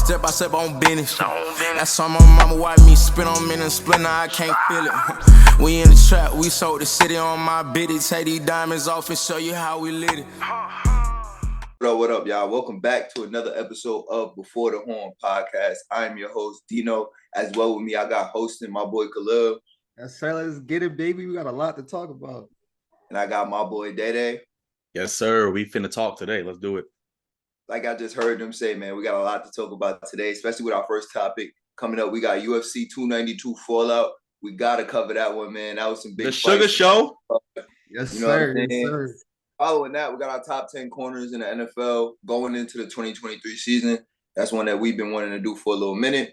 step by step on business. That's on my mama, watch me spin on men and split, now I can't feel it. We in the trap, we sold the city on my biddy. Take these diamonds off and show you how we lit it. What up, y'all? Welcome back to another episode of Before the Horn podcast. I'm your host, Dino. As well with me, I got hosting my boy Khalil. Yes, sir. Let's get it, baby. We got a lot to talk about. And I got my boy Dede. Yes, sir. We finna talk today. Let's do it. Like I just heard them say, man, we got a lot to talk about today, especially with our first topic coming up. We got UFC 292 Fallout. We got to cover that one, man. That was some big The Sugar Show. Yes, sir. Yes, sir. Following that, we got our top 10 corners in the NFL going into the 2023 season. That's one that we've been wanting to do for a little minute,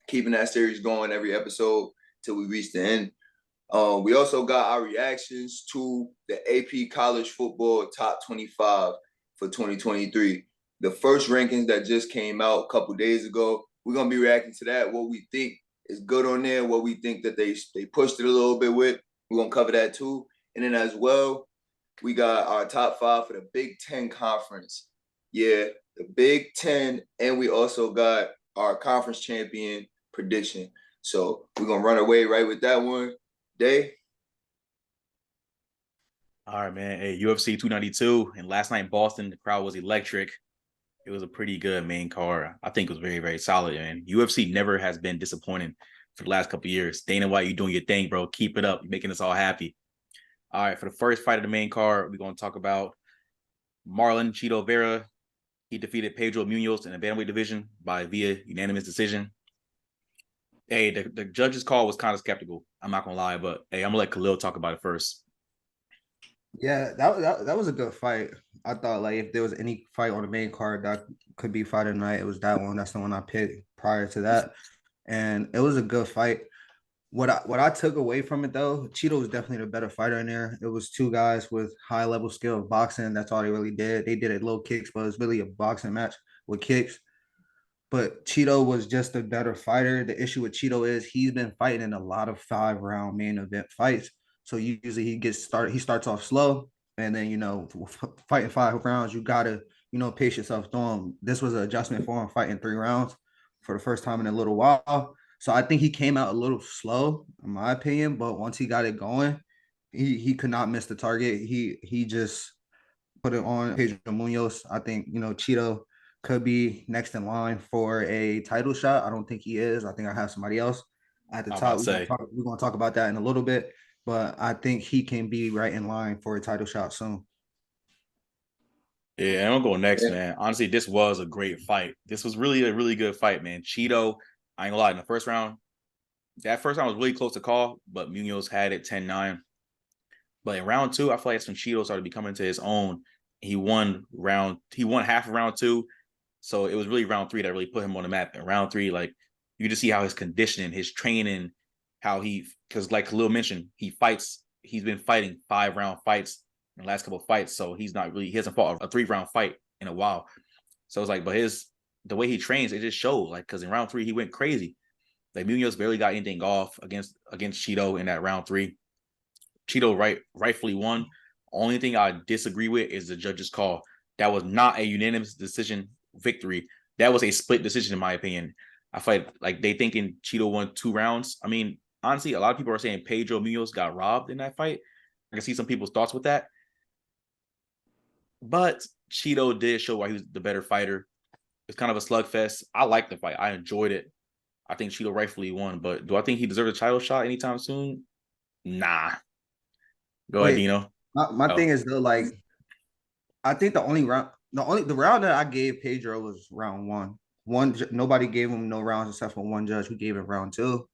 keeping that series going every episode till we reach the end. We also got our reactions to the AP College Football Top 25 for 2023. The first rankings that just came out a couple days ago. We're going to be reacting to that, what we think is good on there, what we think that they pushed it a little bit with. We're going to cover that too. And then as well, we got our top 5 for the BIG-10 conference. Yeah, the BIG-10, and we also got our conference champion prediction. So we're going to run away right with that one. Day. All right, man. Hey, UFC 292. And last night in Boston, the crowd was electric. It was a pretty good main card. I think it was very, very solid. And UFC never has been disappointing for the last couple of years. Dana White, you're doing your thing, bro. Keep it up. You're making us all happy. All right, for the first fight of the main card, we're going to talk about Marlon Chito Vera. He defeated Pedro Munoz in the bantamweight division via unanimous decision. Hey, the judge's call was kind of skeptical. I'm not going to lie, but hey, I'm going to let Khalil talk about it first. Yeah, that was a good fight. I thought, like, if there was any fight on the main card that could be fight of the night, it was that one. That's the one I picked prior to that. And it was a good fight. What I took away from it, though, Chito was definitely the better fighter in there. It was two guys with high-level skill of boxing. That's all they really did. They did it low kicks, but it was really a boxing match with kicks. But Chito was just a better fighter. The issue with Chito is he's been fighting in a lot of 5-round main event fights. So usually he starts off slow, and then, fighting 5 rounds, you got to, pace yourself through him. This was an adjustment for him fighting 3 rounds for the first time in a little while. So I think he came out a little slow, in my opinion, but once he got it going, he could not miss the target. He just put it on Pedro Munoz. I think, Chito could be next in line for a title shot. I don't think he is. I think I have somebody else at the top. We're going to talk about that in a little bit, but I think he can be right in line for a title shot soon. Yeah, I'm going to go next, man. Honestly, this was a great fight. This was really a really good fight, man. Chito, I ain't gonna lie, in the first round, that first round was really close to call, but Munoz had it 10-9. But in round 2, I feel like that's when Chito started becoming to his own. He won half of round 2. So it was really round 3 that really put him on the map. In round 3, like, you just see how his conditioning, his training, because like Khalil mentioned, he's been fighting 5-round fights in the last couple of fights. So he hasn't fought a 3-round fight in a while. So it's like, but the way he trains, it just shows, like, because in round 3, he went crazy. Like, Munoz barely got anything off against Chito in that round 3. Chito rightfully won. Only thing I disagree with is the judge's call. That was not a unanimous decision victory. That was a split decision, in my opinion. I feel like they thinking Chito won 2 rounds. I mean, honestly, a lot of people are saying Pedro Munoz got robbed in that fight. I can see some people's thoughts with that. But Chito did show why he was the better fighter. It's kind of a slugfest. I liked the fight. I enjoyed it. I think Chito rightfully won. But do I think he deserves a title shot anytime soon? Nah. Go ahead, Dino. My thing is, though, like, I think the round that I gave Pedro was round 1. Nobody gave him no rounds except for one judge who gave him round 2.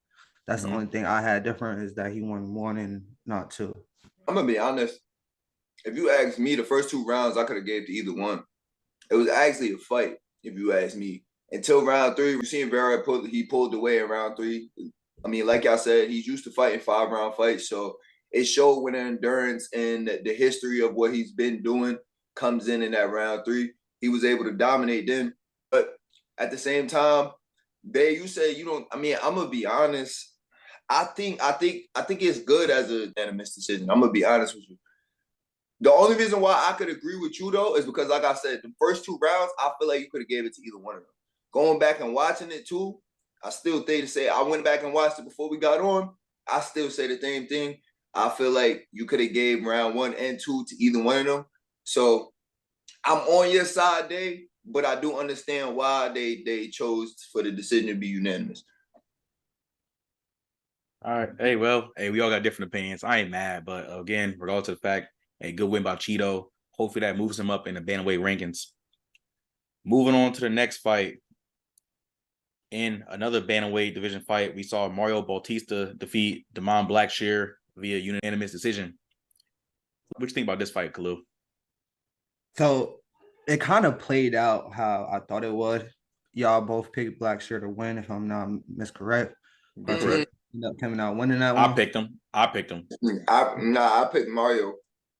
That's the only thing I had different, is that he won 1 and not 2. I'm gonna be honest. If you ask me, the first 2 rounds I could have gave to either one. It was actually a fight, if you ask me. Until round 3, we're seeing Vera pulled away in round 3. I mean, like I said, he's used to fighting 5-round fights, so it showed when the endurance and the history of what he's been doing comes in that round 3. He was able to dominate them, but at the same time, you say you don't. I mean, I'm gonna be honest. I think it's good as a unanimous decision. I'm gonna be honest with you. The only reason why I could agree with you, though, is because, like I said, the first 2 rounds, I feel like you could have gave it to either one of them. going back and watching it too, I still think to say I went back and watched it before we got on. I still say the same thing. I feel like you could have gave round 1 and 2 to either one of them. So I'm on your side, Dave, but I do understand why they chose for the decision to be unanimous. All right. Hey, we all got different opinions. I ain't mad, but again, regardless of the fact, a good win by Cheeto. Hopefully that moves him up in the bantamweight rankings. Moving on to the next fight. In another bantamweight division fight, we saw Mario Bautista defeat Damon Blackshear via unanimous decision. What do you think about this fight, Kalu? So it kind of played out how I thought it would. Y'all both picked Blackshear to win, if I'm not miscorrect. But ended up coming out winning that one. I picked him. I picked Mario.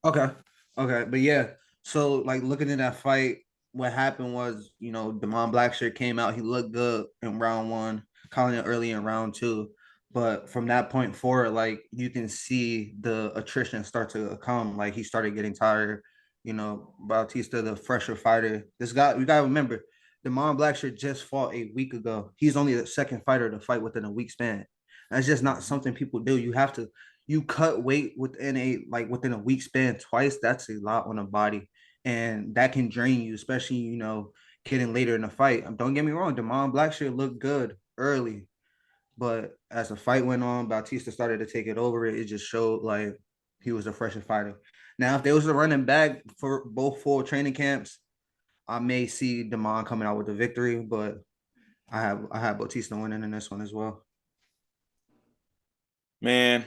Okay. But yeah, so like looking at that fight, what happened was, Damon Blackshear came out. He looked good in round 1, calling it early in round 2. But from that point forward, like you can see the attrition start to come. Like he started getting tired. Bautista, the fresher fighter. This guy, we gotta remember, Damon Blackshear just fought a week ago. He's only the second fighter to fight within a week span. That's just not something people do. You cut weight within a week span twice. That's a lot on the body, and that can drain you, especially getting later in the fight. Don't get me wrong, Damon Blackshear looked good early, but as the fight went on, Bautista started to take it over. It just showed like he was a fresher fighter. Now, if there was a running back for both full training camps, I may see Damon coming out with the victory, but I have Bautista winning in this one as well. Man,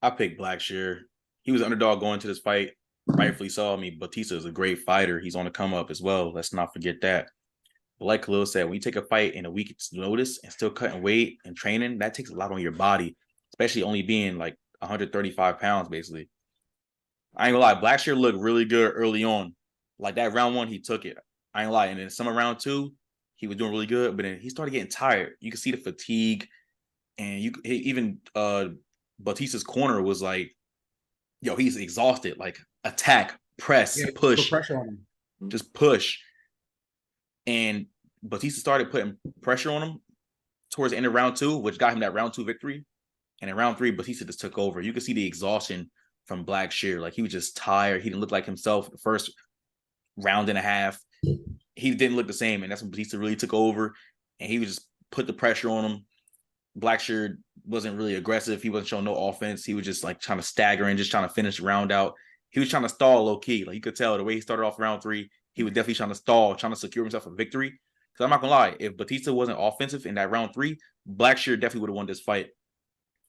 I picked Blackshear. He was underdog going to this fight. Rightfully so. I mean, Bautista is a great fighter. He's on the come up as well. Let's not forget that. But like Khalil said, when you take a fight in a week's notice and still cutting weight and training, that takes a lot on your body, especially only being like 135 pounds, basically. I ain't gonna lie, Blackshear looked really good early on. Like that round 1, he took it. I ain't gonna lie. And then some round 2, he was doing really good, but then he started getting tired. You could see the fatigue, and even Bautista's corner was like, yo, he's exhausted. Like attack, press, push, put pressure on him. Just push. And Bautista started putting pressure on him towards the end of round 2, which got him that round 2 victory. And in round 3, Bautista just took over. You could see the exhaustion from Blackshear. Like he was just tired. He didn't look like himself the first round and a half. He didn't look the same. And that's when Bautista really took over. And he would just put the pressure on him. Blackshear wasn't really aggressive. He wasn't showing no offense. He was just like trying to stagger and just trying to finish the round out. He was trying to stall low key. Like you could tell the way he started off round 3, he was definitely trying to stall, trying to secure himself a victory. Because I'm not gonna lie, if Bautista wasn't offensive in that round 3, Blackshear definitely would have won this fight.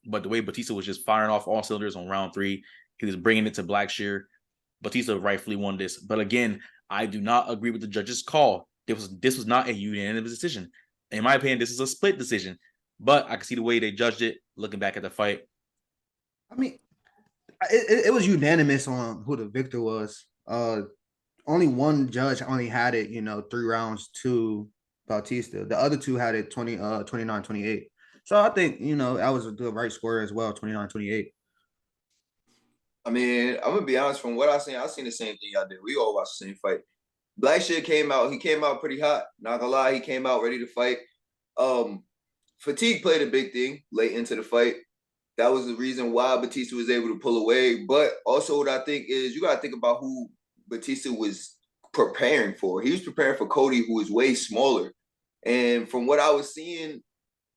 But the way Bautista was just firing off all cylinders on round 3, he was bringing it to Blackshear. Bautista rightfully won this. But again, I do not agree with the judge's call. This was not a unanimous decision. In my opinion, this is a split decision. But I can see the way they judged it, looking back at the fight. I mean, it was unanimous on who the victor was. Only one judge only had it, 3 rounds to Bautista. The other 2 had it 29-28. So I think, that was a good right score as well, 29-28. I mean, I'm going to be honest, from what I seen the same thing y'all did. We all watched the same fight. Blackshear came out pretty hot. Not going to lie, he came out ready to fight. Fatigue played a big thing late into the fight. That was the reason why Bautista was able to pull away. But also what I think is you got to think about who Bautista was preparing for. He was preparing for Cody, who was way smaller. And from what I was seeing,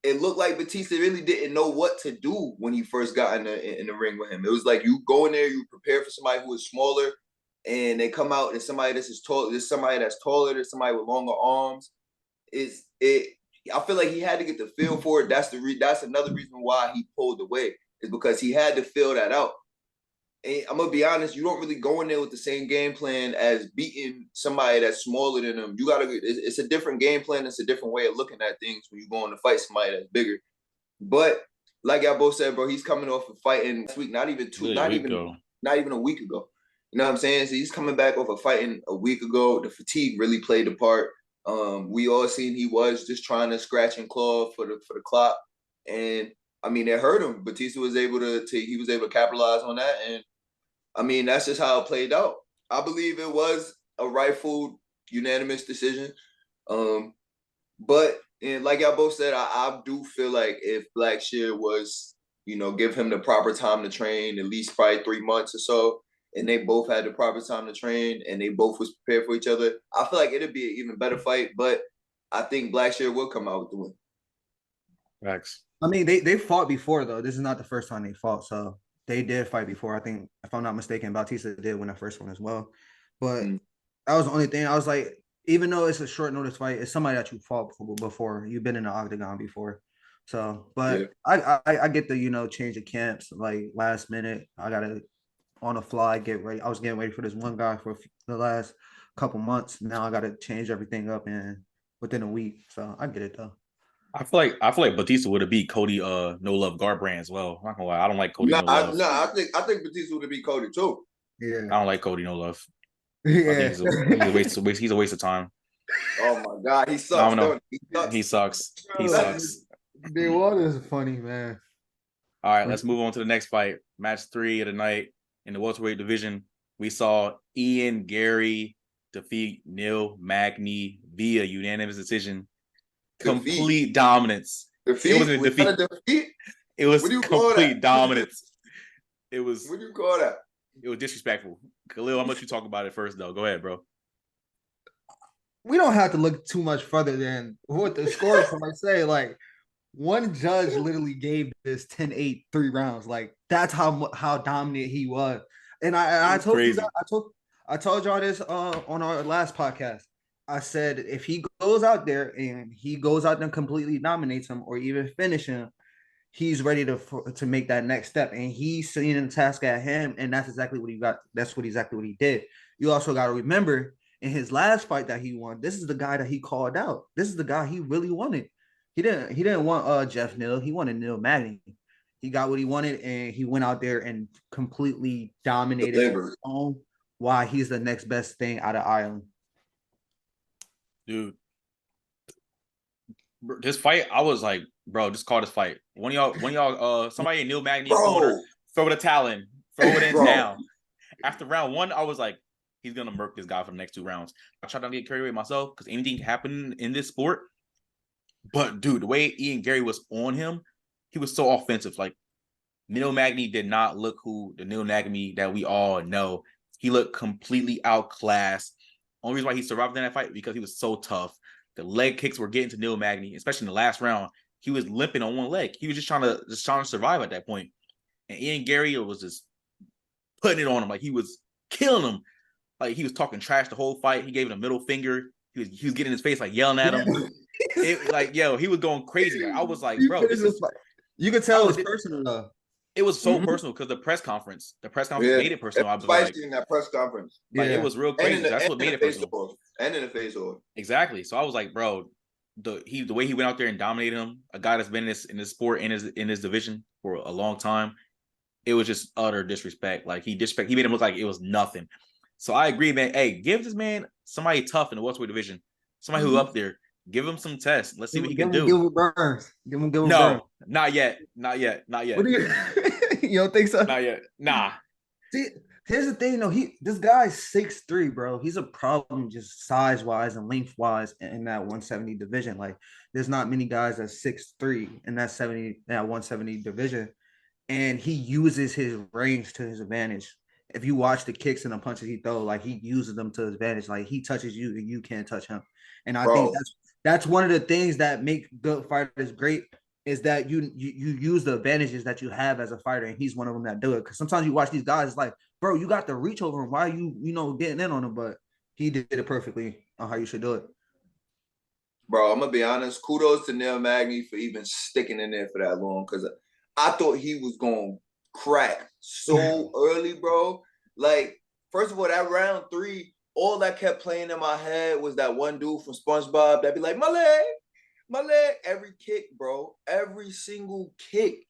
it looked like Bautista really didn't know what to do when he first got in the ring with him. It was like you go in there, you prepare for somebody who is smaller, and they come out and somebody that's tall. There's somebody that's taller. There's somebody with longer arms. I feel like he had to get the feel for it. That's another reason why he pulled away, is because he had to feel that out. And I'm gonna be honest, you don't really go in there with the same game plan as beating somebody that's smaller than him. It's a different game plan. It's a different way of looking at things when you go in to fight somebody that's bigger. But like y'all both said, bro, he's coming off of fighting this week, not even a week ago. You know what I'm saying? So he's coming back off of fighting a week ago. The fatigue really played a part. We all seen he was just trying to scratch and claw for the clock, and I mean it hurt him. Bautista was able to capitalize on that, and I mean that's just how it played out. I believe it was a rightful unanimous decision. But and like y'all both said, I do feel like if Blackshear was, give him the proper time to train, at least probably 3 months or so, and they both had the proper time to train and they both was prepared for each other, I feel like it'd be an even better fight. But I think Blackshear will come out with the win. Facts. I mean, they fought before though. This is not the first time they fought, so they did fight before. I think, if I'm not mistaken, Bautista did win that first one as well. But that was the only thing. I was like, even though it's a short notice fight, it's somebody that you fought before. You've been in the octagon before. So, but yeah. I get the change of camps like last minute. I gotta on the fly get ready. I was getting ready for this one guy for the last couple months. Now I gotta change everything up and within a week. So I get it though. I feel like Batista would have beat Cody No Love Garbrandt as well. I'm not gonna lie, I don't like Cody No Love. I think Batista would have beat Cody too. Yeah, I don't like Cody No Love. Yeah, he's a waste of time. Oh my God, he sucks. He sucks. He sucks. Dude, what is funny, man. All right, let's move on to the next fight. Match 3 of the night in the welterweight division. We saw Ian Gary defeat Neil Magny via unanimous decision. Complete dominance. Defeat? It wasn't a defeat. It was complete dominance. It was. What do you call that? It was disrespectful. Khalil, I'll let you talk about it first, though. Go ahead, bro. We don't have to look too much further than what the score might say. Like, one judge literally gave this 10-8 3 rounds. Like, that's how dominant he was. And I told you that, I told y'all this on our last podcast. I said if he goes out there and he goes out there and completely dominates him or even finish him, he's ready to make that next step. And he's seeing the task at him, and that's exactly what he got. That's exactly what he did. You also got to remember, in his last fight that he won, this is the guy that he called out. This is the guy he really wanted. He didn't want Jeff Neal. He wanted Neil Magny. He got what he wanted, and he went out there and completely dominated his own. Why he's the next best thing out of Ireland. Dude, this fight, I was like, bro, just call this fight. One of y'all, somebody in Neil Magny's corner, throw the towel in, throw it in down. After round 1, I was like, he's gonna murk this guy for the next 2 rounds. I tried not to get carried away myself because anything can happen in this sport. But dude, the way Ian Gary was on him, he was so offensive. Like, Neil Magny did not look who the Neil Magny that we all know. He looked completely outclassed. Only reason why he survived in that fight because he was so tough. The leg kicks were getting to Neil Magny, especially in the last round. He was limping on one leg. He was just trying to survive at that point. And Ian Gary was just putting it on him, like he was killing him. Like, he was talking trash the whole fight. He gave him a middle finger. He was getting in his face, like yelling at him. He was going crazy. Like, I was like, bro, you could tell it was personal though. It was so personal because the press conference made it personal. I was like, in that press conference. Like, it was real crazy. That's what made it personal. And in the face off. Exactly. So I was like, bro, the way he went out there and dominated him, a guy that's been in this sport in his division for a long time, it was just utter disrespect. Like, he made him look like it was nothing. So I agree, man. Hey, give this man somebody tough in the welterweight division, somebody who up there. Give him some tests. Let's see what he can do. Give him Burns. Give him no, Burns. Not yet. What do you don't think so? Not yet. Nah. See, here's the thing, though. This guy's 6'3", bro. He's a problem just size-wise and length-wise in that 170 division. Like, there's not many guys that's 6'3" in that 170 division. And he uses his range to his advantage. If you watch the kicks and the punches he throws, like, he uses them to his advantage. Like, he touches you and you can't touch him. And I think that's one of the things that make good fighters great, is that you use the advantages that you have as a fighter, and he's one of them that do it. Because sometimes you watch these guys, it's like, bro, you got the reach over him. Why are you getting in on him? But he did it perfectly on how you should do it. Bro, I'm gonna be honest. Kudos to Neil Magny for even sticking in there for that long, because I thought he was gonna crack so early, bro. Like, first of all, that round 3. All that kept playing in my head was that one dude from SpongeBob that be like, my leg. Every kick, bro. Every single kick.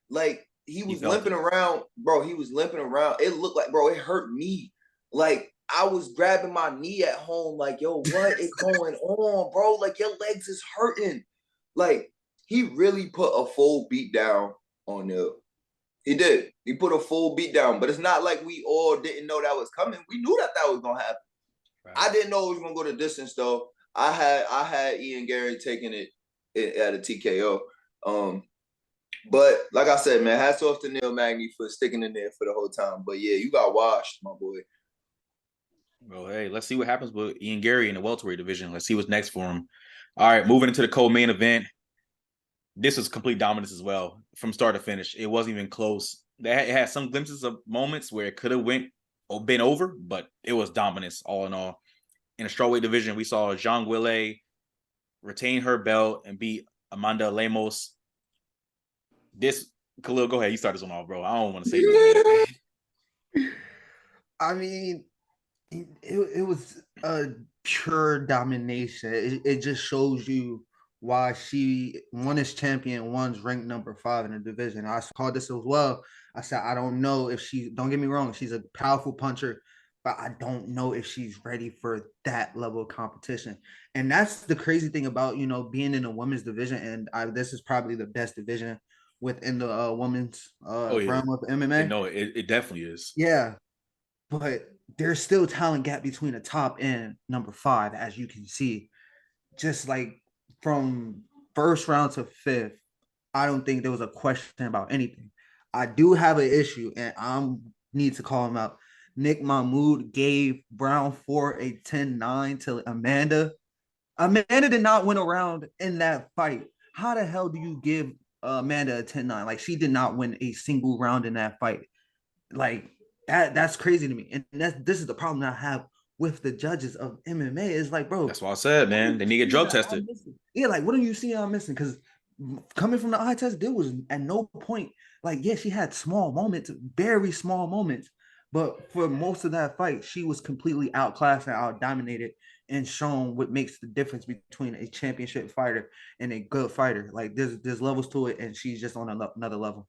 Like, he was limping around, bro. He was limping around. It looked like, bro, it hurt me. Like, I was grabbing my knee at home, like, yo, what is going on, bro? Like, your legs is hurting. Like, he really put a full beat down on Neil. He did. He put a full beat down. But it's not like we all didn't know that was coming. We knew that was going to happen. Right. I didn't know it was going to go the distance, though. I had Ian Gary taking it at a TKO. But like I said, man, hats off to Neil Magny for sticking in there for the whole time. But yeah, you got washed, my boy. Well, hey, let's see what happens with Ian Gary in the welterweight division. Let's see what's next for him. All right, moving into the co-main event. This was complete dominance as well from start to finish. It wasn't even close. It had some glimpses of moments where it could have been over, but it was dominance all in all. In the strawweight division, we saw Zhang Weili retain her belt and beat Amanda Lemos. Khalil, go ahead. You start this one off, bro. I don't want to say nothing. I mean, it was a pure domination. It just shows you why one is champion, one's ranked number 5 in the division. I called this as well. I said, I don't know if don't get me wrong, she's a powerful puncher, but I don't know if she's ready for that level of competition. And that's the crazy thing about, being in a women's division. And this is probably the best division within the women's realm of MMA. No, it definitely is. Yeah. But there's still talent gap between the top and number 5, as you can see. Just like from first round to 5th, I don't think there was a question about anything. I do have an issue, and I need to call him out. Nick Mahmoud gave Brown Ford a 10-9 to Amanda. Amanda did not win a round in that fight. How the hell do you give Amanda a 10-9? Like, she did not win a single round in that fight. Like, that's crazy to me. And this is the problem I have with the judges of MMA. Is like, bro, that's what I said, man. They need to get drug tested. Yeah, like, what do you see I'm missing? Because coming from the eye test, there was at no point, like, yeah, she had small moments, very small moments, but for most of that fight, she was completely outclassed and out-dominated and shown what makes the difference between a championship fighter and a good fighter. Like, there's levels to it, and she's just on another level.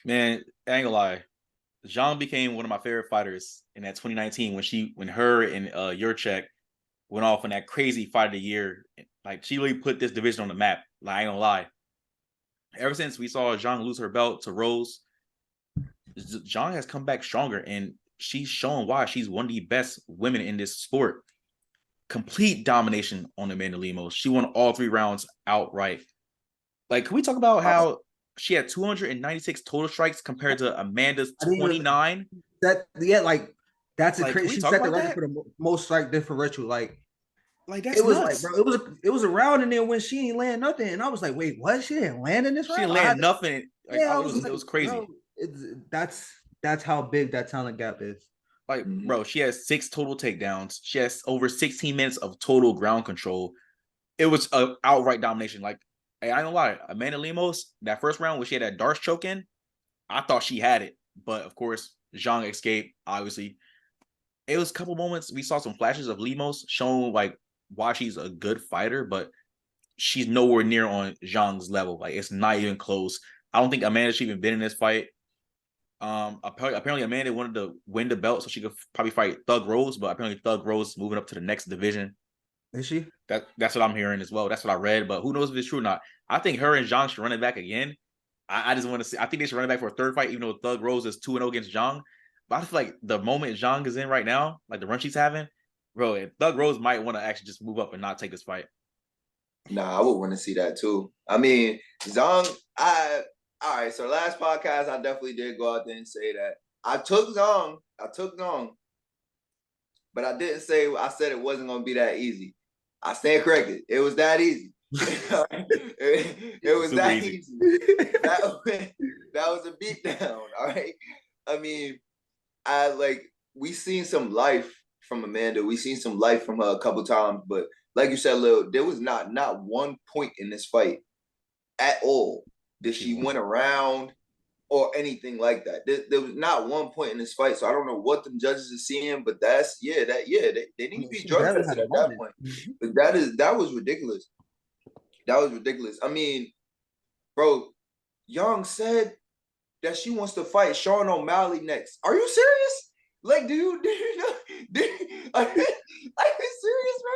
Man, I ain't gonna lie. Zhang became one of my favorite fighters in that 2019 when her and Yurchek went off in that crazy fight of the year. Like, she really put this division on the map. Like, I ain't gonna lie. Ever since we saw Zhang lose her belt to Rose, Zhang has come back stronger, and she's shown why she's one of the best women in this sport. Complete domination on Amanda Lemos. She won all 3 rounds outright. Like, can we talk about how she had 296 total strikes compared to Amanda's 29? That's a crazy. She set the record for the most strike differential. Like that's nuts. Like, bro, it was a round in there when she ain't land nothing, and I was like, wait, what? She didn't land in this round? She didn't land nothing. Like, yeah, it was crazy. Bro, that's how big that talent gap is. Like, bro, she has 6 total takedowns. She has over 16 minutes of total ground control. It was an outright domination. Like, hey, I ain't gonna lie, Amanda Lemos, that first round where she had that Darce choke in, I thought she had it. But of course, Zhang escaped, obviously. It was a couple moments. We saw some flashes of Lemos showing like why she's a good fighter, but she's nowhere near on Zhang's level. Like, it's not even close. I don't think Amanda should even been in this fight. Apparently Amanda wanted to win the belt so she could probably fight Thug Rose, but apparently Thug Rose is moving up to the next division. Is she? That's what I'm hearing as well. That's what I read, but who knows if it's true or not. I think her and Zhang should run it back again. I just want to see. I think they should run it back for a third fight, even though Thug Rose is 2-0 against Zhang. But I feel like the moment Zhang is in right now, like the run she's having, bro, Thug Rose might want to actually just move up and not take this fight. Nah, I would want to see that too. I mean, Zhang, all right, so last podcast, I definitely did go out there and say that. I took Zhang, but I didn't say, I said it wasn't going to be that easy. I stand corrected. It was that easy. it was that easy. That was a beatdown, all right? I mean, we seen some life from Amanda. We seen some life from her a couple times, but like you said, Lil, there was not one point in this fight at all that she went around or anything like that. There was not one point in this fight, so I don't know what the judges are seeing, but they need to be drug tested at that point. But that was ridiculous. That was ridiculous. I mean, bro, Young said that she wants to fight Sean O'Malley next. Are you serious? Like, do you know? Are you serious, bro?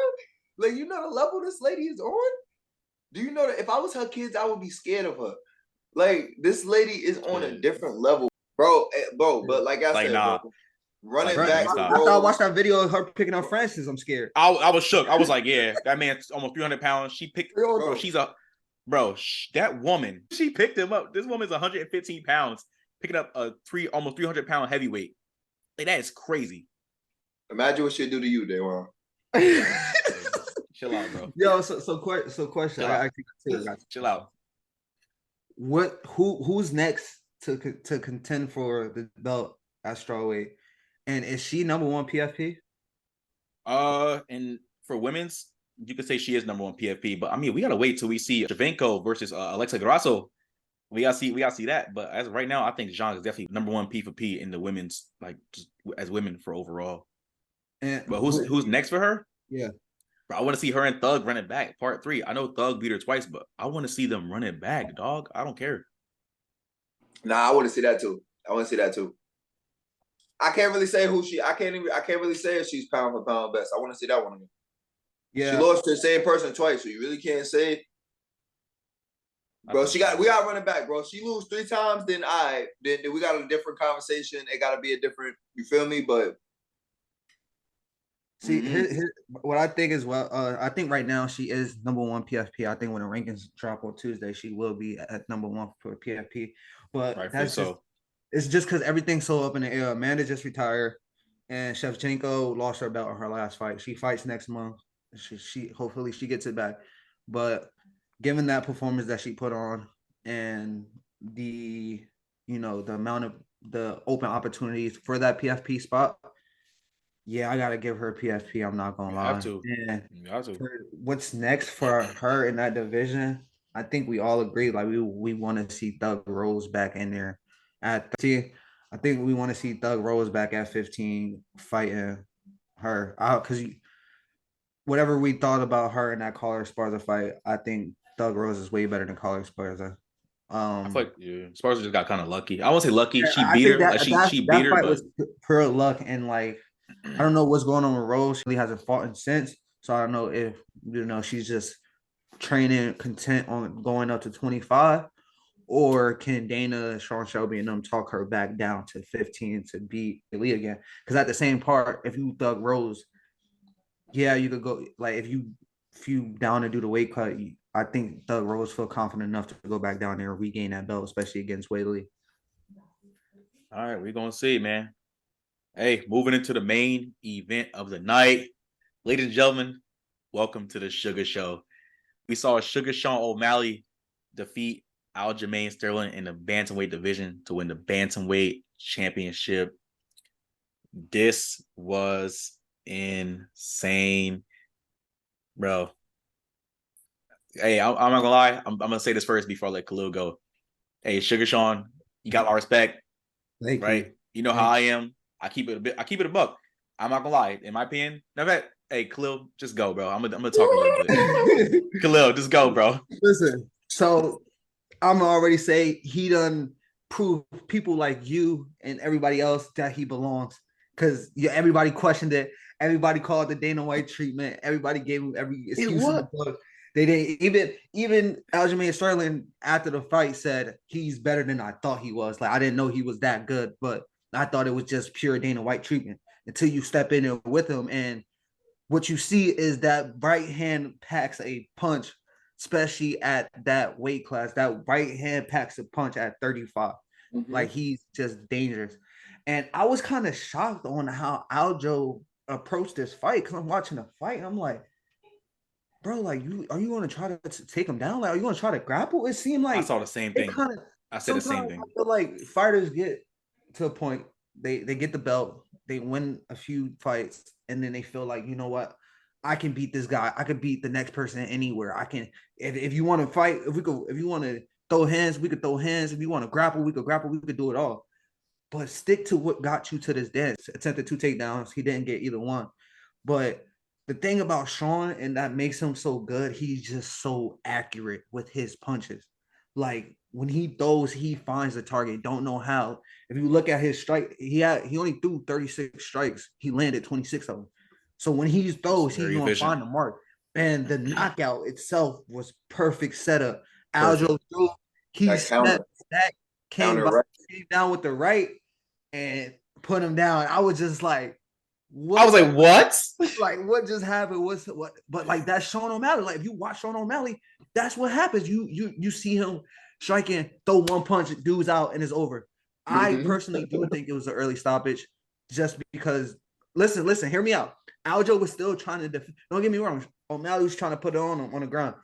Like, you know the level this lady is on? Do you know that if I was her kids, I would be scared of her? Like, this lady is on a different level, bro. But like I said, nah. bro, Running Like, back. After I watched that video of her picking up Francis, I'm scared. I was shook. I was like, yeah, that man's almost 300 pounds. She picked, bro. That woman. She picked him up. This woman's 115 pounds, picking up a almost 300-pound heavyweight. Like, that is crazy. Imagine what she'd do to you, Daywan. Chill out, bro. Yo, so question. Chill out. Who's next to contend for the belt at strawweight? And is she number one PFP? And for women's, you could say she is number one PFP, but I mean, we gotta wait till we see Shevchenko versus Alexa Grasso. We gotta see that. But as of right now, I think Zhang is definitely number one P for P in the women's, like, just as women for overall. But who's next for her? Yeah. Bro, I want to see her and Thug running back. Part 3. I know Thug beat her twice, but I want to see them running back, dog. I don't care. Nah, I want to see that too. I can't really say who she. I can't really say if she's pound for pound best. I want to see that one again. Yeah. She lost to the same person twice, so you really can't say. Bro, we got running back, bro. She lose 3 times, then we got a different conversation. It got to be a different. You feel me? But see, what I think is I think right now she is number one PFP. I think when the rankings drop on Tuesday, she will be at number one for PFP. But it's just because everything's so up in the air. Amanda just retired, and Shevchenko lost her belt in her last fight. She fights next month. She hopefully she gets it back. But given that performance that she put on and the amount of the open opportunities for that PFP spot, yeah, I gotta give her PFP. I'm not gonna lie. You have to. What's next for her in that division? I think we all agree. Like we want to see Thug Rose back in there at 13. I think we want to see Thug Rose back at 15 fighting her out because whatever we thought about her in that Collar Esparza fight, I think Thug Rose is way better than Collar Esparza. I feel like Esparza just got kind of lucky. I won't say lucky. Yeah, she beat her. She beat her, fight but was pure luck. And like, I don't know what's going on with Rose. She really hasn't fought in since. So I don't know if she's just training content on going up to 25, or can Dana, Sean Shelby, and them talk her back down to 15 to beat elite again? Because at the same part, if you Thug Rose, yeah, you could go like if you down to do the weight cut. I think Thug Rose feel confident enough to go back down there and regain that belt, especially against Whaley. All right, we're gonna see, man. Hey, moving into the main event of the night, ladies and gentlemen, welcome to the Sugar Show. We saw Sugar Sean O'Malley defeat Aljamain Sterling in the bantamweight division to win the bantamweight championship. This was insane, bro. Hey, I'm not gonna lie. I'm gonna say this first before I let Khalil go. Hey, Sugar Sean, you got my respect, right? You know how I am. I keep it a buck. I'm not gonna lie. In my opinion, hey, Khalil, just go, bro. I'm gonna talk a little bit. Khalil, just go, bro. Listen, so I'm gonna already say he done proved people like you and everybody else that he belongs. Because everybody questioned it. Everybody called the Dana White treatment. Everybody gave him every excuse in the book. They didn't even Aljamain Sterling after the fight said he's better than I thought he was. Like I didn't know he was that good, but I thought it was just pure Dana White treatment until you step in there with him. And what you see is that right hand packs a punch, especially at that weight class. That right hand packs a punch at 35. Mm-hmm. Like he's just dangerous. And I was kind of shocked on how Aljo approached this fight because I'm watching the fight and I'm like, bro, like are you going to try to take him down? Like, are you going to try to grapple? It seemed like I saw the same thing. I said the same thing. I feel like fighters get to a point, they get the belt, they win a few fights, and then they feel like, you know what, I can beat this guy. I can beat the next person anywhere. I can. If you want to fight, if you want to throw hands, we could throw hands. If you want to grapple, we could grapple. We could do it all. But stick to what got you to this dance. Attempted 2 takedowns. He didn't get either one. But the thing about Sean, and that makes him so good, he's just so accurate with his punches. Like when he throws, he finds the target. Don't know how. If you look at his strike, he only threw 36 strikes. He landed 26 of them. So when he throws, he's going to find the mark. And the knockout itself was perfect setup. Aljo threw, he stepped back, came down with the right, and put him down. I was just like, what? I was like, what? Like, what just happened? What? But like, that's Sean O'Malley. Like, if you watch Sean O'Malley, that's what happens. You see him striking, throw one punch, dude's out, and it's over. I personally do think it was an early stoppage, just because. Listen, hear me out. Aljo was still trying to defend. Don't get me wrong. O'Malley was trying to put it on the ground,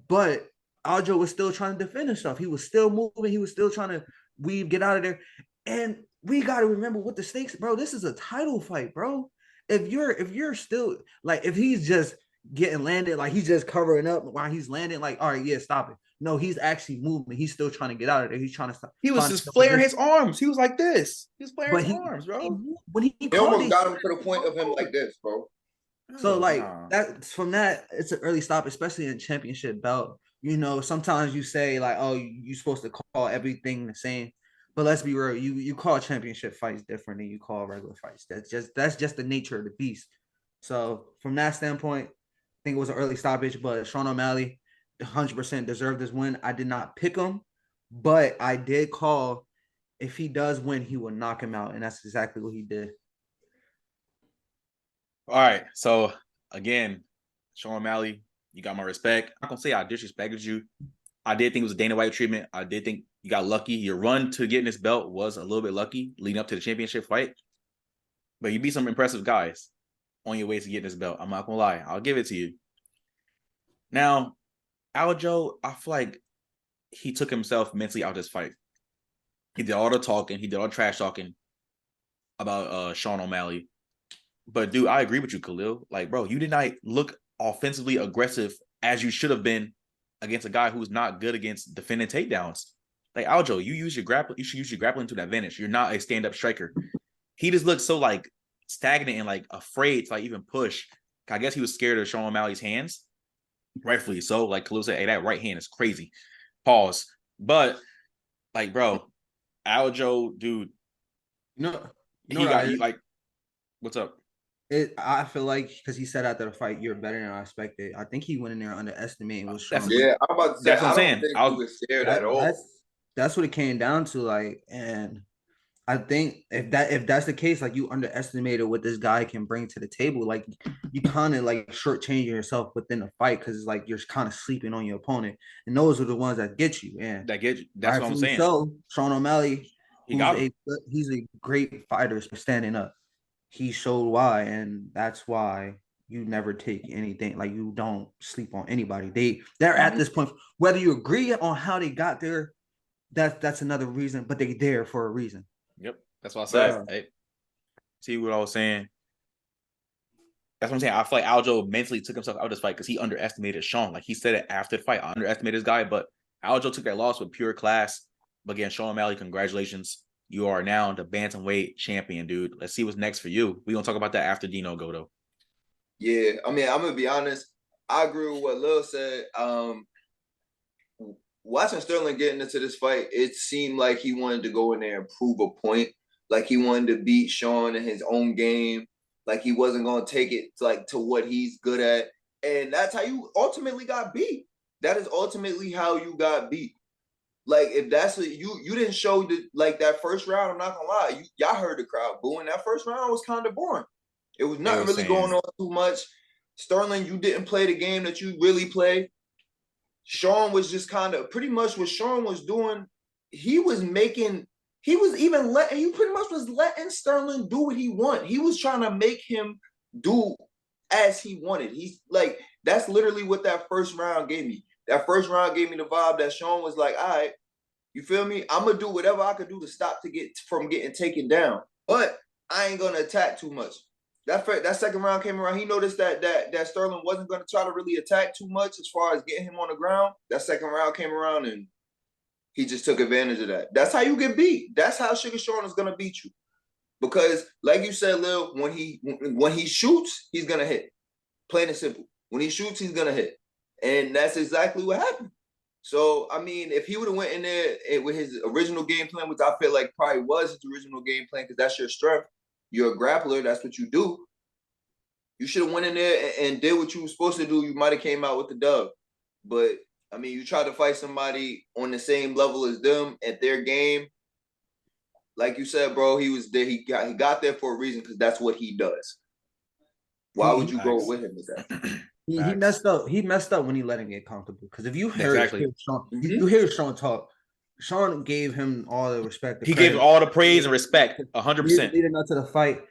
but Aljo was still trying to defend himself. He was still moving. He was still trying to get out of there. And we got to remember what the stakes, bro. This is a title fight, bro. If you're still like, if he's just getting landed, like he's just covering up while he's landing, like, all right, yeah, stop it. No, he's actually moving. He's still trying to get out of there. He's trying to stop. He was just flaring his arms. He was like this. He was flaring his arms, bro. When he almost got him to the point of him like this, bro. So like that, from that, it's an early stop, especially in championship belt. You know, sometimes you say like, oh, you're supposed to call everything the same. But let's be real, you call championship fights different than you call regular fights. That's just the nature of the beast. So from that standpoint, I think it was an early stoppage, but Sean O'Malley 100% deserved this win. I did not pick him, but I did call if he does win, he will knock him out, and that's exactly what he did. All right, so again, Sean O'Malley, you got my respect. I'm not gonna say I disrespected you. I did think it was a Dana White treatment. I did think you got lucky. Your run to getting this belt was a little bit lucky leading up to the championship fight. But you beat some impressive guys on your way to getting this belt. I'm not going to lie. I'll give it to you. Now, Aljo, I feel like he took himself mentally out of this fight. He did all the talking. He did all the trash talking about Sean O'Malley. But, dude, I agree with you, Khalil. Like, bro, you did not look offensively aggressive as you should have been against a guy who's not good against defending takedowns. Like, Aljo, you should use your grappling to an advantage. You're not a stand-up striker. He just looked so like stagnant and like afraid to like even push. I guess he was scared of Sean O'Malley's hands. Rightfully so. Like Khalil said, hey, that right hand is crazy. Pause. But like, bro, Aljo, dude. Like, what's up? I feel like because he said after the fight, you're better than I expected. I think he went in there underestimating what Sean. Yeah, I'm about to say, that's what I'm saying. I was scared at all. That's what it came down to, like, and I think if that's the case, like, you underestimated what this guy can bring to the table. Like, you kind of like shortchanging yourself within the fight because it's like you're kind of sleeping on your opponent, and those are the ones that get you. And that get you. That's what I'm saying. So Sean O'Malley, he's a great fighter for standing up. He showed why, and that's why you never take anything. Like, you don't sleep on anybody. They're at this point, whether you agree on how they got there, that's another reason, but they're there for a reason. Yep, that's what I said. Hey, see what I was saying? That's what I'm saying. I feel like Aljo mentally took himself out of this fight because he underestimated Sean. Like, he said it after the fight. I underestimated this guy, but Aljo took that loss with pure class. But again, Sean O'Malley, congratulations. You are now the bantamweight champion, dude. Let's see what's next for you. We're going to talk about that after Dino go, though. Yeah, I mean, I'm going to be honest. I agree with what Lil said. Watching Sterling getting into this fight, it seemed like he wanted to go in there and prove a point. Like, he wanted to beat Sean in his own game. Like, he wasn't going to take it to what he's good at. And that's how you ultimately got beat. That is ultimately how you got beat. Like, if that's what you didn't show that first round, I'm not gonna lie, y'all heard the crowd booing. That first round was kind of boring. It was nothing really going on too much. Sterling, you didn't play the game that you really play. Sean was just kind of pretty much what Sean was doing. He pretty much was letting Sterling do what he wanted. He was trying to make him do as he wanted. He's like, that's literally what that first round gave me. That first round gave me the vibe that Sean was like, all right, you feel me? I'm going to do whatever I could do to stop from getting taken down. But I ain't going to attack too much. That second round came around. He noticed that Sterling wasn't going to try to really attack too much as far as getting him on the ground. That second round came around, and he just took advantage of that. That's how you get beat. That's how Sugar Sean is going to beat you. Because, like you said, Lil, when he shoots, he's going to hit. Plain and simple. When he shoots, he's going to hit. And that's exactly what happened. So, I mean, if he would have went in there with his original game plan, which I feel like probably was his original game plan because that's your strength, you're a grappler, that's what you do. You should have went in there and did what you were supposed to do. You might have came out with the dub. But, I mean, you try to fight somebody on the same level as them at their game, like you said, bro, he was there. He got there for a reason because that's what he does. Why would you go with him with that? He messed up. He messed up when he let him get comfortable. Because if you hear Sean, you hear Sean talk, Sean gave him all the respect. He gave him all the praise and respect, 100%. Leading up to the fight,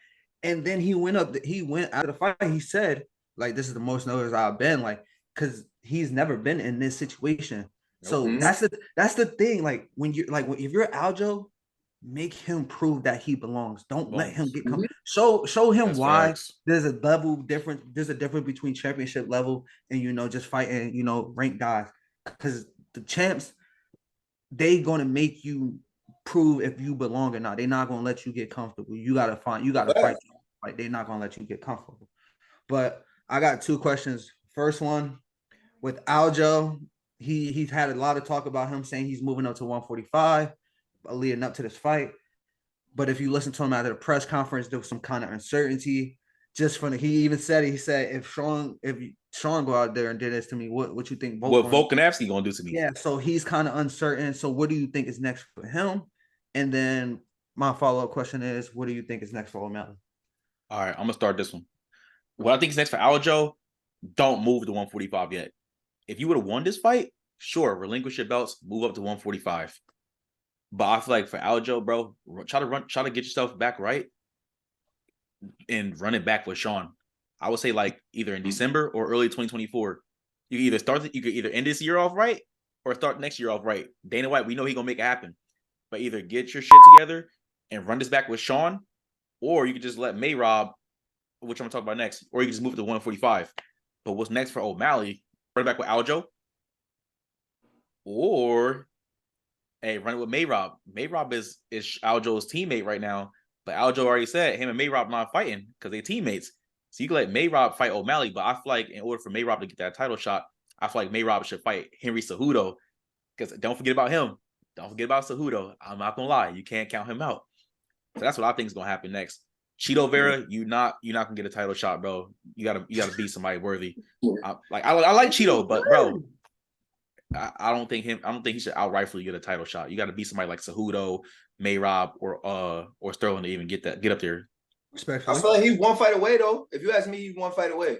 and then he went out of the fight. He said, "Like this is the most nervous I've been, like because he's never been in this situation." So that's the thing. Like if you're Aljo, make him prove that he belongs. Don't let him get come. Show him that's why facts. There's a level difference. There's a difference between championship level and just fighting ranked guys. Because the champs, they gonna make you prove if you belong or not. They're not gonna let you get comfortable. You gotta fight. Like they're not gonna let you get comfortable. But I got two questions. First one, with Aljo, he's had a lot of talk about him saying he's moving up to 145. Leading up to this fight, but if you listen to him at the press conference, there was some kind of uncertainty. He even said if Sean go out there and did this to me, what you think? What Volkanovski gonna do to me? Yeah, so he's kind of uncertain. So what do you think is next for him? And then my follow-up question is, what do you think is next for O'Malley? All right, I'm gonna start this one. What I think is next for Aljo, don't move to 145 yet. If you would have won this fight, sure, relinquish your belts, move up to 145. But I feel like for Aljo, bro, try to get yourself back right and run it back with Sean. I would say like either in December or early 2024. You could either end this year off right or start next year off right. Dana White, we know he's gonna make it happen. But either get your shit together and run this back with Sean, or you could just let Mayrob, which I'm gonna talk about next, or you can just move it to 145. But what's next for O'Malley? Run it back with Aljo, or hey, run it with Mayrob. Mayrob is Aljo's teammate right now, but Aljo already said him and Mayrob not fighting because they're teammates. So you can let Mayrob fight O'Malley, but I feel like in order for Mayrob to get that title shot, I feel like Mayrob should fight Henry Cejudo, because don't forget about him. Don't forget about Cejudo. I'm not gonna lie, you can't count him out. So that's what I think is gonna happen next. Cheeto Vera, you're not gonna get a title shot, bro. You gotta beat somebody worthy. I like Cheeto, but bro. I don't think he should outrightfully get a title shot. You got to beat somebody like Cejudo, Mayrob, or Sterling to even get up there. Respectfully. I feel like he's one fight away though. If you ask me, he's one fight away.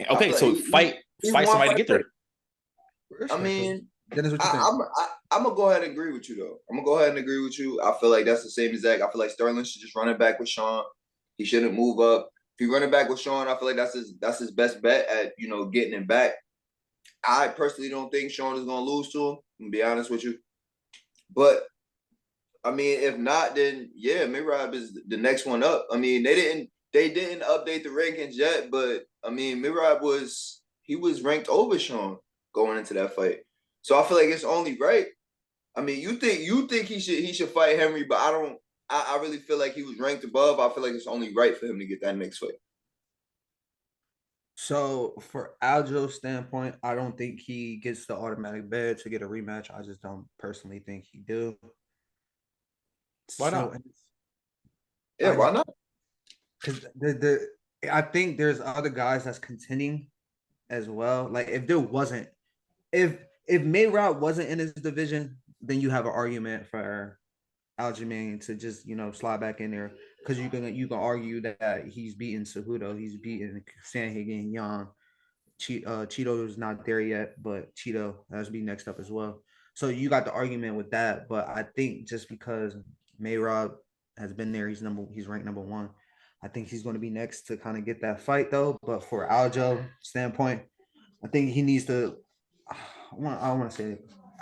Okay, so fight somebody to get there. I mean, I'm gonna go ahead and agree with you though. I feel like that's the same exact. I feel like Sterling should just run it back with Sean. He shouldn't move up. If he run it back with Sean, I feel like that's his best bet at getting him back. I personally don't think Sean is going to lose to him, to be honest with you. But, I mean, if not, then, yeah, Mayrob is the next one up. I mean, they didn't update the rankings yet, but, I mean, Mayrob was ranked over Sean going into that fight. So I feel like it's only right. I mean, you think he should fight Henry, but I really feel like he was ranked above. I feel like it's only right for him to get that next fight. So for Aljo's standpoint, I don't think he gets the automatic bid to get a rematch. I just don't personally think he do. Why not? Yeah, why not? Because I think there's other guys that's contending as well. Like if Mayrob wasn't in his division, then you have an argument for Aljamain to just slide back in there, because you can argue that he's beaten Cejudo, he's beaten Sanhagen, Yan. Cheeto is not there yet, but Cheeto has to be next up as well. So you got the argument with that, but I think just because Mayrob has been there, he's ranked number one. I think he's going to be next to kind of get that fight though. But for Aljo standpoint, I think he needs to. I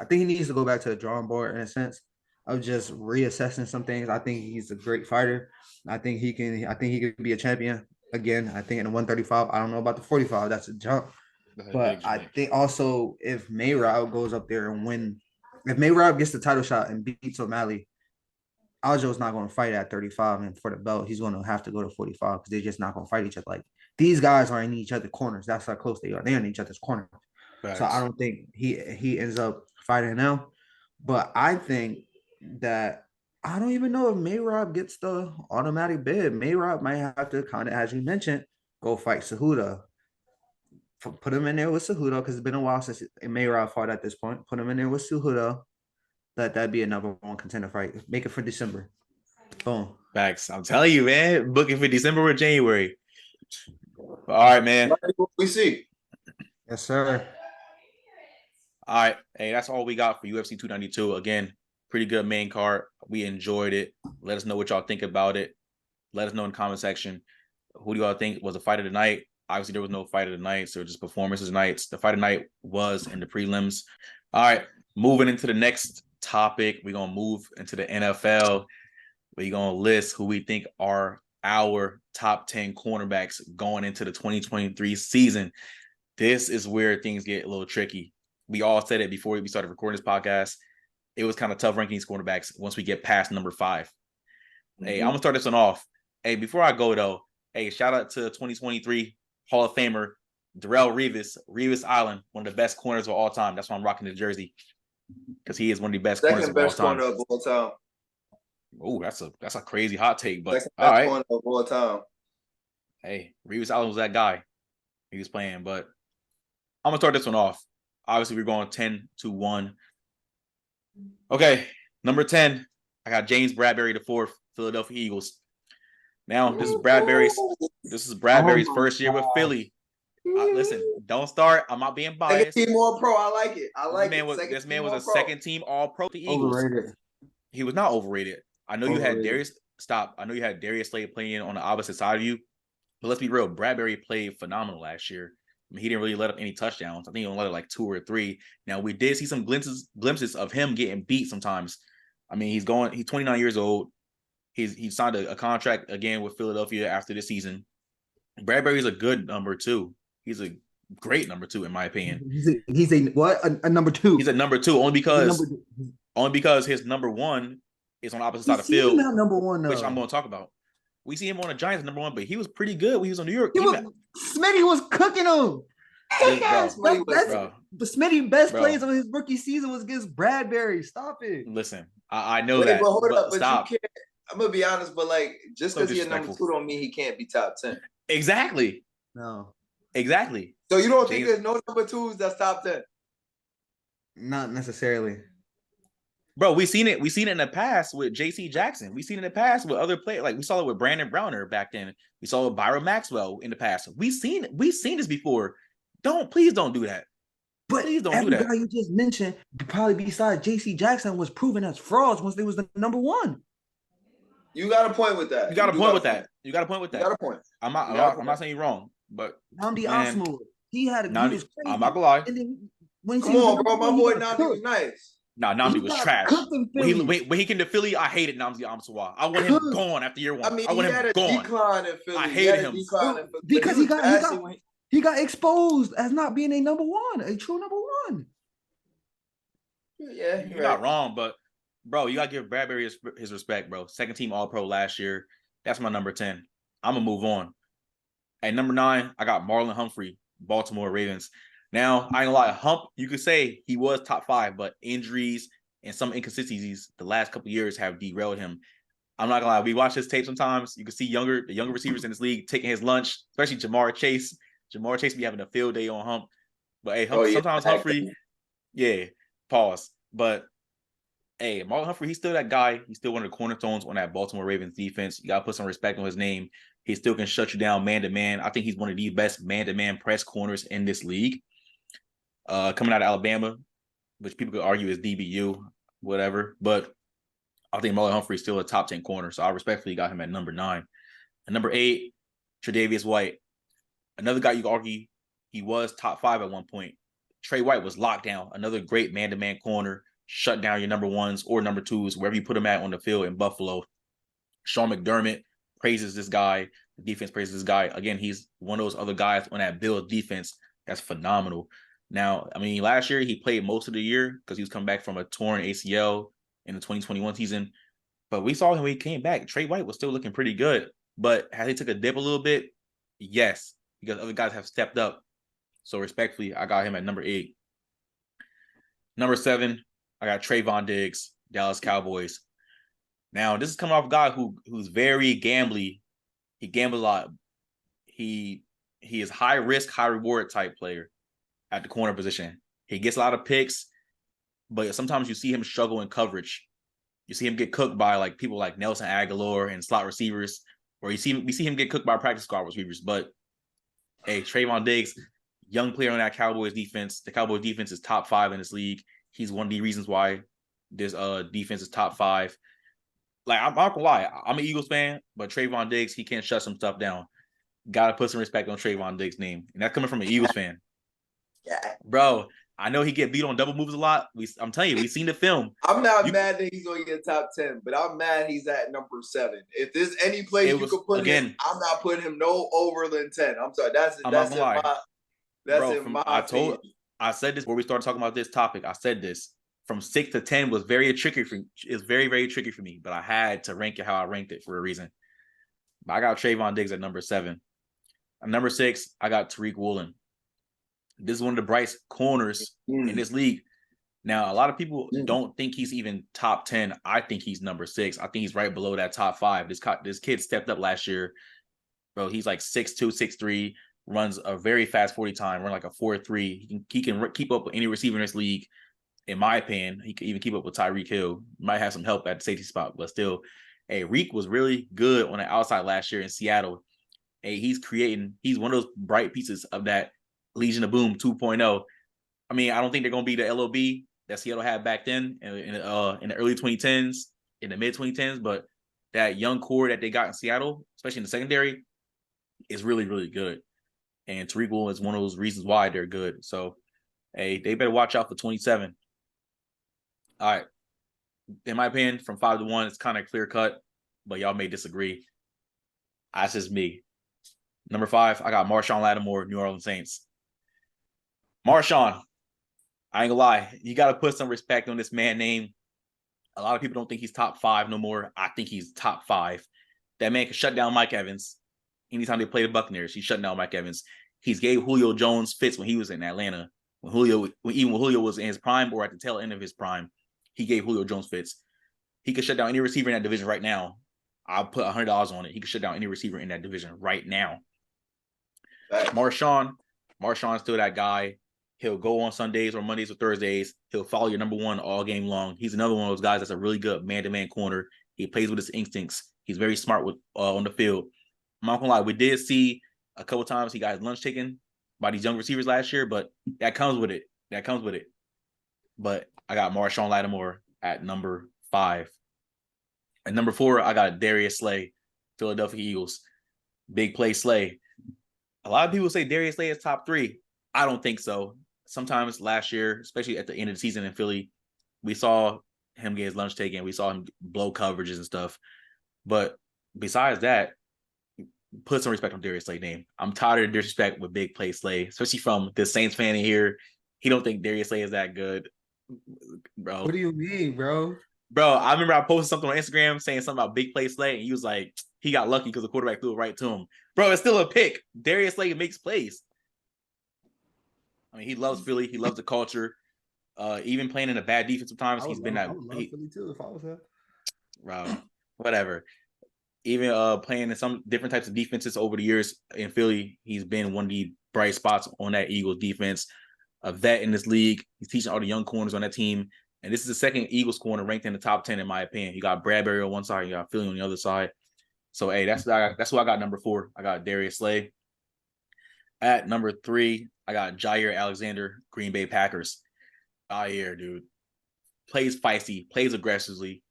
think he needs to go back to the drawing board in a sense of just reassessing some things. I think he's a great fighter. I think he could be a champion again. I think in the 135, I don't know about the 45. That's a jump. But I think also if Mayrob goes up there and if Mayrob gets the title shot and beats O'Malley, Aljo's not going to fight at 35, and for the belt, he's going to have to go to 45 because they're just not going to fight each other. Like these guys are in each other's corners. That's how close they are. They're in each other's corners. Right. So I don't think he ends up fighting them. But I think that I don't even know if Mayrob gets the automatic bid. Mayrob might have to kind of, as you mentioned, go fight Cejudo. Put him in there with Cejudo because it's been a while since Mayrob fought at this point. Put him in there with Cejudo. Let that be a number one contender fight. Make it for December. Boom. Facts. I'm telling you, man. Booking for December or January. All right, man. What we see. Yes, sir. All right. Hey, that's all we got for UFC 292. Again, pretty good main card. We enjoyed it. Let us know what y'all think about it. Let us know in the comment section. Who do y'all think was the fight of the night? Obviously, there was no fight of the night, so just performances nights. The fight of the night was in the prelims. All right. Moving into the next topic, we're going to move into the NFL. We're going to list who we think are our top 10 cornerbacks going into the 2023 season. This is where things get a little tricky. We all said it before we started recording this podcast. It was kind of tough ranking these cornerbacks once we get past number 5. Hey, I'm going to start this one off. Hey, before I go, though, hey, shout out to 2023 Hall of Famer Darrell Revis Island, one of the best corners of all time. That's why I'm rocking the jersey, because he is one of the best corners of all time. Second best corner of all time. Oh, that's a crazy hot take, but Second all best right. corner of all time. Hey, Revis Island was that guy. He was playing, but I'm going to start this one off. Obviously, we're going 10-1. Okay, number 10, I got James Bradbury IV, Philadelphia Eagles. Now, this is Bradbury's first year with Philly. Listen, don't start. I'm not being biased. Second team All-Pro. I like it. This man was a second team All-Pro to Eagles. Overrated. He was not overrated. I know you had Overrated. Darius Slade playing on the opposite side of you, but let's be real. Bradbury played phenomenal last year. I mean, he didn't really let up any touchdowns. I think he only let up like 2 or 3. Now, we did see some glimpses of him getting beat sometimes. I mean, he's 29 years old. He signed a contract again with Philadelphia after this season. Bradbury's a good number 2. He's a great number 2, in my opinion. He's a what? A number 2. He's a number 2 only because his number 1 is on the opposite side of the field. Number 1, though. Which I'm going to talk about. We see him on the Giants number 1, but he was pretty good when he was on New York. Smitty was cooking him. But Smitty best plays of his rookie season was against Bradbury. Stop it. Listen, I know that. But hold up, but stop. you can't. I'm gonna be honest, but like just because he's number 2 don't mean he can't be top 10. Exactly. No. Exactly. So you don't think there's no number 2s that's top 10? Not necessarily. Bro, we seen it in the past with JC Jackson. We seen it in the past with other players. Like we saw it with Brandon Browner back then. We saw it with Byron Maxwell in the past. We seen this before. Please don't do that. But please don't every do that. guy you just mentioned, probably besides JC Jackson, was proven as frauds once they was the number 1. You got a point with that. You got a point with that. You got a point with that. You got a point. I'm not saying you're wrong, but Namdi Osmo, he had a Namdi, he was crazy. I'm not gonna lie. And then when Come on, bro. My boy Namdi was nice. Nah, Namdi was trash. When he came to Philly, I hated Namdi Amsawa. I want him gone after year 1. I mean, want he him had a gone. decline in Philly. I hated him because he got exposed as not being a number 1, a true number 1. Yeah, you're not wrong, but bro, you gotta give Bradbury his respect, bro. Second team All-Pro last year. That's my number 10. I'm gonna move on. At number 9, I got Marlon Humphrey, Baltimore Ravens. Now, I ain't gonna lie, Hump, you could say he was top 5, but injuries and some inconsistencies the last couple of years have derailed him. I'm not gonna lie, we watch his tape sometimes. You can see the younger receivers in this league taking his lunch, especially Jamar Chase. Jamar Chase be having a field day on Hump. But hey, sometimes Humphrey, pause. But hey, Marlon Humphrey, he's still that guy. He's still one of the cornerstones on that Baltimore Ravens defense. You gotta put some respect on his name. He still can shut you down man to man. I think he's one of the best man to man press corners in this league. Coming out of Alabama, which people could argue is DBU, whatever. But I think Marlon Humphrey is still a top 10 corner. So I respectfully got him at number 9. And number 8, Tre'Davious White. Another guy you could argue he was top 5 at one point. Trey White was locked down. Another great man-to-man corner. Shut down your number 1s or number 2s, wherever you put him at on the field in Buffalo. Sean McDermott praises this guy. The defense praises this guy. Again, he's one of those other guys on that Bills defense that's phenomenal. Now, I mean, last year he played most of the year because he was coming back from a torn ACL in the 2021 season. But we saw him when he came back. Trey White was still looking pretty good. But has he took a dip a little bit? Yes, because other guys have stepped up. So respectfully, I got him at number 8. Number 7, I got Trayvon Diggs, Dallas Cowboys. Now, this is coming off a guy who's very gambly. He gambles a lot. He is high risk, high reward type player at the corner position. He gets a lot of picks, but sometimes you see him struggle in coverage. You see him get cooked by like people like Nelson Aguilar and slot receivers, or we see him get cooked by practice squad receivers. But hey, Trayvon Diggs, young player on that Cowboys defense. The Cowboys defense is top 5 in this league. He's one of the reasons why this defense is top 5. Like, I'm not gonna lie, I'm an Eagles fan, but Trayvon Diggs, he can't shut some stuff down. Gotta put some respect on Trayvon Diggs' name. And that's coming from an Eagles fan. Yeah. Bro, I know he get beat on double moves a lot. I'm telling you, we've seen the film. I'm not mad that he's going to get top 10, but I'm mad he's at number 7. If there's any place you could put him, I'm not putting him no over than 10. I'm sorry. That's in my opinion. I said this before we started talking about this topic. I said this. From 6 to 10 was very tricky for me. It's very, very tricky for me, but I had to rank it how I ranked it for a reason. But I got Trayvon Diggs at number 7. At number 6, I got Tariq Woolen. This is one of the brightest corners in this league. Now, a lot of people don't think he's even top 10. I think he's number 6. I think he's right below that top 5. This kid stepped up last year. Bro, he's like 6'2", 6'3", runs a very fast 40 time, run like a 4.3. He can keep up with any receiver in this league. In my opinion, he can even keep up with Tyreek Hill. Might have some help at the safety spot, but still, hey, Reek was really good on the outside last year in Seattle. Hey, he's one of those bright pieces of that Legion of Boom 2.0. I mean, I don't think they're going to be the LOB that Seattle had back then in the early 2010s, in the mid 2010s, but that young core that they got in Seattle, especially in the secondary, is really, really good. And Tariq Woolen is one of those reasons why they're good. So, hey, they better watch out for 27. All right. In my opinion, from 5 to 1, it's kind of clear cut, but y'all may disagree. That's just me. Number 5, I got Marshawn Lattimore, New Orleans Saints. Marshawn, I ain't gonna lie, you got to put some respect on this man's name. A lot of people don't think he's top 5 no more. I think he's top 5. That man can shut down Mike Evans. Anytime they play the Buccaneers, he's shutting down Mike Evans. He's gave Julio Jones fits when he was in Atlanta. When Julio was in his prime or at the tail end of his prime, he gave Julio Jones fits. He could shut down any receiver in that division right now. I'll put $100 on it. He could shut down any receiver in that division right now. Marshawn's still that guy. He'll go on Sundays or Mondays or Thursdays. He'll follow your number 1 all game long. He's another one of those guys that's a really good man-to-man corner. He plays with his instincts. He's very smart with on the field. I'm not gonna lie, we did see a couple times he got his lunch taken by these young receivers last year, but that comes with it. But I got Marshawn Lattimore at number 5. At number 4, I got Darius Slay, Philadelphia Eagles. Big play Slay. A lot of people say Darius Slay is top 3. I don't think so. Sometimes last year, especially at the end of the season in Philly, we saw him get his lunch taken. We saw him blow coverages and stuff. But besides that, put some respect on Darius Slay's name. I'm tired of disrespect with big play Slay, especially from the Saints fan in here. He don't think Darius Slay is that good, bro. What do you mean, bro? Bro, I remember I posted something on Instagram saying something about big play Slay, and he was like, he got lucky because the quarterback threw it right to him. Bro, it's still a pick. Darius Slay makes plays. I mean, he loves Philly. He loves the culture. Even playing in a bad defense sometimes, he's been that. I would love Philly too if I was him. Bro, whatever. Even playing in some different types of defenses over the years in Philly, he's been one of the bright spots on that Eagles defense. A vet in this league. He's teaching all the young corners on that team. And this is the second Eagles corner ranked in the top 10, in my opinion. You got Bradbury on one side, you got Philly on the other side. So, hey, that's who I got number 4. I got Darius Slay. At number 3, I got Jair Alexander, Green Bay Packers. Jair, dude. Plays feisty, plays aggressively.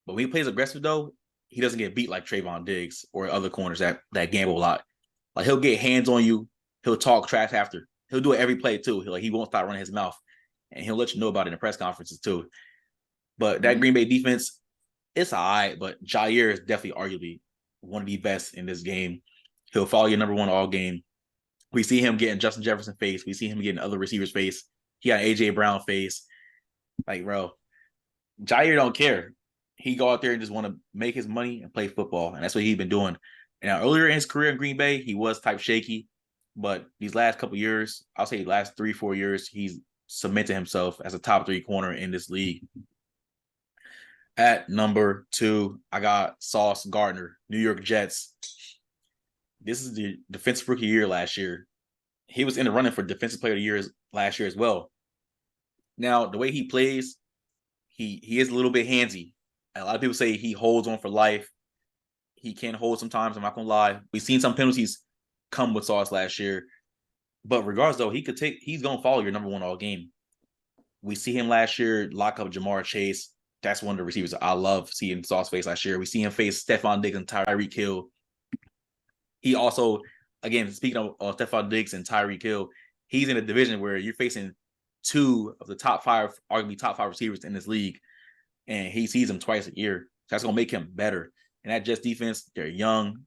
But when he plays aggressive, though, he doesn't get beat like Trayvon Diggs or other corners that gamble a lot. Like, he'll get hands on you. He'll talk trash after. He'll do it every play, too. He won't stop running his mouth. And he'll let you know about it in the press conferences, too. But that Green Bay defense, it's all right. But Jair is definitely arguably one of the best in this game. He'll follow your number 1 all game. We see him getting Justin Jefferson face. We see him getting other receivers face. He got A.J. Brown face. Like, bro, Jair don't care. He go out there and just want to make his money and play football. And that's what he's been doing. And now, earlier in his career in Green Bay, he was type shaky. But these last couple years, I'll say last 3-4 years, he's cemented himself as a top 3 corner in this league. At number 2, I got Sauce Gardner, New York Jets. This is the defensive rookie year last year. He was in the running for defensive player of the year last year as well. Now, the way he plays, he is a little bit handsy. A lot of people say he holds on for life. He can hold sometimes. I'm not gonna lie. We've seen some penalties come with Sauce last year, but regardless, though, he's gonna follow your number one all game. We see him last year lock up Jamar Chase. That's one of the receivers I love seeing Sauce face last year. We see him face Stephon Diggs and Tyreek Hill. He also, again, speaking of Stephon Diggs and Tyreek Hill, he's in a division where you're facing two of the top five, arguably top five receivers in this league, and he sees them twice a year. So that's gonna make him better. And that Jets defense, they're young,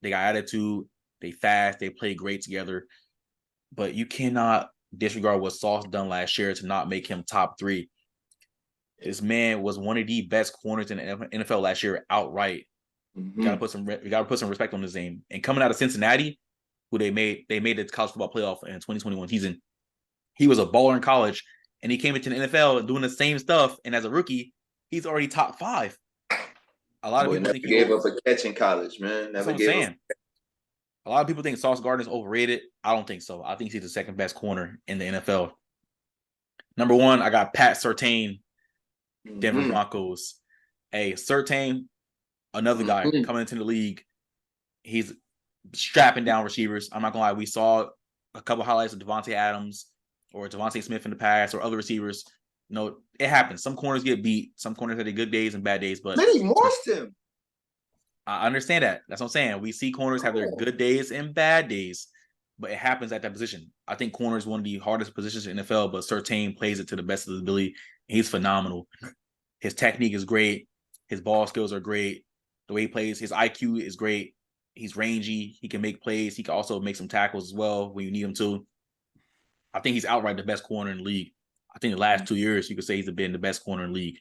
they got attitude, they fast, they play great together. But you cannot disregard what Sauce done last year to not make him top three. This man was one of the best corners in the NFL last year outright. Mm-hmm. We gotta put some respect on his name. And coming out of Cincinnati, who they made the college football playoff in 2021 season, he was a baller in college, and he came into the NFL doing the same stuff. And as a rookie, he's already top five. A lot of people think he gave up a catch in college, man. That's what I'm saying. A lot of people think Sauce Gardner is overrated. I don't think so. I think he's the second best corner in the NFL. Number one, I got Pat Surtain, Denver Broncos. Hey, Surtain, another guy coming into the league. He's strapping down receivers. I'm not gonna lie. We saw a couple highlights of Devontae Adams or Devontae Smith in the past or other receivers. No, it happens. Some corners get beat. Some corners have their good days and bad days. But then he lost him. I understand that. That's what I'm saying. We see corners have their good days and bad days, but it happens at that position. I think corner is one of the hardest positions in the NFL, but Surtain plays it to the best of his ability. He's phenomenal. His technique is great. His ball skills are great. The way he plays, his IQ is great. He's rangy. He can make plays. He can also make some tackles as well when you need him to. I think he's outright the best corner in the league. I think the last 2 years, you could say he's been the best corner in the league.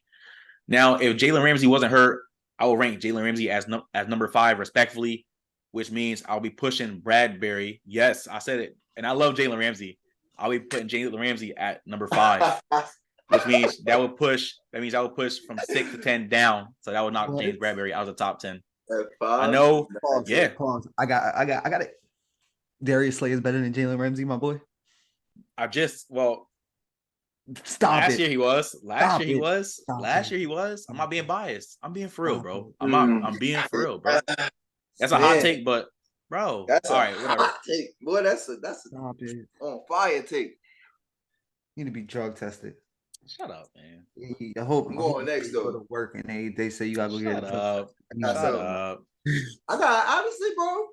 Now, if Jalen Ramsey wasn't hurt, I will rank Jalen Ramsey as number 5 respectfully, which means I'll be pushing Bradbury. Yes, I said it. And I love Jalen Ramsey. I'll be putting Jalen Ramsey at number 5, which means I would push from 6 to 10 down. So that would knock James Bradbury out of the top 10. I know. Pause, yeah. Pause. I got it. Darius Slay is better than Jalen Ramsey, my boy. Stop last it. year he was. Last year he was. I'm not being biased. I'm being for real, bro. I'm being for real, bro. That's a hot take, but bro. That's all right, whatever. Hot take. Boy, that's a on fire take. You need to be drug tested. Shut up, man. I hope I'm going next though. Go to work and they say you gotta go get it. Shut up. I got honestly, bro.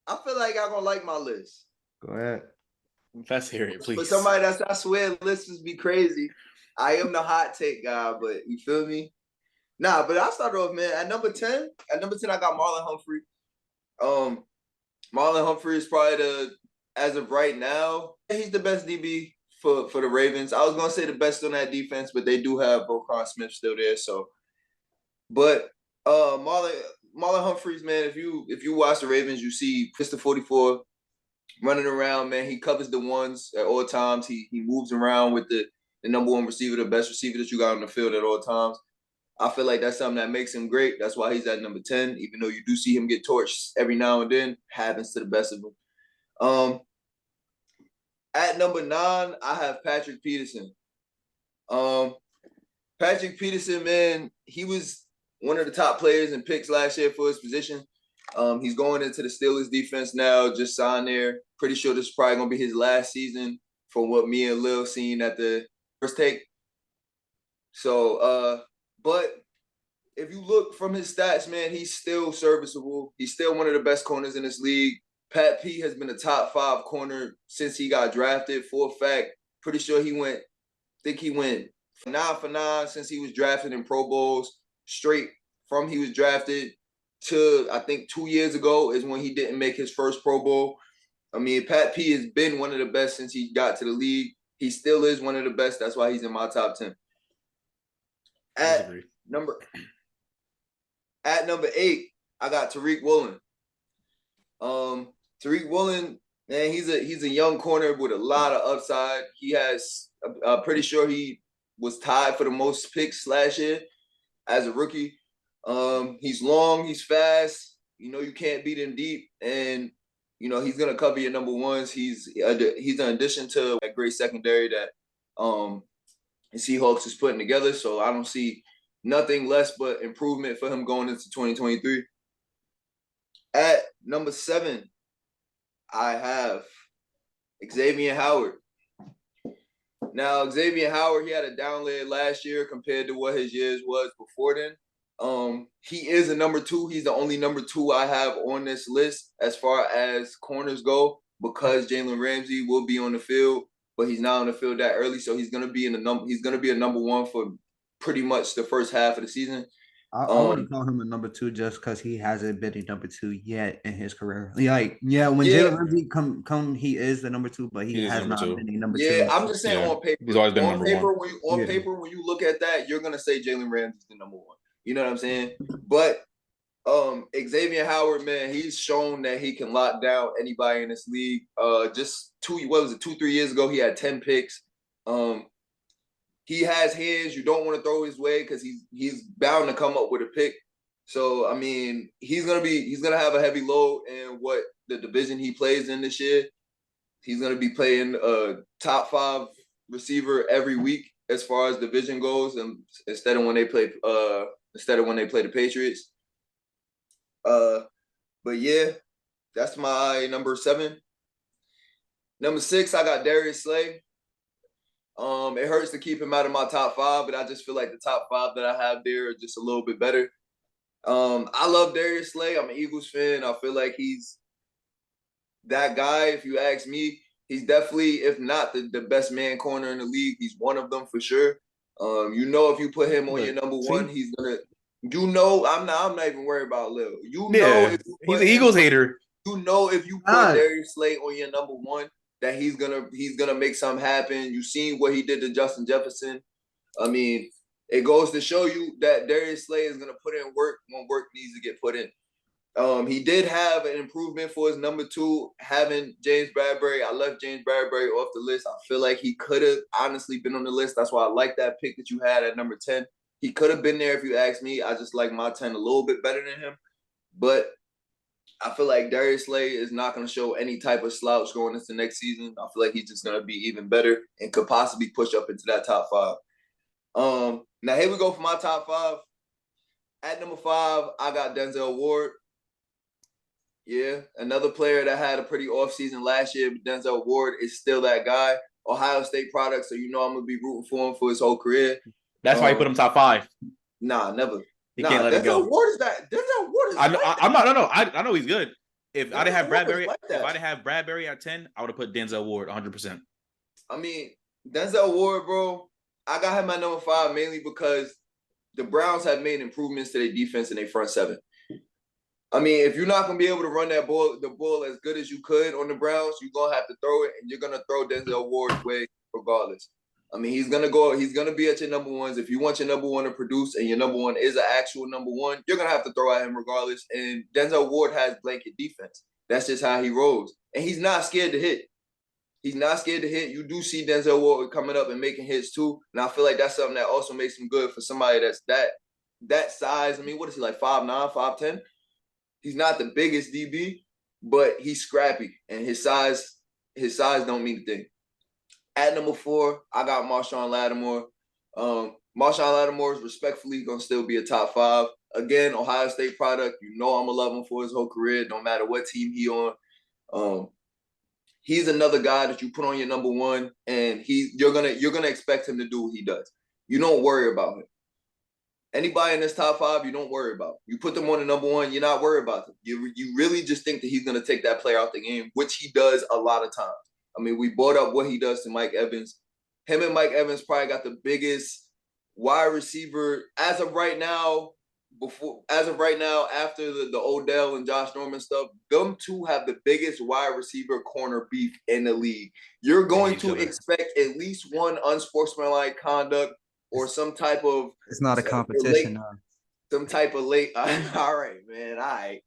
I feel like I'm gonna like my list. Go ahead. Let's hear it, please. For somebody I swear lists just be crazy. I am the hot take guy, but you feel me? Nah, but I'll start off, man. At number 10, I got Marlon Humphrey. Marlon Humphrey is probably as of right now, he's the best DB for the Ravens. I was gonna say the best on that defense, but they do have Roquan Smith still there. So, but Marlon Humphreys, man, if you watch the Ravens, you see Mr. 44 running around, man. He covers the ones at all times. He moves around with the number one receiver, the best receiver that you got on the field at all times. I feel like that's something that makes him great. That's why he's at number 10, even though you do see him get torched every now and then. Happens to the best of them. At number 9, I have Patrick Peterson. Patrick Peterson, man, he was one of the top players in picks last year for his position. He's going into the Steelers defense now, just signed there. Pretty sure this is probably going to be his last season from what me and Lil seen at the first take. So, but if you look from his stats, man, he's still serviceable. He's still one of the best corners in this league. Pat P has been a top 5 corner since he got drafted. For a fact, pretty sure he went 9 for 9 since he was drafted in Pro Bowls. Straight from he was drafted to, I think, 2 years ago is when he didn't make his first Pro Bowl. I mean, Pat P has been one of the best since he got to the league. He still is one of the best. That's why he's in my top 10. At number 8, I got Tariq Woolen. Tariq Woolen, man, he's a young corner with a lot of upside. He has, pretty sure he was tied for the most picks last year as a rookie. He's long, he's fast. You know, you can't beat him deep, and you know he's gonna cover your number ones. He's an addition to a great secondary that the Seahawks is putting together. So I don't see nothing less but improvement for him going into 2023. At number 7, I have Xavier Howard. Now, Xavier Howard, he had a down leg last year compared to what his years was before then. He is a number 2. He's the only number 2 I have on this list as far as corners go, because Jalen Ramsey will be on the field, but he's not on the field that early, so he's gonna be a number 1 for pretty much the first half of the season. I wouldn't call him a number 2 just because he hasn't been a number 2 yet in his career. Like, when Jalen Ramsey come, he is the number 2, but he has not been a number 2. Yeah, I'm just saying on paper. He's always been on number paper, 1. On paper, when you look at that, you're gonna say Jalen Ramsey's the number 1. You know what I'm saying? But Xavier Howard, man, he's shown that he can lock down anybody in this league. Just 2-3 years ago, he had 10 picks. He has hands you don't want to throw his way because he's bound to come up with a pick. So I mean, he's gonna have a heavy load in what the division he plays in this year. He's gonna be playing a top 5 receiver every week as far as division goes, and instead of when they play the Patriots. But yeah, that's my number 7. Number 6, I got Darius Slay. It hurts to keep him out of my top 5, but I just feel like the top 5 that I have there are just a little bit better. I love Darius Slay. I'm an Eagles fan. I feel like he's that guy. If you ask me, he's definitely, if not the best man corner in the league, he's one of them for sure. If you put him on your number 1, he's gonna. I'm not even worried about Lil. He's an Eagles hater. If you put Darius Slay on your number 1, that he's gonna make something happen. You've seen what he did to Justin Jefferson. I mean, it goes to show you that Darius Slay is gonna put in work when work needs to get put in. He did have an improvement for his number 2, having James Bradbury. I left James Bradbury off the list. I feel like he could have honestly been on the list. That's why I like that pick that you had at number 10. He could have been there if you ask me. I just like my 10 a little bit better than him. But I feel like Darius Slay is not going to show any type of slouch going into next season. I feel like he's just going to be even better and could possibly push up into that top 5. Now, here we go for my top 5. At number 5, I got Denzel Ward. Yeah, another player that had a pretty off season last year, but Denzel Ward is still that guy. Ohio State product, so I'm going to be rooting for him for his whole career. That's why you put him top 5. Nah, never. Can't let it go. Denzel Ward is that. Denzel Ward is. I know he's good. If I didn't have Bradbury, if I didn't have Bradbury at 10, I would have put Denzel Ward 100%. I mean, Denzel Ward, bro. I got him at number 5 mainly because the Browns have made improvements to their defense in their front 7. I mean, if you're not gonna be able to run the ball as good as you could on the Browns, you're gonna have to throw it, and you're gonna throw Denzel Ward's way regardless. I mean, he's gonna be at your number 1s. If you want your number 1 to produce and your number 1 is an actual number 1, you're gonna have to throw at him regardless. And Denzel Ward has blanket defense. That's just how he rolls. And he's not scared to hit. You do see Denzel Ward coming up and making hits too. And I feel like that's something that also makes him good for somebody that's that size. I mean, what is he, like 5'9", 5'10"? He's not the biggest DB, but he's scrappy. And his size don't mean a thing. At number 4, I got Marshawn Lattimore. Marshawn Lattimore is respectfully going to still be a top 5. Again, Ohio State product. I'm going to love him for his whole career, no matter what team he on. He's another guy that you put on your number 1, and you're gonna expect him to do what he does. You don't worry about him. Anybody in this top 5, you don't worry about. You put them on the number 1, you're not worried about them. You really just think that he's going to take that player out the game, which he does a lot of times. I mean, we brought up what he does to Mike Evans. Him and Mike Evans probably got the biggest wide receiver as of right now. After the Odell and Josh Norman stuff, them two have the biggest wide receiver corner beef in the league. You're going to expect at least one unsportsmanlike conduct or some type of. It's not a competition. Some type of late. All right, man. All right.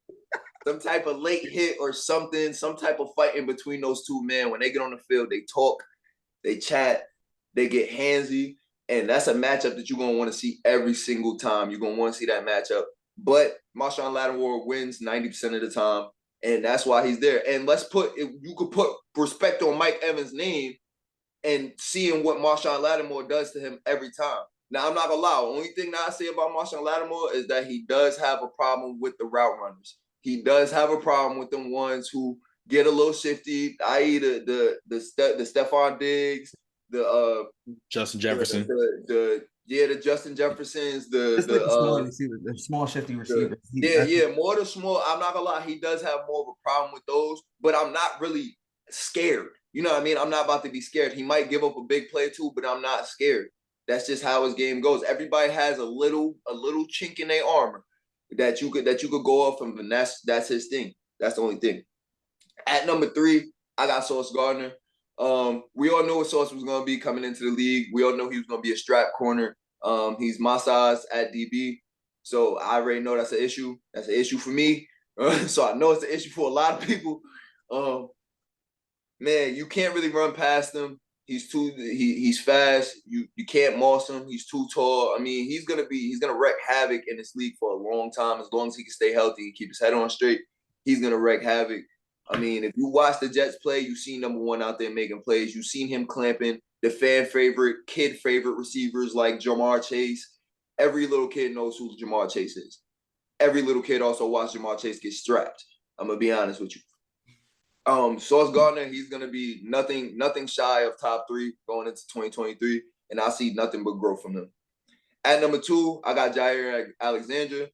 Some type of late hit or something, some type of fight in between those two men. When they get on the field, they talk, they chat, they get handsy. And that's a matchup that you're going to want to see every single time. You're going to want to see that matchup. But Marshawn Lattimore wins 90% of the time, and that's why he's there. And you could put respect on Mike Evans' name and seeing what Marshawn Lattimore does to him every time. Now, I'm not gonna lie. Only thing that I say about Marshawn Lattimore is that he does have a problem with the route runners. He does have a problem with them ones who get a little shifty, i.e. the Stephon Diggs, the Justin Jefferson. the Justin Jeffersons, It's like the small receivers, the small shifty receivers. More the small. I'm not gonna lie, he does have more of a problem with those, but I'm not really scared. You know what I mean? I'm not about to be scared. He might give up a big play too, but I'm not scared. That's just how his game goes. Everybody has a little chink in their armor that you could go off of, and that's his thing. That's the only thing. At number 3, I got Sauce Gardner. We all knew what Sauce was going to be coming into the league. We all know he was going to be a strap corner. He's my size at DB, so I already know that's an issue. That's an issue for me. So I know it's an issue for a lot of people. Man, you can't really run past him. He's fast. You can't moss him. He's too tall. I mean, he's gonna wreak havoc in this league for a long time. As long as he can stay healthy and keep his head on straight, he's gonna wreak havoc. I mean, if you watch the Jets play, you've seen number 1 out there making plays. You've seen him clamping the fan favorite, kid favorite receivers like Jamar Chase. Every little kid knows who Jamar Chase is. Every little kid also watched Jamar Chase get strapped. I'm gonna be honest with you. Sauce Gardner, he's gonna be nothing shy of top 3 going into 2023, and I see nothing but growth from him. At number 2, I got Jair Alexander.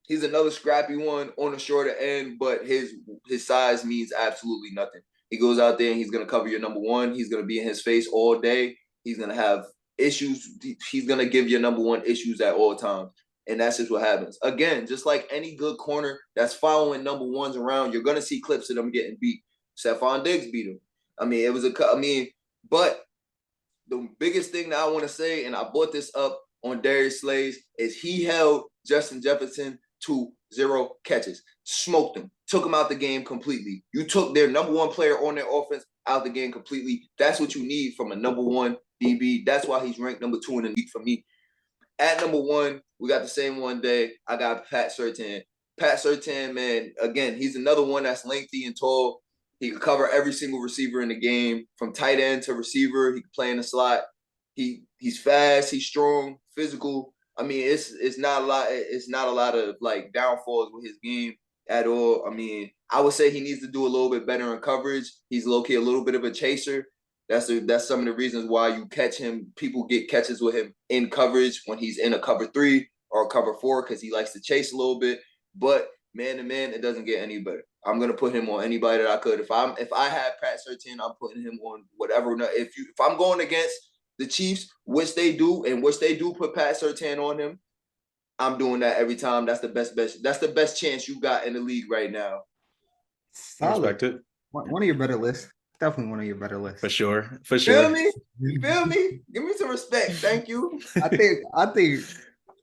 He's another scrappy one on the shorter end, but his size means absolutely nothing. He goes out there and he's gonna cover your number 1. He's gonna be in his face all day. He's gonna have issues. He's gonna give your number 1 issues at all times. And that's just what happens. Again, just like any good corner that's following number 1s around, you're going to see clips of them getting beat. Stephon Diggs beat him. But the biggest thing that I want to say, and I brought this up on Darius Slays, is he held Justin Jefferson to 0 catches. Smoked him. Took him out the game completely. You took their number 1 player on their offense out the game completely. That's what you need from a number 1 DB. That's why he's ranked number 2 in the league for me. At number 1, we got the same one day. I got Pat Surtain. Pat Surtain, man, again, he's another one that's lengthy and tall. He can cover every single receiver in the game, from tight end to receiver. He can play in the slot. He's fast. He's strong, physical. I mean, it's not a lot. It's not a lot of like downfalls with his game at all. I mean, I would say he needs to do a little bit better in coverage. He's low-key a little bit of a chaser. That's some of the reasons why you catch him. People get catches with him in coverage when he's in a cover 3 or a cover 4 because he likes to chase a little bit. But man to man, it doesn't get any better. I'm gonna put him on anybody that I could. If I had Pat Surtain, I'm putting him on whatever. If I'm going against the Chiefs, which they do put Pat Surtain on him, I'm doing that every time. That's the best. That's the best chance you got in the league right now. Solid. One of your better lists. Definitely one of your better lists. For sure. Feel me? You feel me? Give me some respect. Thank you. I think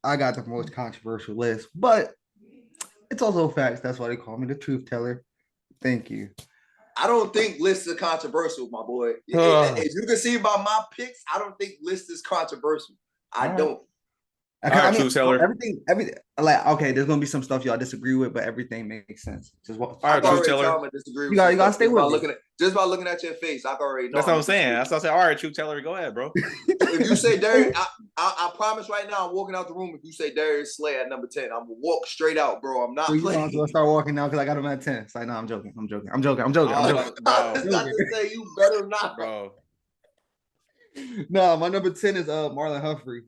I got the most controversial list, but it's also facts. That's why they call me the truth teller. Thank you. I don't think lists are controversial, my boy. As you can see by my picks, I don't think lists is controversial. I don't. Truth teller. Everything, like, okay, there's gonna be some stuff y'all disagree with, but everything makes sense. Just what? All right, truth teller. You gotta stay with me. Just by looking at your face, I can already know. That's what I'm saying. That's what I said. All right, truth teller, go ahead, bro. If you say Darius, I promise right now, I'm walking out the room. If you say Darius Slay at number 10, I'm gonna walk straight out, bro. I'm not playing. So start walking now because I got him at 10. It's like, no, I'm joking. I was about to say you better not, bro. No, my number 10 is Marlon Humphrey.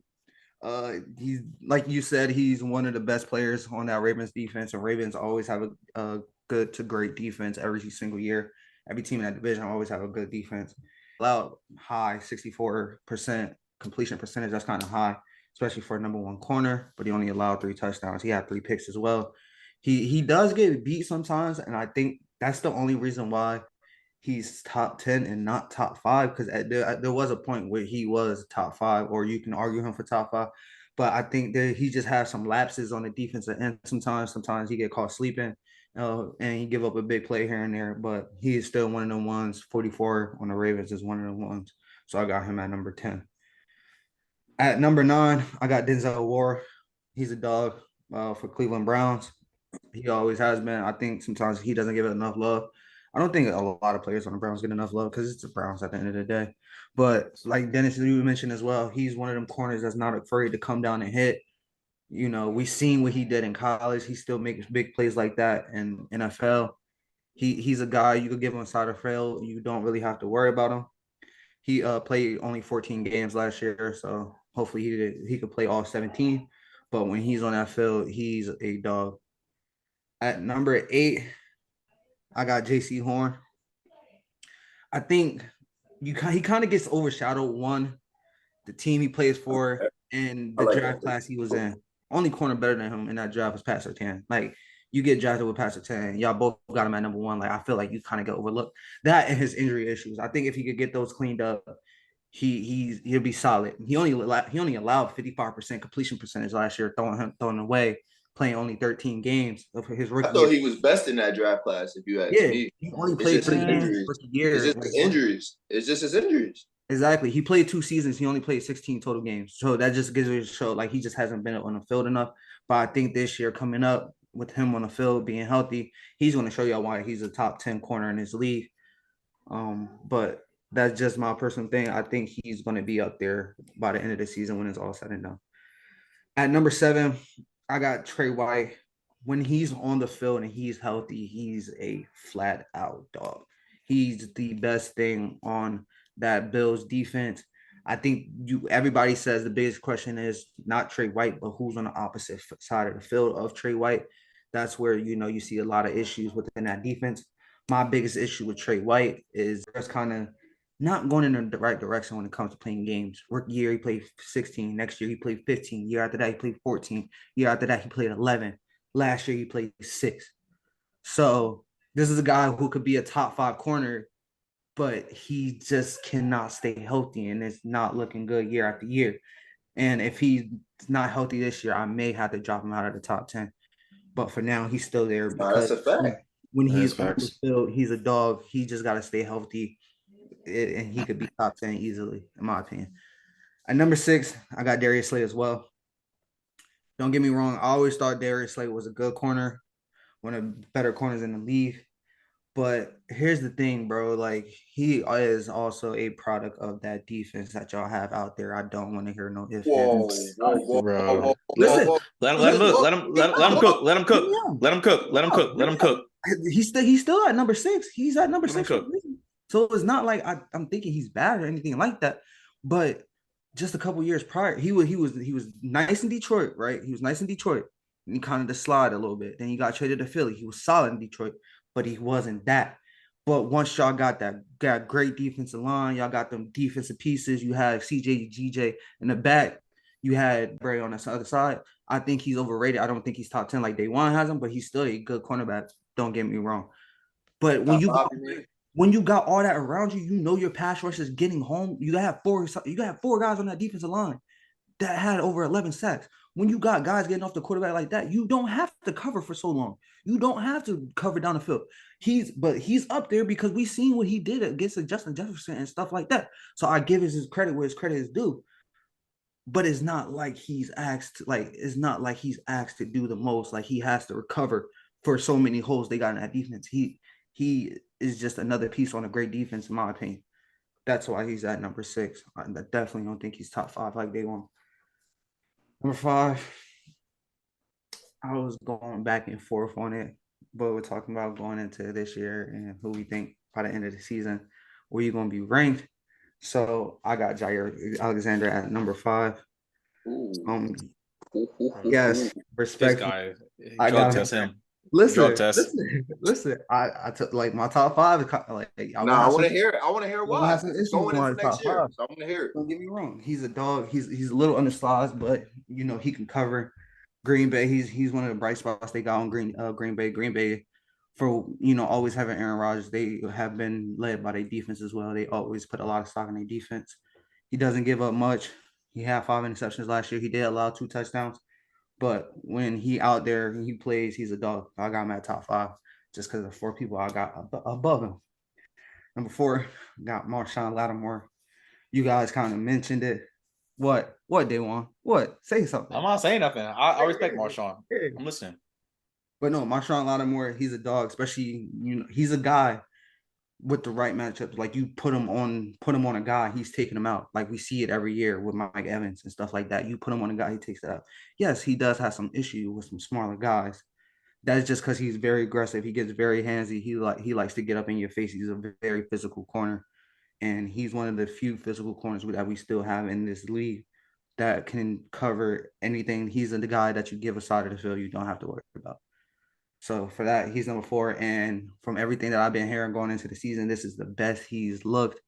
He's, like you said, he's one of the best players on that Ravens defense, and Ravens always have a good to great defense every single year. Every team in that division always have a good defense. Allowed high 64% completion percentage. That's kind of high, especially for a number 1 corner, but he only allowed 3 touchdowns. He had 3 picks as well. He does get beat sometimes, and I think that's the only reason why he's top 10 and not top 5, because there was a point where he was top 5, or you can argue him for top 5. But I think that he just has some lapses on the defensive end sometimes. Sometimes he get caught sleeping, and he give up a big play here and there. But he is still one of the ones. 44 on the Ravens is one of the ones. So I got him at number 10. At number 9, I got Denzel Ward. He's a dog for Cleveland Browns. He always has been. I think sometimes he doesn't give it enough love. I don't think a lot of players on the Browns get enough love because it's the Browns at the end of the day. But like Dennis, you mentioned as well, he's one of them corners that's not afraid to come down and hit. You know, we seen what he did in college. He still makes big plays like that in NFL. He's a guy you could give him a side of fail. You don't really have to worry about him. He played only 14 games last year, so hopefully he could play all 17. But when he's on that field, he's a dog. At number 8, I got JC Horn. I think he kind of gets overshadowed. One, the team he plays for and the draft class he was in. Only corner better than him in that draft was Pat Surtain. Like, you get drafted with Pat Surtain, y'all both got him at number 1. Like, I feel like you kind of get overlooked. That and his injury issues. I think if he could get those cleaned up, he'll be solid. He only allowed 55% completion percentage last year, throwing away, playing only 13 games of his rookie I thought year. he was best in that draft class, if you ask Yeah, me. he only played 3 games rookie year. It's just his injuries. It's just his injuries. Exactly. He played 2 seasons. He only played 16 total games. So that just gives you a show like he just hasn't been on the field enough. But I think this year coming up with him on the field being healthy, he's going to show y'all why he's a top 10 corner in his league. But that's just my personal thing. I think he's going to be up there by the end of the season when it's all said and done. At number 7, I got Trey White. When he's on the field and he's healthy, he's a flat out dog. He's the best thing on that Bills defense. I think everybody says the biggest question is not Trey White, but who's on the opposite side of the field of Trey White. That's where, you see a lot of issues within that defense. My biggest issue with Trey White is just kind of not going in the right direction when it comes to playing games. Rookie year, he played 16. Next year, he played 15. Year after that, he played 14. Year after that, he played 11. Last year, he played 6. So this is a guy who could be a top 5 corner, but he just cannot stay healthy, and it's not looking good year after year. And if he's not healthy this year, I may have to drop him out of the top 10. But for now, he's still there because that's a fact. When he's on the field, he's a dog. He just got to stay healthy, and he could be top 10 easily, in my opinion. At number 6, I got Darius Slay as well. Don't get me wrong. I always thought Darius Slay was a good corner, one of the better corners in the league. But here's the thing, bro. Like, he is also a product of that defense that y'all have out there. I don't want to hear no ifs. Whoa. Listen, let him cook. He's still at number 6. He's at number 6. So it's not like I'm thinking he's bad or anything like that. But just a couple years prior, he was nice in Detroit, right? He was nice in Detroit. And he kind of just slid a little bit. Then he got traded to Philly. He was solid in Detroit, but he wasn't that. But once y'all got that great defensive line, y'all got them defensive pieces. You had CJ, GJ in the back. You had Bray on the other side. I think he's overrated. I don't think he's top 10 like Day One has him, but he's still a good cornerback. Don't get me wrong. But when you got all that around you, your pass rush is getting home. You got 4 guys on that defensive line that had over 11 sacks. When you got guys getting off the quarterback like that, you don't have to cover for so long. You don't have to cover down the field. He's up there because we seen what he did against Justin Jefferson and stuff like that. So I give his credit where his credit is due. But it's not like he's asked to do the most. Like, he has to recover for so many holes they got in that defense. He is just another piece on a great defense, in my opinion. That's why he's at number 6. I definitely don't think he's top 5 like Day One. Number 5, I was going back and forth on it, but we're talking about going into this year and who we think by the end of the season where you're going to be ranked. So I got Jair Alexander at number 5. Yes, respect. This guy, I got him. Listen. I took like my top 5. I want to hear it. I want to hear why. Have some issues going into next year. So I want to hear it. Don't get me wrong. He's a dog. He's a little undersized, but he can cover. Green Bay. He's one of the bright spots they got on Green Bay. Green Bay, for always having Aaron Rodgers, they have been led by their defense as well. They always put a lot of stock in their defense. He doesn't give up much. He had 5 interceptions last year. He did allow 2 touchdowns. But when he out there and he plays, he's a dog. I got him at top 5 just because of 4 people I got above him. Number 4, got Marshawn Lattimore. You guys kind of mentioned it. What Day One? What? Say something. I'm not saying nothing. I respect Marshawn. I'm listening. But no, Marshawn Lattimore, he's a dog. Especially, he's a guy with the right matchups. Like you put him on a guy, he's taking him out. Like we see it every year with Mike Evans and stuff like that. You put him on a guy, he takes it out. Yes, he does have some issue with some smaller guys. That's just because he's very aggressive. He gets very handsy. He likes to get up in your face. He's a very physical corner, and he's one of the few physical corners that we still have in this league that can cover anything. He's the guy that you give a side of the field you don't have to worry about. So for that, he's number 4. And from everything that I've been hearing going into the season, this is the best he's looked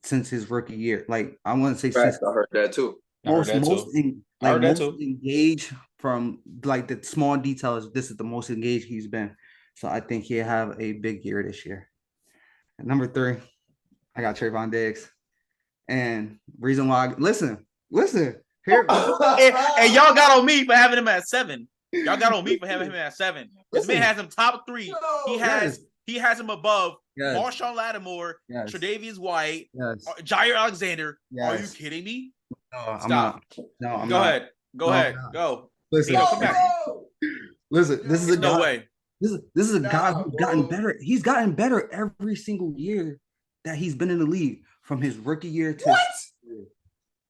since his rookie year. Like I want to say Facts, since I heard that too. most too. engaged from like the small details. This is the most engaged he's been. So I think he'll have a big year this year. At number 3, I got Trayvon Diggs. And reason why, listen here. And y'all got on me for having him at 7. Y'all got on me for having him at 7. This man has him top 3. He has him above Marshawn Lattimore, Tre'Davious White, Jair Alexander. Are you kidding me? No, Stop. I'm Go not. ahead. Go ahead. Go. Listen, Come back. Listen, this is a no guy. way. This is a guy who's gotten better. He's gotten better every single year that he's been in the league, from his rookie year to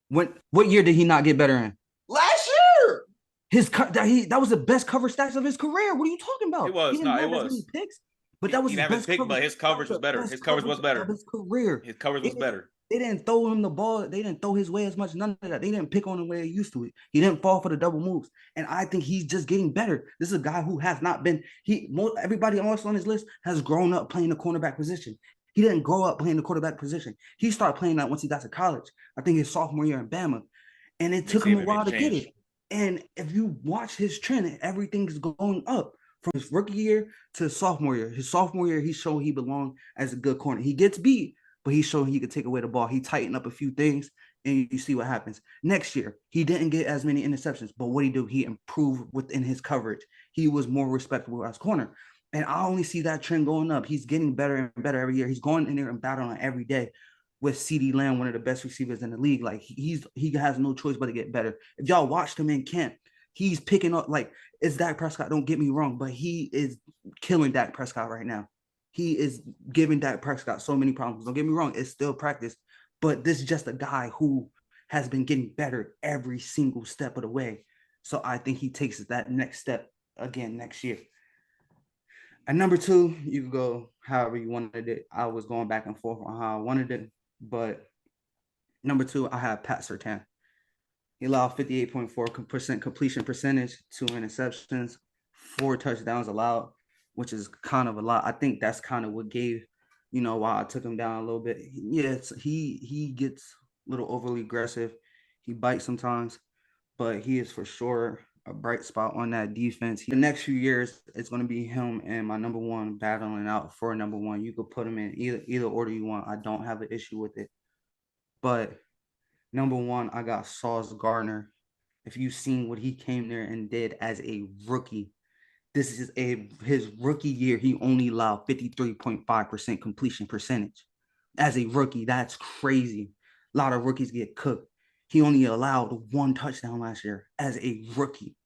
what year did he not get better in? Last year. That was the best cover stats of his career. What are you talking about? It was. He didn't No, it have as was. many picks, but that was He his didn't have best his pick, cover. but his coverage was better. His coverage was better. Of his career. His coverage was better. They didn't throw him the ball. They didn't throw his way as much. None of that. They didn't pick on him the way they used to. He didn't fall for the double moves. And I think he's just getting better. This is a guy who has not been. Everybody else on his list has grown up playing the cornerback position. He didn't grow up playing the quarterback position. He started playing that once he got to college. I think his sophomore year in Bama. And it took him a while to get it. And if you watch his trend, everything's going up from his rookie year to sophomore year. His sophomore year, he showed he belonged as a good corner. He gets beat, but he showed he could take away the ball. He tightened up a few things, and you see what happens. Next year, he didn't get as many interceptions, but what he do? He improved within his coverage. He was more respectable as corner. And I only see that trend going up. He's getting better and better every year. He's going in there and battling every day with CeeDee Lamb, one of the best receivers in the league. Like he has no choice but to get better. If y'all watched him in camp, he's picking up, like, it's Dak Prescott. Don't get me wrong, but he is killing Dak Prescott right now. He is giving Dak Prescott so many problems. Don't get me wrong, it's still practice, but this is just a guy who has been getting better every single step of the way. So I think he takes that next step again next year. At number 2, you can go however you wanted it. I was going back and forth on how I wanted it, but number 2, I have Pat Surtain. He allowed 58.4% completion percentage, 2 interceptions, 4 touchdowns allowed, which is kind of a lot. I think that's kind of what gave, why I took him down a little bit. Yes, he gets a little overly aggressive. He bites sometimes, but he is for sure a bright spot on that defense. The next few years, it's going to be him and my number 1 battling out for number 1. You could put him in either order you want. I don't have an issue with it. But number 1, I got Sauce Gardner. If you've seen what he came there and did as a rookie, this is his rookie year. He only allowed 53.5% completion percentage. As a rookie, that's crazy. A lot of rookies get cooked. He only allowed 1 touchdown last year as a rookie.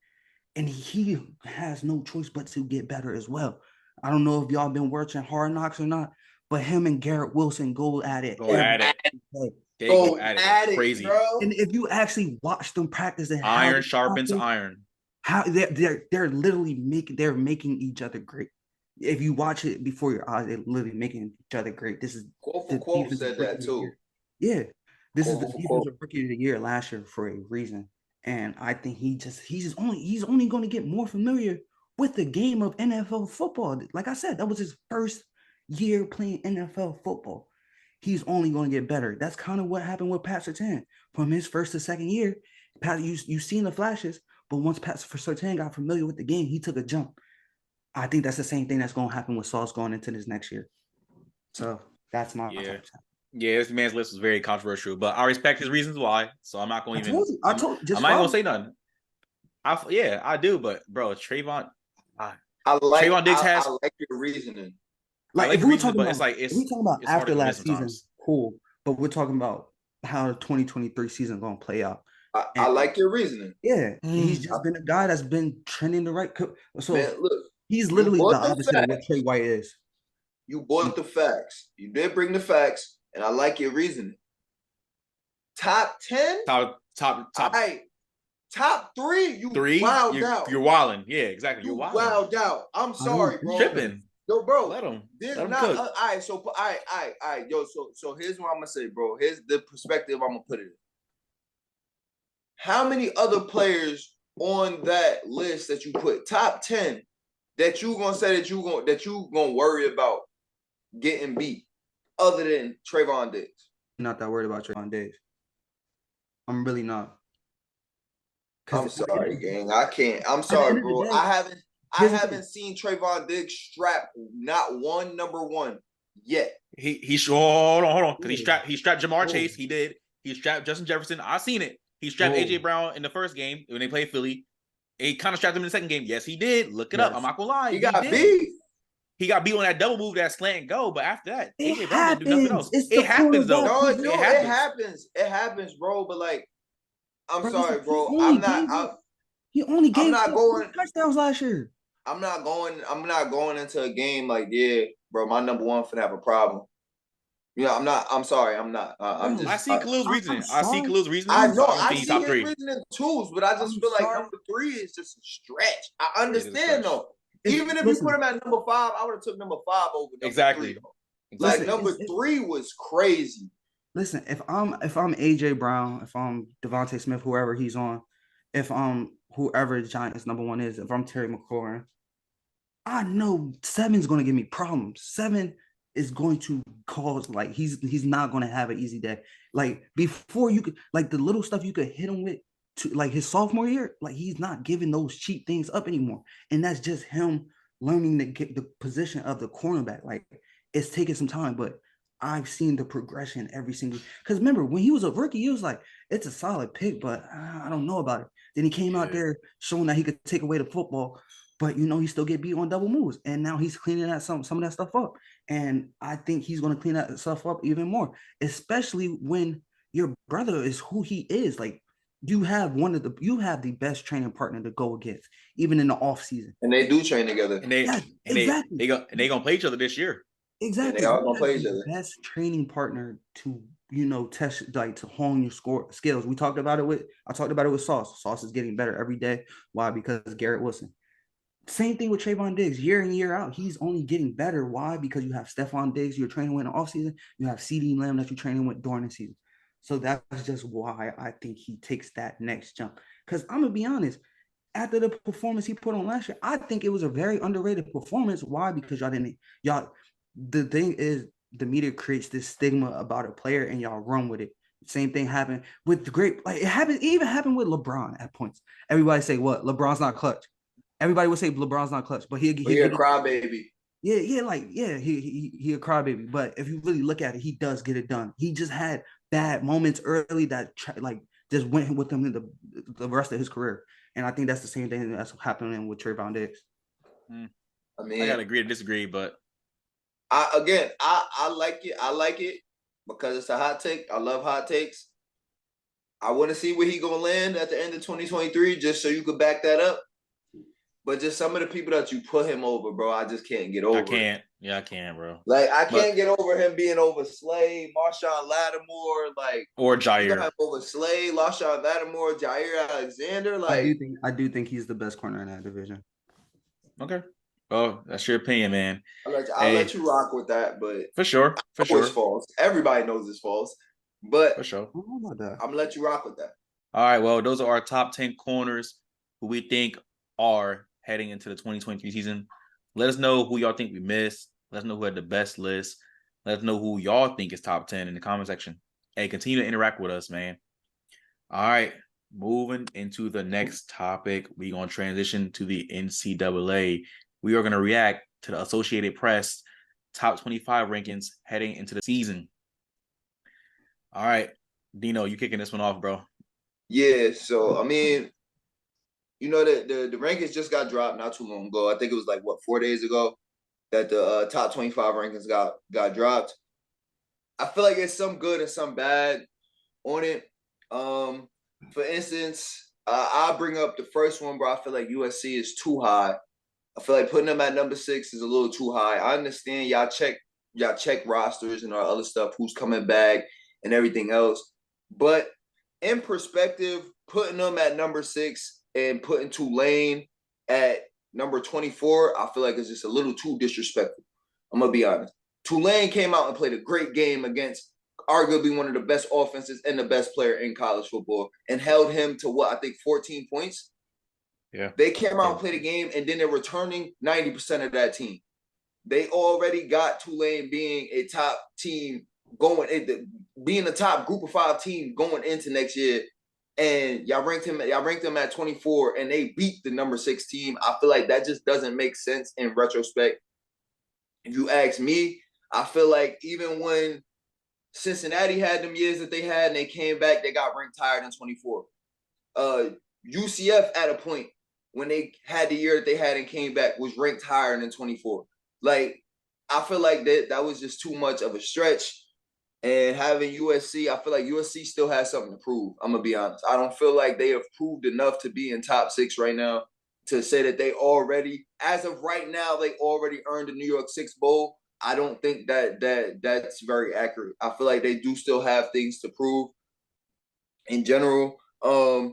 And he has no choice but to get better as well. I don't know if y'all been watching Hard Knocks or not, but him and Garrett Wilson go at it. Go at it. They go at it, crazy, bro. And if you actually watch them practice, and iron sharpens iron. How they're literally making each other great. If you watch it before your eyes, they're literally making each other great. This is Quote for quote said that too. Yeah, this is the defensive rookie of the year last year for a reason, and I think he's only going to get more familiar with the game of NFL football. Like I said, that was his first year playing NFL football. He's only going to get better. That's kind of what happened with Pat Surtain. From his first to second year, Pat, you've seen the flashes, but once Pat Surtain got familiar with the game, he took a jump. I think that's the same thing that's going to happen with Sauce going into this next year. So that's my top. Yeah, this man's list was very controversial, but I respect his reasons why. So I'm not going to even. I'm not going to say nothing. I do, but bro, Trayvon. Trayvon Diggs I like your reasoning. Like if we're talking about, it's after last season, cool. But we're talking about how the 2023 season going to play out. I like your reasoning. Yeah, he's just been a guy that's been trending the right. So man, look, he's literally the opposite of what Trey White is. You brought the facts. You did bring the facts, and I like your reasoning. Top 10? Top. Top 3? You Three. wilded out. You're wilding. Yeah, exactly. You're You wilding. wilded out. I'm sorry, bro. Tripping. Yo, bro. Let him. There's Let him not. cook. All right. So, all right. Yo, so here's what I'm gonna say, bro. Here's the perspective I'm gonna put it in. How many other players on that list that you put top 10 that you gonna say that you gonna worry about getting beat, other than Trayvon Diggs? Not that worried about Trayvon Diggs. I'm really not. I'm sorry, gang. I can't. I'm sorry, bro. Day, I haven't seen Trayvon Diggs strap not one number one yet. He hold on. Because he strapped Jamar Chase. He did. He strapped Justin Jefferson. I seen it. He strapped AJ Brown in the first game when they played Philly. He kind of strapped him in the second game. Yes, he did. Look it up. I'm not gonna lie. He got beat. He got beat on that double move, that slant and go. But after that, AJ Brown didn't do nothing else. It happens though. No, it happens. It happens, bro. But like, I'm sorry, bro. He only gave touchdowns last year. I'm not going into a game like, yeah, bro, my number one finna have a problem. You know, I'm sorry, I'm not. I see Khalil's reasoning. I see Khalil's reasoning. I know, I see his reasoning too, but I just feel like number 3 is just a stretch. I understand though. Even if you put him at number 5, I would have took number 5 over number 3. Like number 3 was crazy. Listen, if I'm AJ Brown, if I'm Devontae Smith, whoever he's on, if I'm whoever Giants number 1 is, if I'm Terry McLaurin, I know 7's going to give me problems. 7 is going to cause, like, he's not going to have an easy day. Like, before you could, like, the little stuff you could hit him with, to like his sophomore year, like, he's not giving those cheap things up anymore. And that's just him learning to get the position of the cornerback. Like, it's taking some time, but I've seen the progression every single. Because remember, when he was a rookie, he was like, it's a solid pick, but I don't know about it. Then he came out there showing that he could take away the football, but he still get beat on double moves. And now he's cleaning that some of that stuff up. And I think he's going to clean that stuff up even more, especially when your brother is who he is. Like, you have the best training partner to go against, even in the off season. And they do train together. And they gonna play each other this year. Exactly. And they all gonna play each other. Best training partner to test, like, to hone your skills. I talked about it with Sauce. Sauce is getting better every day. Why? Because Garrett Wilson. Same thing with Trayvon Diggs. Year in, year out, he's only getting better. Why? Because you have Stephon Diggs you're training with in the offseason. You have CeeDee Lamb that you're training with during the season. So that's just why I think he takes that next jump. Because I'm going to be honest, after the performance he put on last year, I think it was a very underrated performance. Why? Because the thing is, the media creates this stigma about a player and y'all run with it. Same thing happened with it even happened with LeBron at points. Everybody say, what? LeBron's not clutch. Everybody would say LeBron's not clutch, but he a crybaby. He a crybaby. But if you really look at it, he does get it done. He just had bad moments early that just went with him in the rest of his career. And I think that's the same thing that's happening with Trayvon Diggs. I mean, I gotta agree to disagree, but I like it. I like it because it's a hot take. I love hot takes. I want to see where he gonna land at the end of 2023, just so you could back that up. But just some of the people that you put him over, bro, I just can't get over. I can't. Yeah, I can, bro. Like, I can't get over him being over Slay, Marshawn Lattimore, or Jair. Over Slay, Marshawn Lattimore, Jair Alexander. Like, I do think he's the best corner in that division. Okay. Oh, that's your opinion, man. I'll let you rock with that, but for sure. It's false. Everybody knows it's false, but for sure. I'm gonna let you rock with that. All right. Well, those are our top 10 corners who we think are heading into the 2023 season. Let us know who y'all think we missed. Let us know who had the best list. Let us know who y'all think is top 10 in the comment section. Hey, continue to interact with us, man. All right. Moving into the next topic, we're going to transition to the NCAA. We are going to react to the Associated Press top 25 rankings heading into the season. All right. Dino, you kicking this one off, bro. Yeah, so, I mean, the rankings just got dropped not too long ago. I think it was 4 days ago that the top 25 rankings got dropped. I feel like it's some good and some bad on it. For instance, I'll bring up the first one, bro. I feel like USC is too high. I feel like putting them at number 6 is a little too high. I understand y'all check rosters and all other stuff, who's coming back and everything else. But in perspective, putting them at number 6 and putting Tulane at number 24, I feel like it's just a little too disrespectful. I'm going to be honest. Tulane came out and played a great game against arguably one of the best offenses and the best player in college football and held him to what, I think 14 points. Yeah. They came out and played a game, and then they're returning 90% of that team. They already got Tulane being a top team being a top group of 5 team going into next year. And y'all ranked them at 24, and they beat the number 6 team. I feel like that just doesn't make sense in retrospect. If you ask me, I feel like even when Cincinnati had them years that they had and they came back, they got ranked higher than 24. UCF at a point when they had the year that they had and came back was ranked higher than 24. Like, I feel like that was just too much of a stretch. And having USC, I feel like USC still has something to prove. I'm going to be honest. I don't feel like they have proved enough to be in top 6 right now to say that they already, as of right now, they already earned the New York 6 Bowl. I don't think that's very accurate. I feel like they do still have things to prove in general. I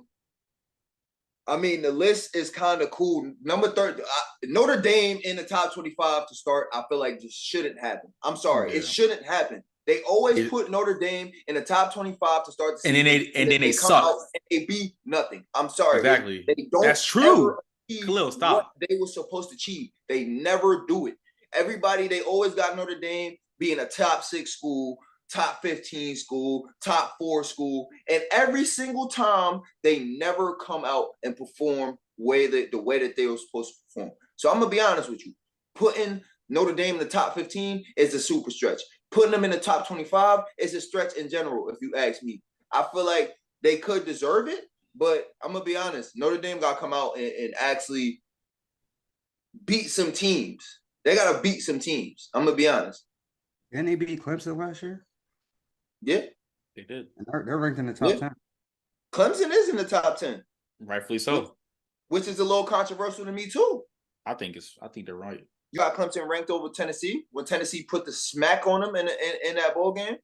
mean, the list is kind of cool. Number 30, Notre Dame in the top 25 to start, I feel like just shouldn't happen. I'm sorry. It shouldn't happen. They always put Notre Dame in the top 25 to start the season. And then they come suck. out and they be nothing. I'm sorry. Exactly. They don't That's true. Khalil, stop. What they were supposed to achieve. They never do it. They always got Notre Dame being a top 6 school, top 15 school, top 4 school, and every single time they never come out and perform the way that they were supposed to perform. So I'm gonna be honest with you. Putting Notre Dame in the top 15 is a super stretch. Putting them in the top 25 is a stretch in general, if you ask me. I feel like they could deserve it, but I'm gonna be honest. Notre Dame got to come out and actually beat some teams. They got to beat some teams. I'm gonna be honest. Didn't they beat Clemson last year? Yeah, they did. And they're ranked in the top 10. Clemson is in the top 10, rightfully so. Which is a little controversial to me too. I think they're right. You got Clemson ranked over Tennessee when Tennessee put the smack on them in that bowl game.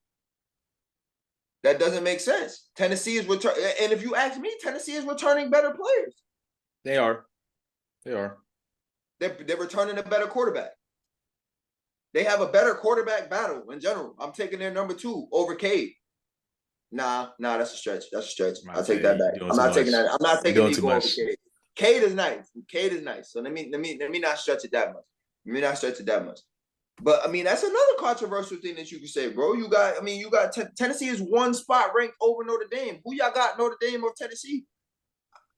That doesn't make sense. Tennessee is returning, and if you ask me, Tennessee is returning better players. They are. They're returning a better quarterback. They have a better quarterback battle in general. I'm taking their number 2 over Cade. Nah, that's a stretch. I'll take that back. I'm not taking that. I'm not taking Nico over Cade. Cade is nice. So let me not stretch it that much. But I mean, that's another controversial thing that you can say, bro. You got Tennessee is 1 spot ranked over Notre Dame. Who y'all got Notre Dame or Tennessee?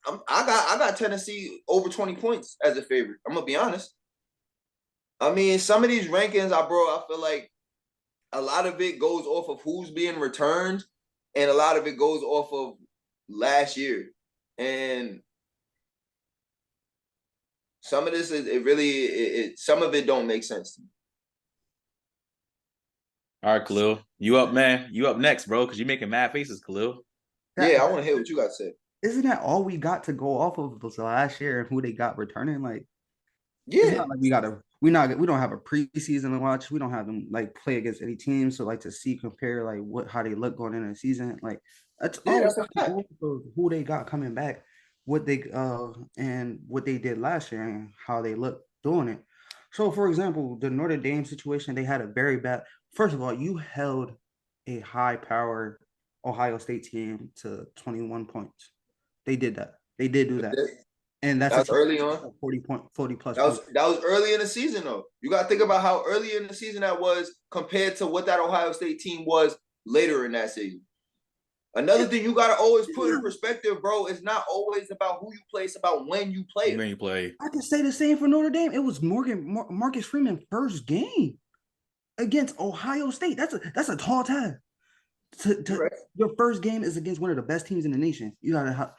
I got Tennessee over 20 points as a favorite. I'm gonna be honest. I mean, some of these rankings, I feel like a lot of it goes off of who's being returned, and a lot of it goes off of last year. And some of this some of it don't make sense to me. All right, Khalil. You up, man. You up next, bro, because you're making mad faces, Khalil. Yeah, I want to hear what you got to say. Isn't that all we got to go off of was last year and who they got returning? Like, yeah, it's not like we don't have a preseason to watch. We don't have them like play against any team. So like to see compare like how they look going into the season. Like that's who they got coming back, what they and what they did last year and how they look doing it. So for example, the Notre Dame situation, they had a very bad. First of all, you held a high-powered Ohio State team to 21 points. They did that. They did do that. And that's early on. 40 plus. That was early in the season, though. You got to think about how early in the season that was compared to what that Ohio State team was later in that season. Another thing you got to always put in perspective, bro, it's not always about who you play. It's about when you play. When you play. I can say the same for Notre Dame. It was Marcus Freeman's first game against Ohio State. That's a tall task. Your first game is against one of the best teams in the nation. You gotta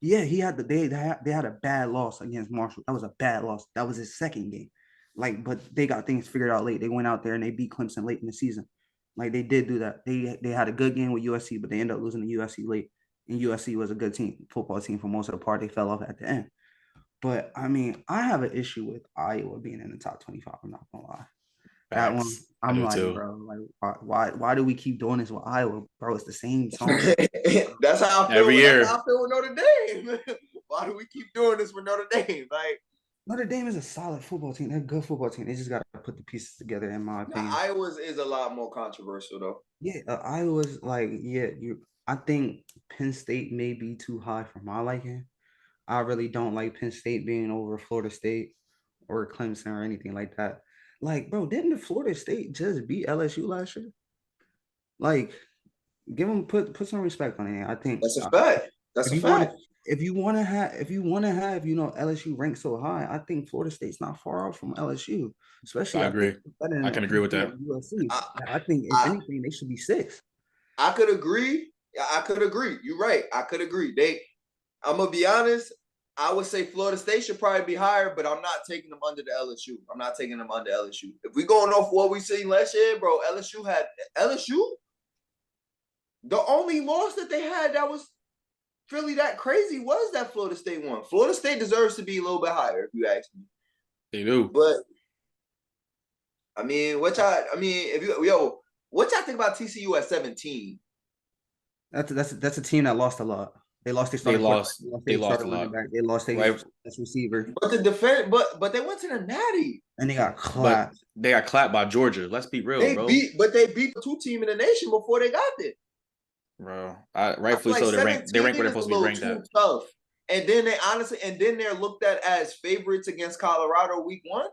they had a bad loss against Marshall. That was a bad loss. That was his second game. But they got things figured out late. They went out there and they beat Clemson late in the season. Like they did do that. They had a good game with USC, but they ended up losing to USC late. And USC was a good football team for most of the part. They fell off at the end. But I mean, I have an issue with Iowa being in the top 25. I'm not gonna lie. That one, Facts. I I'm do like, too. bro, like, why do we keep doing this with Iowa, bro? It's the same song. That's how I feel. Every year. That's how I feel with Notre Dame. Why do we keep doing this with Notre Dame? Like, Notre Dame is a solid football team. They're a good football team. They just got to put the pieces together, in my opinion. Iowa's is a lot more controversial, though. Yeah, Iowa's like, I think Penn State may be too high for my liking. I really don't like Penn State being over Florida State or Clemson or anything like that. Like, bro, didn't the Florida State just beat LSU last year? Like, give them put some respect on it. I think that's a fact. That's a fact. If you want to have LSU ranked so high, I think Florida State's not far off from LSU. Especially, I agree. I can agree with that. UFC. I think if anything, they should be 6. I could agree. You're right. I could agree. I'm gonna be honest. I would say Florida State should probably be higher, but I'm not taking them under the LSU. I'm not taking them under LSU. If we going off what we seen last year, bro, LSU. The only loss that they had that was really that crazy was that Florida State one. Florida State deserves to be a little bit higher, if you ask me. They do. But I mean, what y'all think about TCU at 17? That's a team that lost a lot. They lost their They lost a lot. They lost their receiver. But but they went to the Natty. And they got clapped. They got clapped by Georgia. Let's be real, bro. They beat the 2 team in the nation before they got there. Bro, rightfully so. They rank where they're supposed to be ranked at. Tough. And then they're looked at as favorites against Colorado week 1.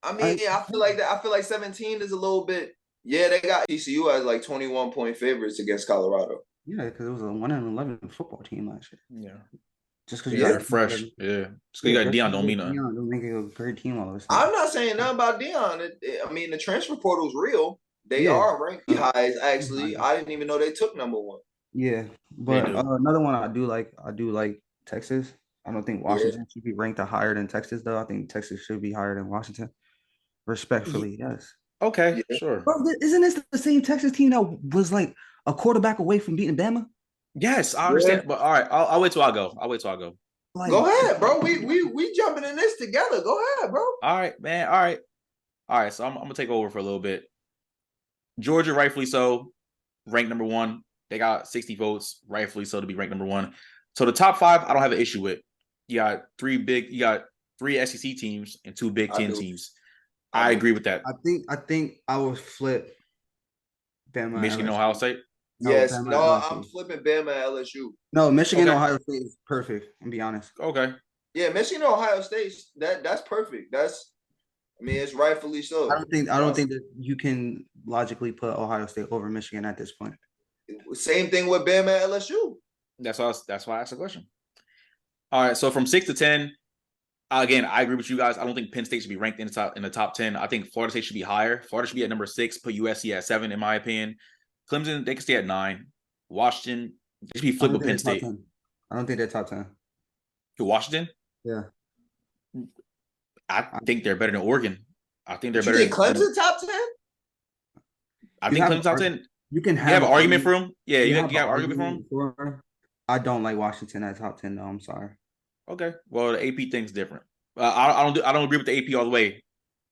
I mean, I feel like that. I feel like 17 is a little bit. Yeah, they got TCU as like 21-point favorites against Colorado. Yeah, because it was a 1-11 football team last year. Yeah, just because they're fresh. Yeah, just because you got Deion don't mean nothing. Deion don't make it a great team all of a sudden. I'm not saying nothing about Deion. I mean, the transfer portal's real. They are ranked highs. Actually, I didn't even know they took number 1. Yeah, but another one I do like Texas. I don't think Washington should be ranked higher than Texas, though. I think Texas should be higher than Washington. Respectfully, yes. Okay, sure. Bro, isn't this the same Texas team that was like a quarterback away from beating Bama? Yes, I understand. But all right, I'll wait till I go. Like, go ahead, bro. We jumping in this together. Go ahead, bro. All right, man. All right. So I'm gonna take over for a little bit. Georgia, rightfully so, ranked number 1. They got 60 votes, rightfully so, to be ranked number 1. So the top 5, I don't have an issue with. You got 3 SEC teams and 2 Big 10 teams. I agree with that. I think I would flip Bama. Michigan, Ohio State. Yes, I'm flipping Bama at LSU. No, Michigan, Ohio State is perfect. I'm be honest. Okay. Yeah, Michigan, Ohio State. That's perfect. It's rightfully so. I don't think that you can logically put Ohio State over Michigan at this point. Same thing with Bama at LSU. That's why I asked the question. All right, so from 6 to 10, again, I agree with you guys. I don't think Penn State should be ranked in the top 10. I think Florida State should be higher. Florida should be at number 6. Put USC at 7, in my opinion. Clemson, they can stay at 9. Washington, they should be flipped with Penn State. I don't think they're top 10. To Washington? Yeah. I think they're better than Oregon. I think they're better. You think Clemson top 10? I think Clemson top 10. You can have an argument for them. Yeah, you have an argument for them. I don't like Washington at top 10, though. I'm sorry. Okay. Well, the AP thing's different. I don't agree with the AP all the way.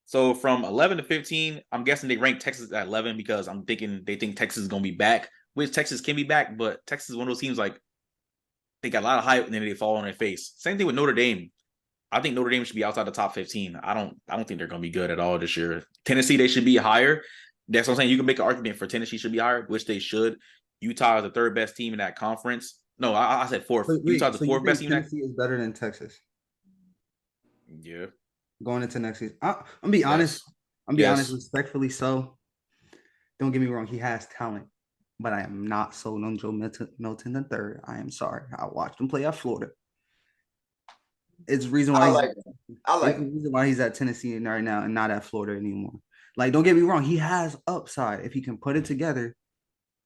So from 11 to 15, I'm guessing they rank Texas at 11 because I'm thinking they think Texas is going to be back, which Texas can be back, but Texas is one of those teams like they got a lot of hype and then they fall on their face. Same thing with Notre Dame. I think Notre Dame should be outside the top 15. I don't think they're going to be good at all this year. Tennessee, they should be higher. That's what I'm saying. You can make an argument for Tennessee should be higher, which they should. Utah is the 3rd best team in that conference. No, I said 4th. Utah's the 4th best team. Tennessee is better than Texas. Yeah. Going into next season. I'm gonna be honest. Honest, respectfully so. Don't get me wrong, he has talent. But I am not sold on Joe Milton III. I am sorry. I watched him play at Florida. It's the reason why reason why he's at Tennessee right now and not at Florida anymore. Like, don't get me wrong, he has upside. If he can put it together,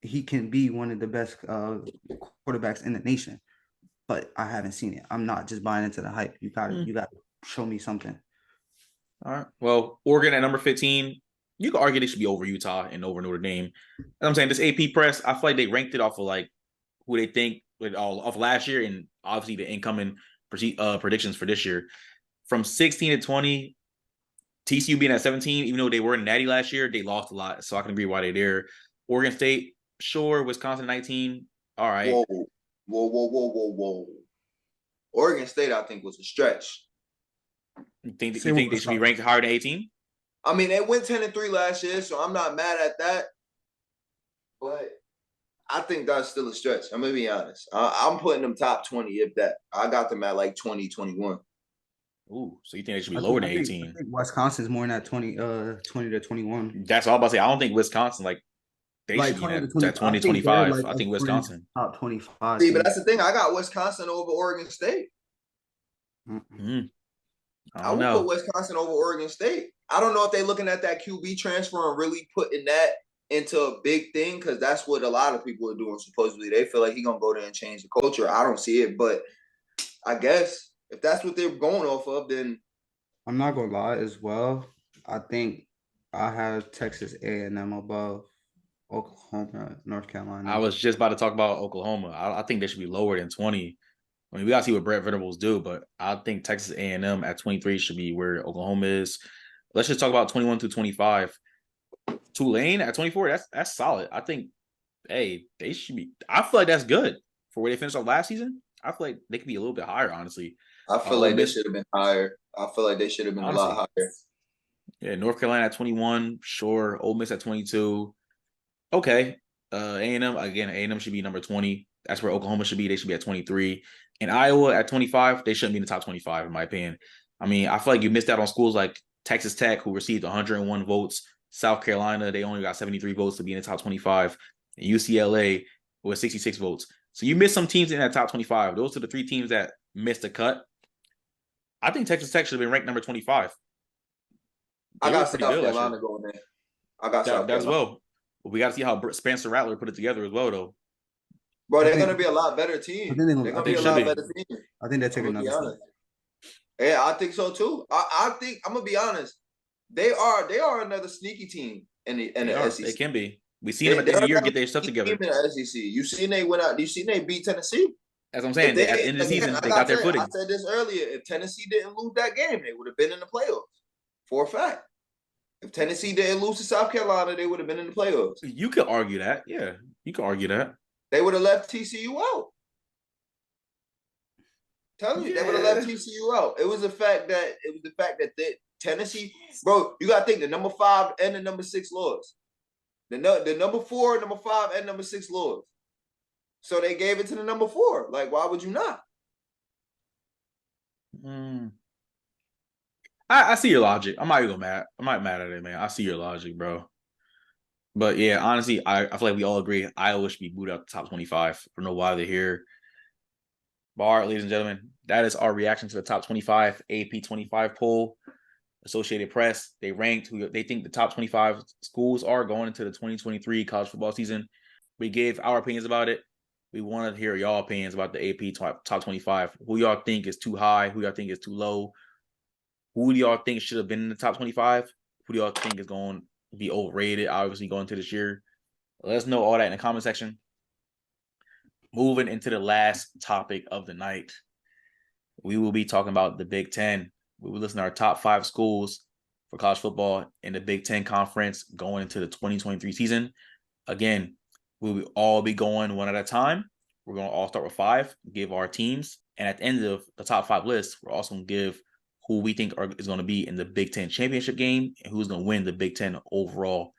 he can be one of the best quarterbacks in the nation. But I haven't seen it. I'm not just buying into the hype. You gotta show me something. All right. Well, Oregon at number 15. You could argue they should be over Utah and over Notre Dame. And I'm saying this AP press, I feel like they ranked it off of like who they think off last year, and obviously the incoming predictions for this year. From 16 to 20, TCU being at 17, even though they were in Natty last year, they lost a lot. So I can agree why they're there. Oregon State, sure. Wisconsin 19, all right. Whoa. Oregon State, I think, was a stretch. You think they should be ranked higher than 18? I mean, they went 10-3 last year, so I'm not mad at that. But I think that's still a stretch. I'm going to be honest. I'm putting them top 20, if that. I got them at like 20, 21. Ooh, so you think they should be lower than 18? I think Wisconsin's more in that 20 to 21. That's all I'm about to say. I don't think Wisconsin, like, they should be in that 20, 25. I think Wisconsin. Top 25. See, but that's the thing. I got Wisconsin over Oregon State. I would put Wisconsin over Oregon State. I don't know if they're looking at that QB transfer and really putting that into a big thing, because that's what a lot of people are doing. Supposedly, they feel like he's gonna go there and change the culture. I don't see it, but I guess if that's what they're going off of, then I'm not gonna lie as well. I think I have Texas A&M above Oklahoma, North Carolina. I was just about to talk about Oklahoma. I think they should be lower than 20. I mean, we gotta see what Brett Venables do, but I think Texas A&M at 23 should be where Oklahoma is. Let's just talk about 21 through 25. Tulane at 24, that's solid. I think, hey, they should be. I feel like that's good for where they finished off last season. I feel like they could be a little bit higher, honestly. I feel like they should have been higher. I feel like they should have been honestly a lot higher. Yeah, North Carolina at 21, sure. Ole Miss at 22. Okay. A&M, again, A&M should be number 20. That's where Oklahoma should be. They should be at 23. And Iowa at 25, they shouldn't be in the top 25, in my opinion. I mean, I feel like you missed out on schools like Texas Tech, who received 101 votes. South Carolina, they only got 73 votes to be in the top 25. And UCLA with 66 votes. So you missed some teams in that top 25. Those are the three teams that missed a cut. I think Texas Tech should have been ranked number 25. I got South Carolina going there. I got South Carolina as well. But we got to see how Spencer Rattler put it together as well, though. Bro, they're going to be a lot better team. They're going to be a lot better team. I think they're taking another step. Yeah, I think so too. I think, I'm going to be honest, they are another sneaky team in the SEC. They can be. We see them at the end of the year get their stuff together. In the SEC. You seen they went out. You seen they beat Tennessee. As I'm saying, at the end of the season, they got their footing. I said this earlier. If Tennessee didn't lose that game, they would have been in the playoffs for a fact. If Tennessee didn't lose to South Carolina, they would have been in the playoffs. You could argue that. Yeah, you could argue that. They would have left TCU out. Tell you, they would have left TCU out. It was the fact that Tennessee, bro, you got to think the number 5 and the number 6 lost. The number 4, number 5, and number 6 lost. So they gave it to the number 4. Like, why would you not? I see your logic. I'm not even mad. I'm not mad at it, man. I see your logic, bro. But yeah, honestly, I feel like we all agree Iowa should be booted out the top 25. I don't know why they're here. But all right, ladies and gentlemen, that is our reaction to the top 25 AP 25 poll. Associated Press, they ranked who they think the top 25 schools are going into the 2023 college football season. We gave our opinions about it. We want to hear y'all opinions about the AP top 25. Who y'all think is too high? Who y'all think is too low? Who do y'all think should have been in the top 25? Who do y'all think is going to be overrated, obviously, going into this year? Let us know all that in the comment section. Moving into the last topic of the night, we will be talking about the Big 10. We will listen to our top 5 schools for college football in the Big 10 conference going into the 2023 season. Again, we will all be going one at a time. We're going to all start with 5, give our teams. And at the end of the top 5 list, we're also going to give who we think is going to be in the Big 10 championship game and who's going to win the Big 10 overall.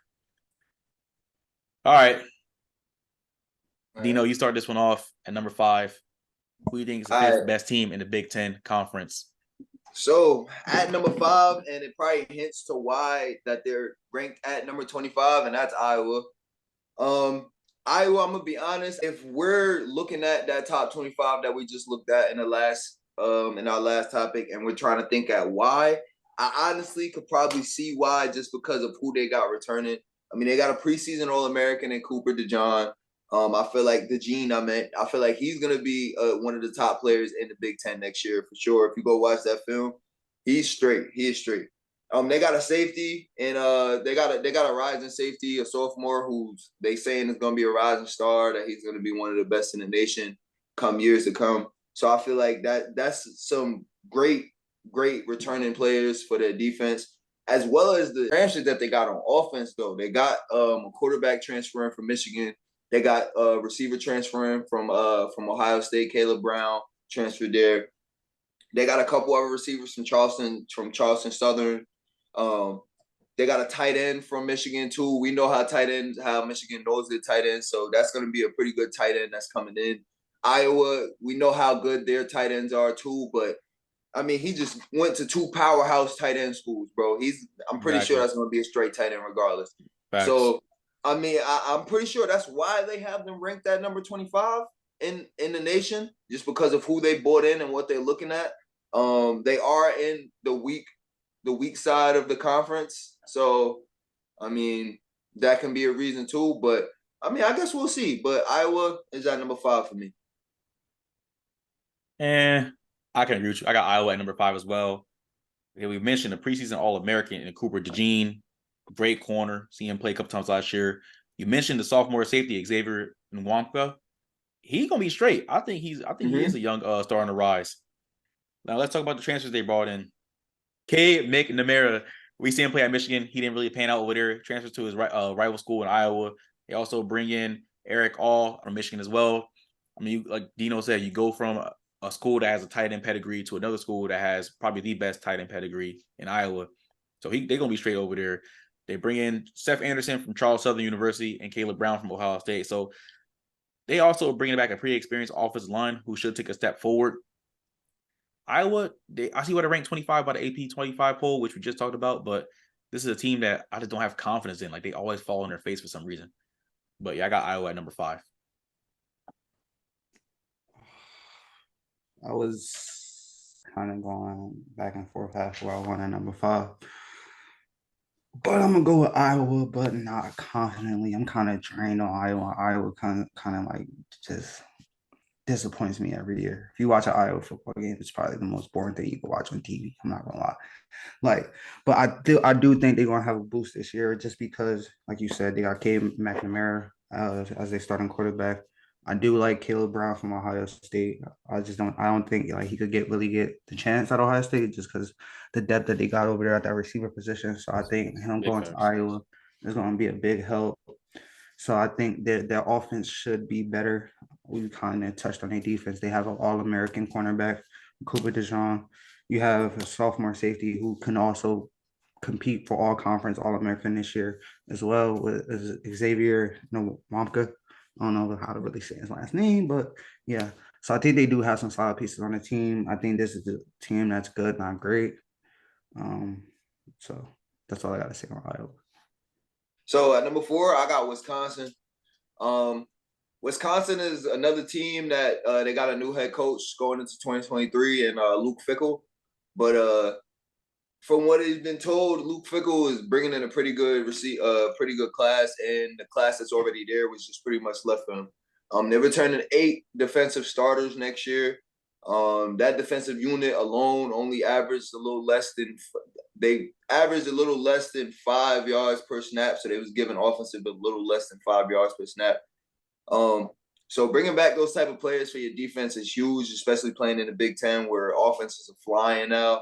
All right. Dino, you start this one off at number 5. Who do you think is the 5th best team in the Big 10 conference? So at number 5, and it probably hints to why that they're ranked at number 25, and that's Iowa. Iowa, I'm gonna be honest. If we're looking at that top 25 that we just looked at in the last in our last topic, and we're trying to think at why, I honestly could probably see why just because of who they got returning. I mean, they got a preseason All-American in Cooper DeJean. I feel like I feel like he's going to be one of the top players in the Big 10 next year for sure. If you go watch that film, he's straight. He is straight. They got a safety, and they got a rising safety, a sophomore who's they saying is going to be a rising star, that he's going to be one of the best in the nation come years to come. So I feel like that's some great returning players for their defense, as well as the transfers that they got on offense. Though they got a quarterback transferring from Michigan, they got a receiver transferring from Ohio State. Caleb Brown transferred there. They got a couple other receivers from Charleston Southern. They got a tight end from Michigan too. We know how Michigan knows their tight end, so that's going to be a pretty good tight end that's coming in. Iowa, we know how good their tight ends are too, but I mean, he just went to 2 powerhouse tight end schools, bro. I'm pretty sure that's going to be a straight tight end regardless. Facts. So, I mean, I'm pretty sure that's why they have them ranked at number 25 in the nation, just because of who they brought in and what they're looking at. They are in the weak side of the conference, so I mean that can be a reason too. But I mean, I guess we'll see. But Iowa is at number 5 for me. And I can agree with you. I got Iowa at number 5 as well. Yeah, we mentioned the preseason All-American and Cooper DeJean, great corner. See him play a couple times last year. You mentioned the sophomore safety Xavier Nwamka. He's gonna be straight. I think he is a young star on the rise. Now let's talk about the transfers they brought in. K. McNamara, we see him play at Michigan. He didn't really pan out over there. Transfers to his rival school in Iowa. They also bring in Eric All from Michigan as well. I mean, like Dino said, you go from a school that has a tight end pedigree to another school that has probably the best tight end pedigree in Iowa. So they're going to be straight over there. They bring in Seth Anderson from Charles Southern University and Caleb Brown from Ohio State. So they also bringing back a pretty experienced offensive line who should take a step forward. Iowa, I see what they ranked 25 by the AP 25 poll, which we just talked about, but this is a team that I just don't have confidence in. Like, they always fall on their face for some reason. But yeah, I got Iowa at number 5. I was kind of going back and forth half where I went at number 5. But I'm gonna go with Iowa, but not confidently. I'm kind of drained on Iowa. Iowa kind of like just disappoints me every year. If you watch an Iowa football game, it's probably the most boring thing you can watch on TV. I'm not gonna lie. Like, but I do think they're gonna have a boost this year just because, like you said, they got K. McNamara as their starting quarterback. I do like Caleb Brown from Ohio State. I don't think like he could really get the chance at Ohio State just because the depth that they got over there at that receiver position. So I think him going to Iowa is going to be a big help. So I think their offense should be better. We kind of touched on their defense. They have an All-American cornerback, Cooper DeJean. You have a sophomore safety who can also compete for all conference All-American this year as well with Xavier Nwamka. I don't know how to really say his last name, but yeah. So I think they do have some solid pieces on the team. I think this is a team that's good, not great. So that's all I got to say on Iowa. So at number 4, I got Wisconsin. Wisconsin is another team that they got a new head coach going into 2023 and Luke Fickell. But from what has been told, Luke Fickell is bringing in a pretty good class, and the class that's already there was just pretty much left for him. They're returning 8 defensive starters next year. That defensive unit alone only averaged a little less than 5 yards per snap. So they was giving offensive a little less than 5 yards per snap. So bringing back those type of players for your defense is huge, especially playing in the Big-10 where offenses are flying now.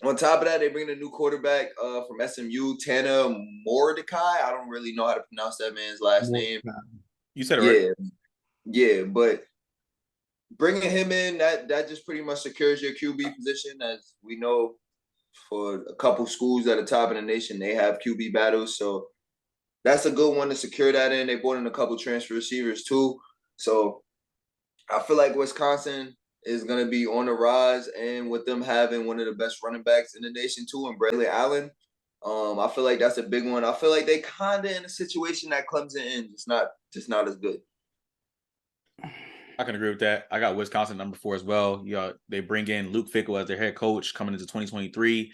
On top of that, they bring in a new quarterback from SMU, Tanner Mordecai. I don't really know how to pronounce that man's last name. You said it right. Yeah, but bringing him in, that just pretty much secures your QB position. As we know, for a couple schools at the top of the nation, they have QB battles. So that's a good one to secure that in. They brought in a couple transfer receivers too. So I feel like Wisconsin is going to be on the rise, and with them having one of the best running backs in the nation too, and Braylon Allen, I feel like that's a big one. I feel like they kind of in a situation that Clemson in, just not as good. I can agree with that. I got Wisconsin number 4 as well. They bring in Luke Fickell as their head coach coming into 2023.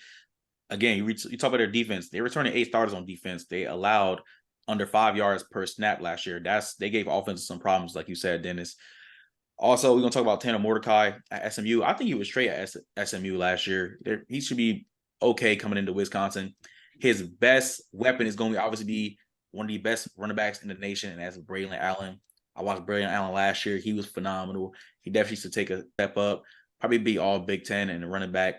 Again, you talk about their defense. They returning 8 starters on defense. They allowed under 5 yards per snap last year. They gave offense some problems, like you said, Dennis. Also, we're going to talk about Tanner Mordecai at SMU. I think he was straight at SMU last year. He should be okay coming into Wisconsin. His best weapon is going to obviously be one of the best running backs in the nation, and that's Braylon Allen. I watched Braylon Allen last year. He was phenomenal. He definitely should take a step up, probably be all Big Ten and running back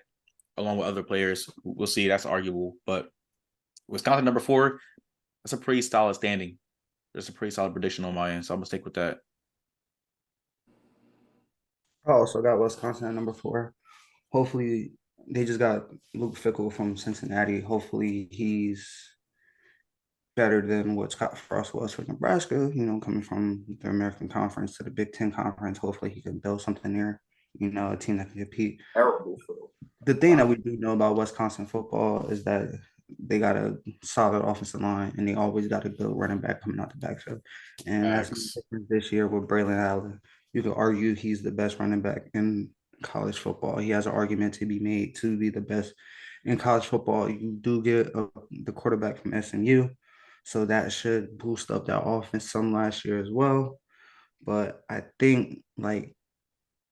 along with other players. We'll see. That's arguable. But Wisconsin number 4, that's a pretty solid standing. That's a pretty solid prediction on my end. So I'm going to stick with that. I also got Wisconsin at number 4. Hopefully, they just got Luke Fickell from Cincinnati. Hopefully, he's better than what Scott Frost was for Nebraska, coming from the American Conference to the Big Ten Conference. Hopefully he can build something there, a team that can compete. Terrible. The thing that we do know about Wisconsin football is that they got a solid offensive line and they always got a good running back coming out the backfield. And that's the difference this year with Braylon Allen. You could argue he's the best running back in college football. He has an argument to be made to be the best in college football. You do get the quarterback from SMU. So that should boost up that offense some last year as well. But I think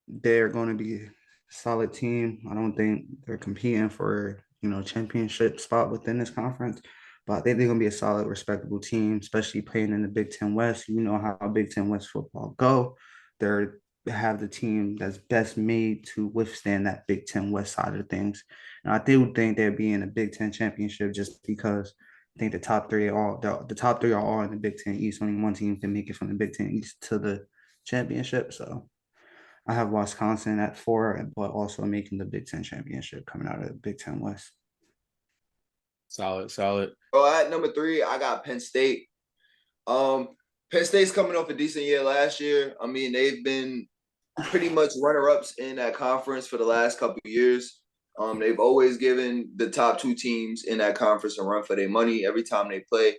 they're going to be a solid team. I don't think they're competing for, championship spot within this conference. But I think they're going to be a solid, respectable team, especially playing in the Big Ten West. You know how Big Ten West football go. They have the team that's best made to withstand that Big Ten West side of things. And I do think they'll be in a Big Ten championship just because I think the top three are all in the Big Ten East. Only one team can make it from the Big Ten East to the championship. So I have Wisconsin at 4, but also making the Big Ten championship coming out of the Big Ten West. Solid. So at number 3, I got Penn State. Penn State's coming off a decent year last year. I mean, they've been pretty much runner-ups in that conference for the last couple of years. They've always given the top 2 teams in that conference a run for their money every time they play.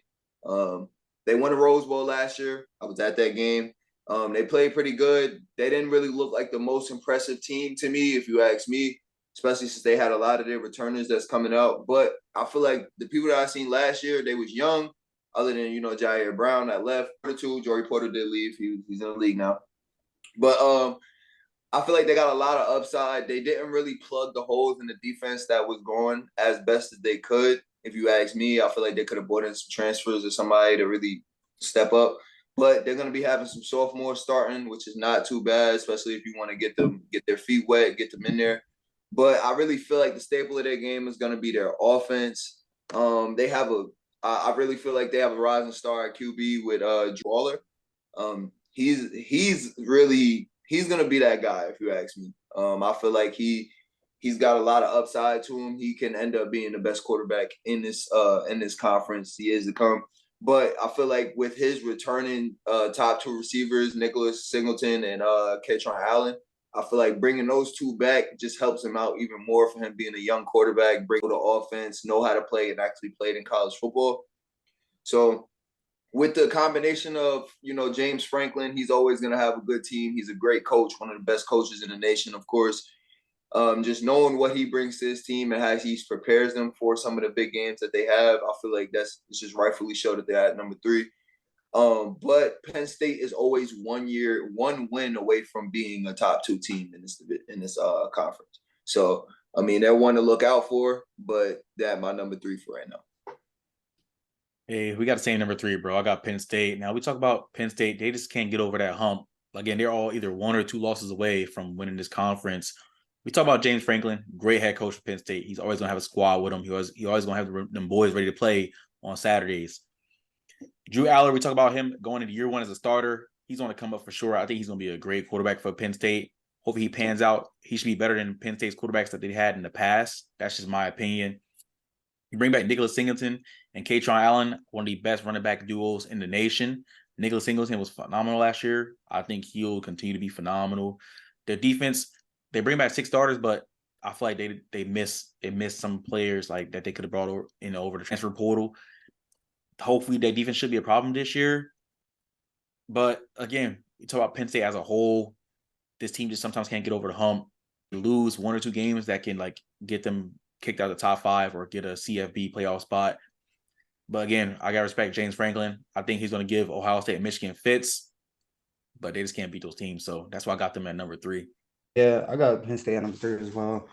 They won the Rose Bowl last year. I was at that game. They played pretty good. They didn't really look like the most impressive team to me, if you ask me, especially since they had a lot of their returners that's coming out. But I feel like the people that I seen last year, they was young, other than, Jair Brown that left. Joey Porter did leave. He's in the league now. But I feel like they got a lot of upside. They didn't really plug the holes in the defense that was going as best as they could. If you ask me, I feel like they could have brought in some transfers or somebody to really step up. But they're going to be having some sophomores starting, which is not too bad, especially if you want to get their feet wet, get them in there. But I really feel like the staple of their game is going to be their offense. I really feel like they have a rising star at QB with Waller. He's going to be that guy, if you ask me. I feel like he's got a lot of upside to him. He can end up being the best quarterback in this conference years to come. But I feel like with his returning top 2 receivers, Nicholas Singleton and Katron Allen, I feel like bringing those 2 back just helps him out even more for him being a young quarterback, bring the offense, know how to play, and actually played in college football. So with the combination of, James Franklin, he's always going to have a good team. He's a great coach, one of the best coaches in the nation, of course. Just knowing what he brings to his team and how he prepares them for some of the big games that they have, I feel like it's just rightfully show that they're at number 3. But Penn State is always 1 win away from being a top 2 team in this conference. So, I mean, they're one to look out for, but they're my number 3 for right now. Hey, we got the same number 3, bro. I got Penn State. Now, we talk about Penn State. They just can't get over that hump. Again, they're all either 1 or 2 losses away from winning this conference. We talk about James Franklin, great head coach for Penn State. He's always going to have a squad with him. He always going to have them boys ready to play on Saturdays. Drew Aller, we talk about him going into year 1 as a starter. He's going to come up for sure. I think he's going to be a great quarterback for Penn State. Hopefully he pans out. He should be better than Penn State's quarterbacks that they had in the past. That's just my opinion. You bring back Nicholas Singleton and Katron Allen, one of the best running back duos in the nation. Nicholas Singleton was phenomenal last year. I think he'll continue to be phenomenal. Their defense, they bring back 6 starters, but I feel like they missed some players like that they could have brought over the transfer portal. Hopefully their defense should be a problem this year. But again, we talk about Penn State as a whole. This team just sometimes can't get over the hump. They lose 1 or 2 games that can get them kicked out of the top 5 or get a CFB playoff spot. But again, I got to respect James Franklin. I think he's going to give Ohio State and Michigan fits, but they just can't beat those teams. So that's why I got them at number 3. Yeah, I got Penn State at number 3 as well.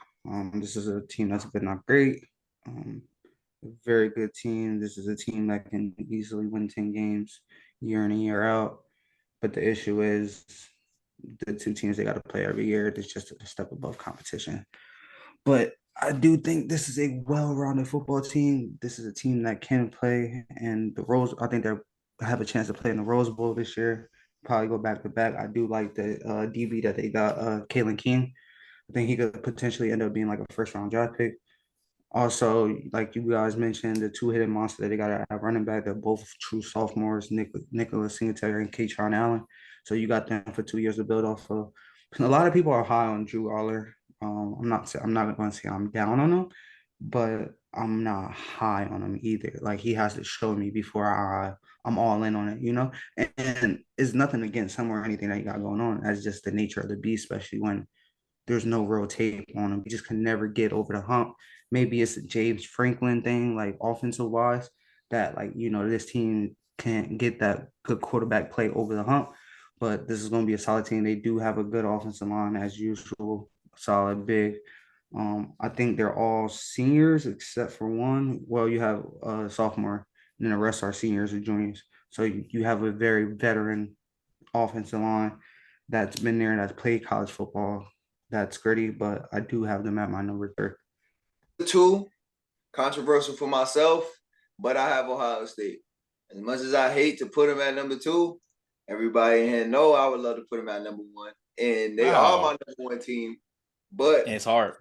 This is a team that's been not great. Very good team. This is a team that can easily win 10 games year in and year out. But the issue is the two teams they got to play every year. It's just a step above competition. But I do think this is a well-rounded football team. This is a team that can play, and the Rose. I think they have a chance to play in the Rose Bowl this year. Probably go back to back. I do like the DB that they got, Kalen King. I think he could potentially end up being like a first-round draft pick. Also, like you guys mentioned, the two-headed monster that they got at running back, they're both true sophomores, Nicholas Singletary and Katron Allen. So you got them for 2 years to build off of. A lot of people are high on Drew Aller. I'm not going to say I'm down on him, but I'm not high on him either. Like he has to show me before I'm all in on it, you know. And it's nothing against him or anything that you got going on. That's just the nature of the beast, especially when there's no real tape on him. He just can never get over the hump. Maybe it's a James Franklin thing, like offensive wise, that like this team can't get that good quarterback play over the hump. But this is going to be a solid team. They do have a good offensive line as usual, solid, big. I think they're all seniors except for one. Well, you have a sophomore, and then the rest are seniors or juniors. So you have a very veteran offensive line that's been there, that's played college football, that's gritty, but I do have them at my number 3. 2, controversial for myself, but I have Ohio State. As much as I hate to put them at number 2, everybody in here know I would love to put them at number 1. And they are my number 1 team. But it's hard.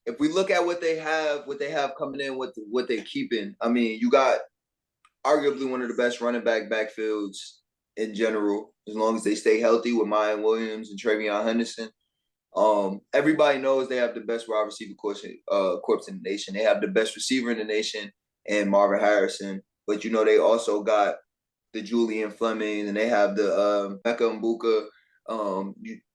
If we look at what they have coming in, what they keeping, I mean, you got arguably one of the best running back backfields in general, as long as they stay healthy with Mayan Williams and Travion Henderson. Everybody knows they have the best wide receiver corps in the nation. They have the best receiver in the nation and Marvin Harrison. But they also got the Julian Fleming, and they have the Mecca Mbuka.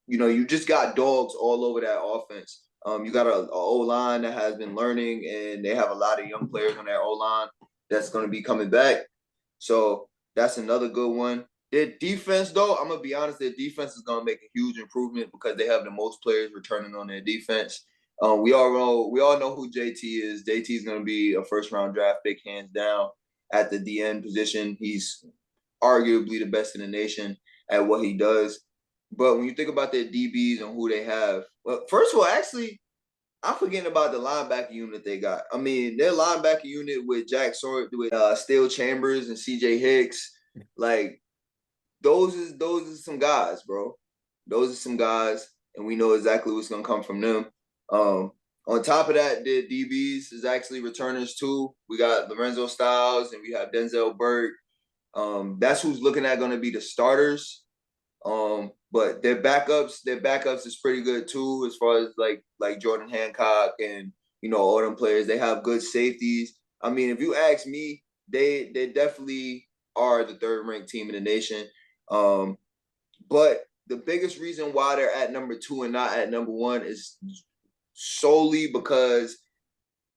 You just got dogs all over that offense. You got an O-line that has been learning, and they have a lot of young players on that O-line that's going to be coming back. So that's another good one. Their defense, though, I'm going to be honest, their defense is going to make a huge improvement because they have the most players returning on their defense. We all know who JT is. JT is going to be a first-round draft pick, hands down, at the DN position. He's arguably the best in the nation at what he does. But when you think about their DBs and who they have, well, first of all, actually, I'm forgetting about the linebacker unit they got. I mean, their linebacker unit with Jack Sort, with Steele Chambers and CJ Hicks, like, those are some guys, bro. Those are some guys, and we know exactly what's going to come from them. On top of that, their DBs is actually returners too. We got Lorenzo Styles and we have Denzel Burke. That's who's looking at going to be the starters. But their backups is pretty good too, as far as like Jordan Hancock and all them players. They have good safeties. I mean, if you ask me, they definitely are the third-ranked team in the nation. But the biggest reason why they're at number 2 and not at number 1 is solely because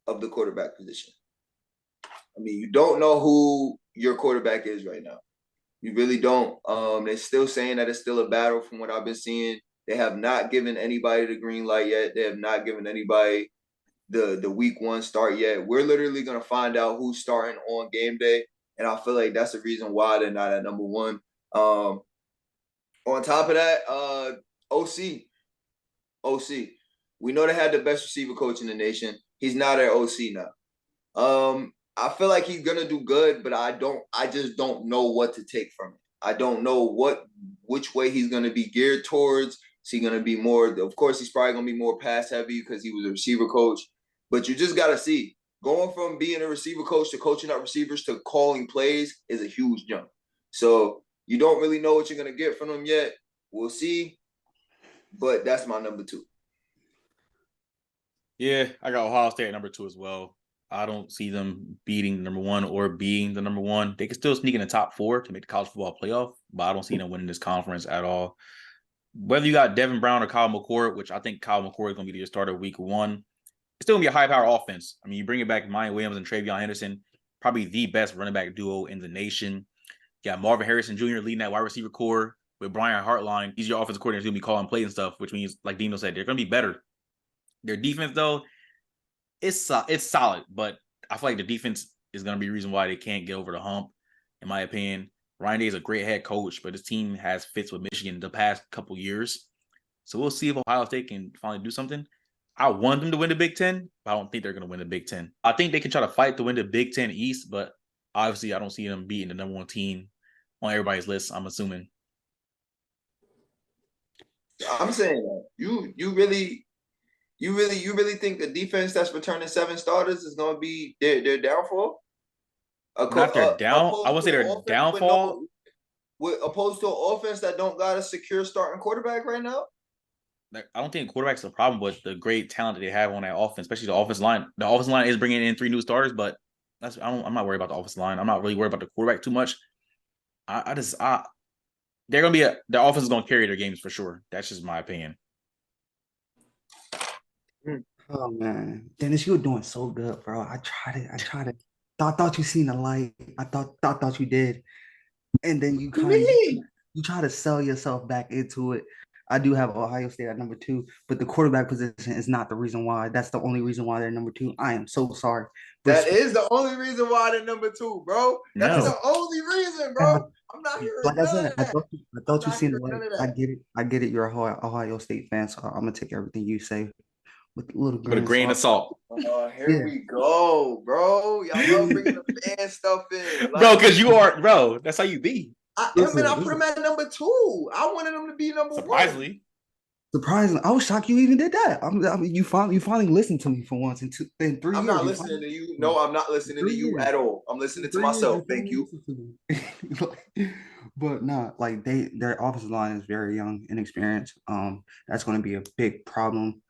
of the quarterback position. I mean, you don't know who your quarterback is right now. You really don't. They're still saying that it's still a battle from what I've been seeing. They have not given anybody the green light yet. They have not given anybody the week 1 start yet. We're literally going to find out who's starting on game day. And I feel like that's the reason why they're not at number 1. On top of that, OC. We know they had the best receiver coach in the nation. He's not at OC now. I feel like he's gonna do good, but I just don't know what to take from it. I don't know which way he's gonna be geared towards. Is he gonna be more? Of course, he's probably gonna be more pass heavy because he was a receiver coach. But you just gotta see, going from being a receiver coach to coaching up receivers to calling plays is a huge jump. So you don't really know what you're gonna get from him yet. We'll see. But that's my number 2. Yeah, I got Ohio State at number 2 as well. I don't see them beating number 1 or being the number 1. They can still sneak in the top 4 to make the college football playoff, but I don't see them winning this conference at all. Whether you got Devin Brown or Kyle McCord, which I think Kyle McCord is going to be the starter week 1, it's still going to be a high-power offense. I mean, you bring it back Mayan Williams and Travion Henderson, probably the best running back duo in the nation. You got Marvin Harrison Jr. leading that wide receiver core with Brian Hartline. He's your offensive coordinator. He's going to be calling plays and stuff, which means, like Dino said, they're going to be better. Their defense, though, it's solid, but I feel like the defense is going to be the reason why they can't get over the hump, in my opinion. Ryan Day is a great head coach, but his team has fits with Michigan the past couple years. So we'll see if Ohio State can finally do something. I want them to win the Big Ten, but I don't think they're going to win the Big Ten. I think they can try to fight to win the Big Ten East, but obviously I don't see them beating the number one team on everybody's list, I'm assuming. I'm saying that you really think the defense that's returning 7 starters is going to be their downfall? Not their down. I wouldn't say their downfall. Opposed to an offense that don't got a secure starting quarterback right now? I don't think quarterback's a problem, but the great talent that they have on that offense, especially the offensive line. The offensive line is bringing in 3 new starters, but I'm not worried about the offensive line. I'm not really worried about the quarterback too much. They're gonna be the offense is gonna carry their games for sure. That's just my opinion. Oh man, Dennis, you were doing so good, bro. I tried it. Thought you seen the light. I thought you did, and then you try to sell yourself back into it. I do have Ohio State at number 2, but the quarterback position is not the reason why. That's the only reason why they're number 2. I am so sorry. That is the only reason why they're number 2, bro. That's the only reason, bro. I'm not hearing like I said, I thought you seen the light. light. I get it. You're a Ohio State fan, so I'm gonna take everything you say with a little grain of salt. Here we go, bro. Y'all love bringing the fan stuff in, bro. Because you are, bro. That's how you be. I put him at number 2. I wanted him to be number 1. Surprisingly, I was shocked you even did that. I mean, you finally listened to me for once in 3 years. I'm not listening to you. No, I'm not listening to you at all. I'm listening to myself. Thank you. But nah, like their offensive line is very young, inexperienced. That's going to be a big problem.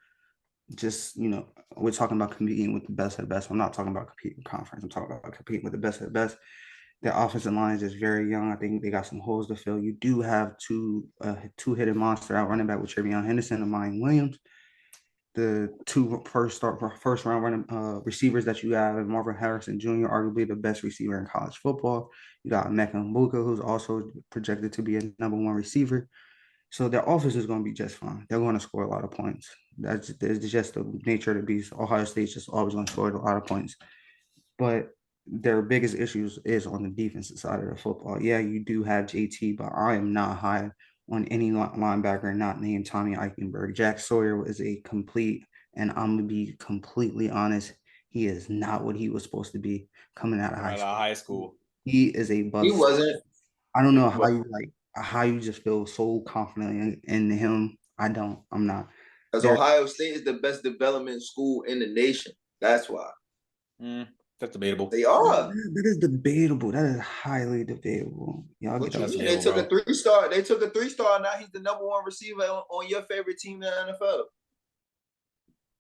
Just we're talking about competing with the best of the best. I'm not talking about competing conference. I'm talking about competing with the best of the best. Their offensive line is just very young. I think they got some holes to fill. You do have two-headed monster out running back with Trevion Henderson and Mike Williams. The 2 first-round running receivers that you have, Marvin Harrison Jr., arguably the best receiver in college football. You got Mecca Mbuka, who's also projected to be a number 1 receiver. So their offense is going to be just fine. They're going to score a lot of points. That's just the nature of the beast. Ohio State's just always going to score a lot of points. But their biggest issues is on the defensive side of the football. Yeah, you do have JT, but I am not high on any linebacker not named Tommy Eichenberg. Jack Sawyer is a complete, and I'm going to be completely honest, he is not what he was supposed to be coming out of high school. He is a bust. He wasn't. I don't know how you just feel so confident in him. I'm not. Because Ohio State is the best development school in the nation. That's why. That's debatable. They are. That is debatable. That is highly debatable. Y'all get that. They took a 3-star. They took a 3-star. Now he's the number 1 receiver on your favorite team in the NFL.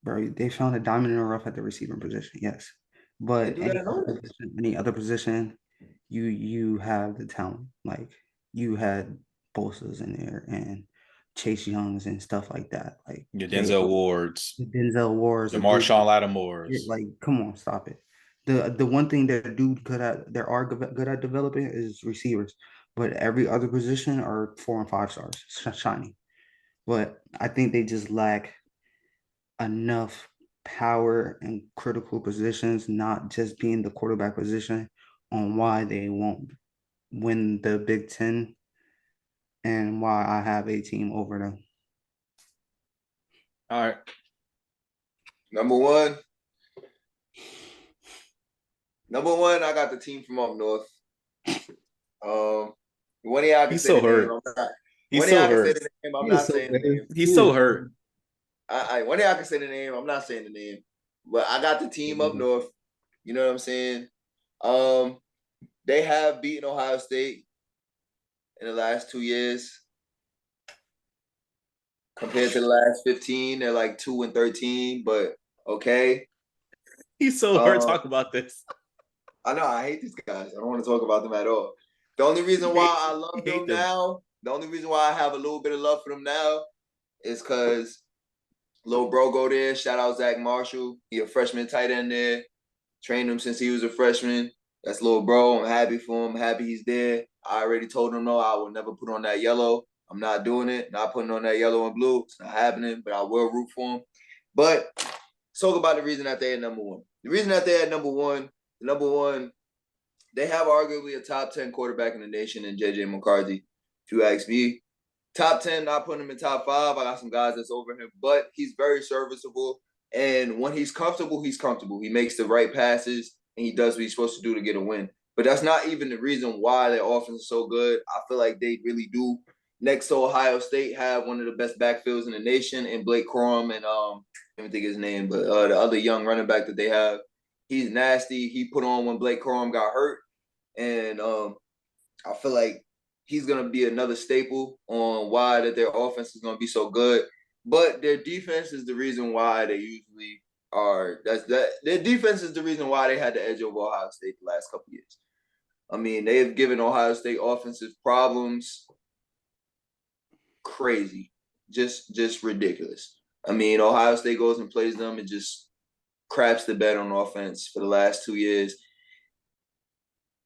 Bro, they found a diamond in the rough at the receiving position. Yes, but any other position, you have the talent. Like you had Bosa's in there and Chase Youngs and stuff like that. Like your Denzel Wards, the Marshawn Lattimore's. Like, come on, stop it. The one thing that they are good at developing is receivers, but every other position are 4 and 5 stars, shiny. But I think they just lack enough power in critical positions, not just being the quarterback position, on why they won't win the Big Ten and why I have a team over them. All right. Number one, I got the team from up north. One of y'all can say the name. He's so hurt. I'm not saying the name. He's so hurt. One of y'all can say the name. I'm not saying the name. But I got the team up north. You know what I'm saying? They have beaten Ohio State in the last 2 years. Compared to the last 15, they're like 2-13, but okay. He's so hurt talking about this. I know, I hate these guys. I don't want to talk about them at all. The only reason why I love them now, the only reason why I have a little bit of love for them now is because little bro go there. Shout out Zach Marshall. He a freshman tight end there. Trained him since he was a freshman. That's little bro. I'm happy for him. Happy he's there. I already told him, no, I will never put on that yellow. I'm not doing it. Not putting on that yellow and blue. It's not happening, but I will root for him. But let's talk about the reason that they're number one. The reason that they're number one they have arguably a top 10 quarterback in the nation in J.J. McCarthy. If you ask me, top 10, not putting him in top 5. I got some guys that's over him, but he's very serviceable. And when he's comfortable, he's comfortable. He makes the right passes, and he does what he's supposed to do to get a win. But that's not even the reason why their offense is so good. I feel like they really do, next to Ohio State, have one of the best backfields in the nation, and Blake Corum and let me think his name, but the other young running back that they have, he's nasty. He put on when Blake Corum got hurt, and I feel like he's gonna be another staple on why that their offense is gonna be so good. But their defense is the reason why they usually are. Their defense is the reason why they had the edge over Ohio State the last couple of years. I mean, they have given Ohio State offensive problems crazy, just ridiculous. I mean, Ohio State goes and plays them and just craps the bed on offense for the last 2 years.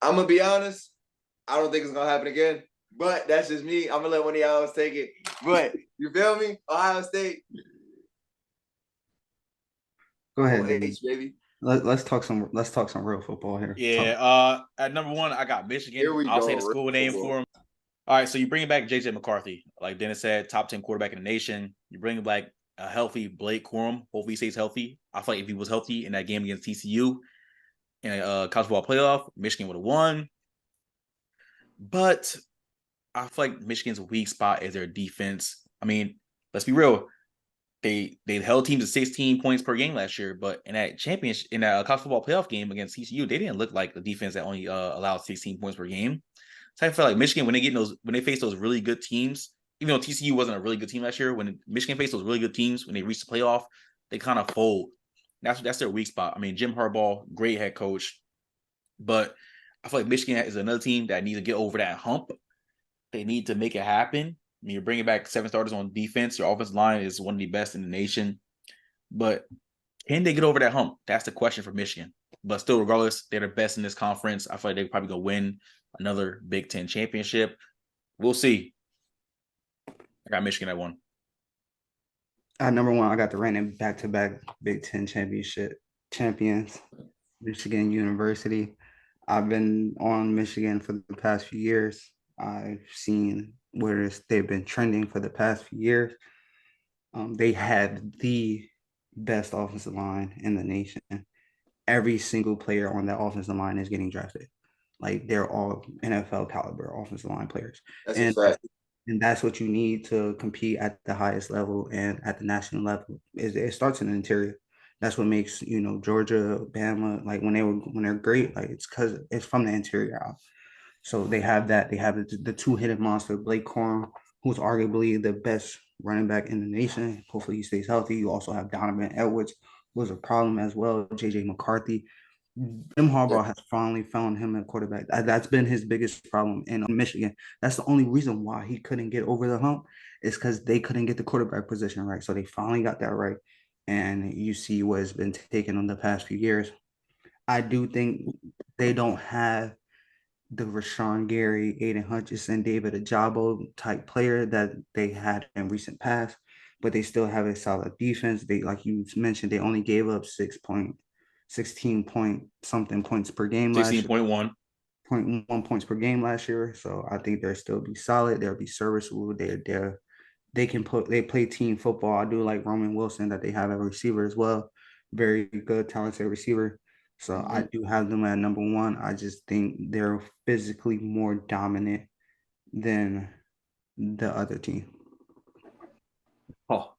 I'm gonna be honest, I don't think it's gonna happen again. But that's just me. I'm gonna let one of y'all take it. But you feel me? Ohio State. Go ahead, H, baby. Let's talk some real football here. Yeah. At number 1, I got Michigan. Here we I'll go. say the school name for him. All right, so you bring back J.J. McCarthy, like Dennis said, top 10 quarterback in the nation. You bring back a healthy Blake Corum. Hopefully, he stays healthy. I feel like if he was healthy in that game against TCU in a college football playoff, Michigan would have won. But I feel like Michigan's weak spot is their defense. I mean, let's be real. They held teams to 16 points per game last year, but in that college football playoff game against TCU, they didn't look like the defense that only allowed 16 points per game. So I feel like Michigan, when they face those really good teams, even though TCU wasn't a really good team last year, when Michigan faced those really good teams, when they reach the playoff, they kind of fold. That's their weak spot. I mean, Jim Harbaugh, great head coach, but I feel like Michigan is another team that needs to get over that hump. They need to make it happen. I mean, you're bringing back 7 starters on defense. Your offensive line is one of the best in the nation. But can they get over that hump? That's the question for Michigan. But still, regardless, they're the best in this conference. I feel like they're probably going to win another Big Ten championship. We'll see. I got Michigan at 1. At number 1, I got the reigning back-to-back Big Ten championship champions, Michigan University. I've been on Michigan for the past few years. I've seen where they've been trending for the past few years. They had the best offensive line in the nation. Every single player on that offensive line is getting drafted. Like, they're all NFL caliber offensive line players. And that's what you need to compete at the highest level and at the national level. It starts in the interior. That's what makes, Georgia, Bama, like when they're great, like it's because it's from the interior out. So they have that. They have the two-headed monster, Blake Corum, who's arguably the best running back in the nation. Hopefully he stays healthy. You also have Donovan Edwards, who was a problem as well. J.J. McCarthy. Jim Harbaugh has finally found him a quarterback. That's been his biggest problem in Michigan. That's the only reason why he couldn't get over the hump, is because they couldn't get the quarterback position right. So they finally got that right. And you see what has been taken in the past few years. I do think they don't have the Rashawn Gary, Aiden Hutchinson, David Ajabo type player that they had in recent past, but they still have a solid defense. They, like you mentioned, they only gave up 16 point something points per game 16.1. 0.1 points per game last year. So I think they'll still be solid. They'll be serviceable. They play team football. I do like Roman Wilson that they have a receiver as well. Very good, talented receiver. So I do have them at number 1. I just think they're physically more dominant than the other team. Oh,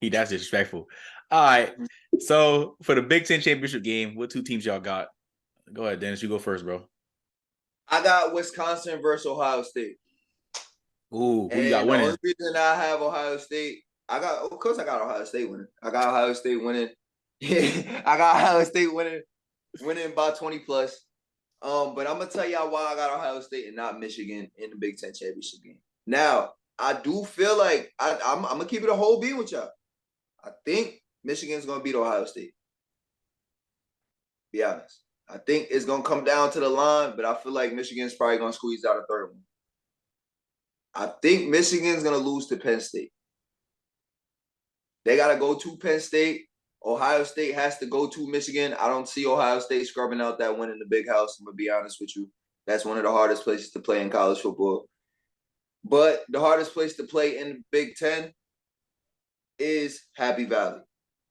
that's disrespectful. All right. So for the Big Ten championship game, what 2 teams y'all got? Go ahead, Dennis. You go first, bro. I got Wisconsin versus Ohio State. Ooh, who you got winning? The only reason I have Ohio State, of course I got Ohio State winning. I got Ohio State winning. I got Ohio State winning by 20 plus. But I'm gonna tell y'all why I got Ohio State and not Michigan in the Big Ten championship game. Now, I do feel like I'm gonna keep it a whole beat with y'all. I think Michigan's gonna beat Ohio State. Be honest. I think it's gonna come down to the line, but I feel like Michigan's probably gonna squeeze out a third one. I think Michigan's gonna lose to Penn State. They gotta go to Penn State. Ohio State has to go to Michigan. I don't see Ohio State scrubbing out that win in the Big House. I'm going to be honest with you. That's one of the hardest places to play in college football. But the hardest place to play in the Big Ten is Happy Valley.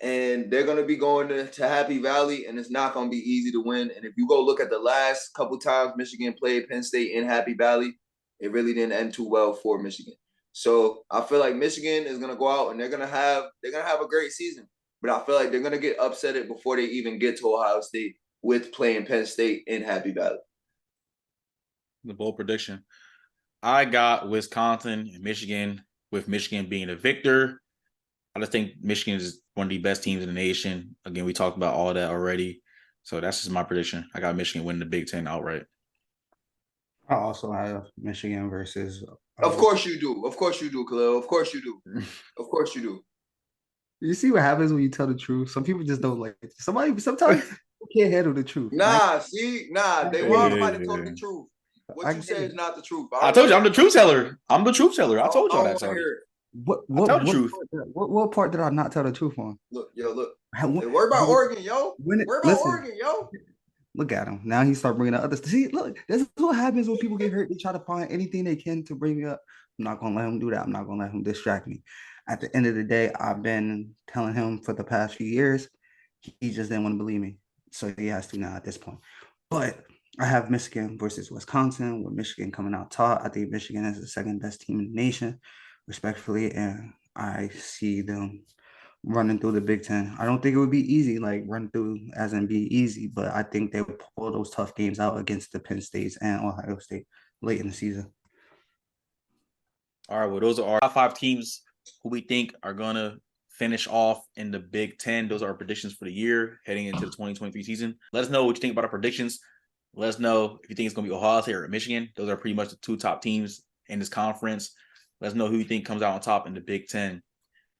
And they're going to be going to Happy Valley, and it's not going to be easy to win. And if you go look at the last couple times Michigan played Penn State in Happy Valley, it really didn't end too well for Michigan. So I feel like Michigan is going to go out and they're going to have a great season. But I feel like they're going to get upsetted before they even get to Ohio State with playing Penn State in Happy Valley. The bold prediction. I got Wisconsin and Michigan, with Michigan being the victor. I just think Michigan is one of the best teams in the nation. Again, we talked about all that already. So that's just my prediction. I got Michigan winning the Big Ten outright. I also have Michigan versus. Of course you do. Of course you do, Khalil. Of course you do. Of course you do. You see what happens when you tell the truth? Some people just don't like it. Sometimes you can't handle the truth. They want somebody to talk the truth. What you say is not the truth. I told you, I'm the truth teller. I'm the truth teller. I told y'all that. What part did I not tell the truth on? Look. Worry about Oregon, yo. Oregon, yo. Look at him. Now he start bringing up others. See, look, this is what happens when people get hurt. They try to find anything they can to bring me up. I'm not going to let him do that. I'm not going to let him distract me. At the end of the day, I've been telling him for the past few years, he just didn't want to believe me. So he has to now at this point. But I have Michigan versus Wisconsin, with Michigan coming out top. I think Michigan is the second best team in the nation, respectfully, and I see them running through the Big Ten. I don't think it would be easy, like run through as in be easy, but I think they would pull those tough games out against the Penn States and Ohio State late in the season. All right, well, those are our top 5 teams who we think are going to finish off in the Big Ten. Those are our predictions for the year heading into the 2023 season. Let us know what you think about our predictions. Let us know if you think it's going to be Ohio State or Michigan. Those are pretty much the 2 top teams in this conference. Let us know who you think comes out on top in the Big Ten.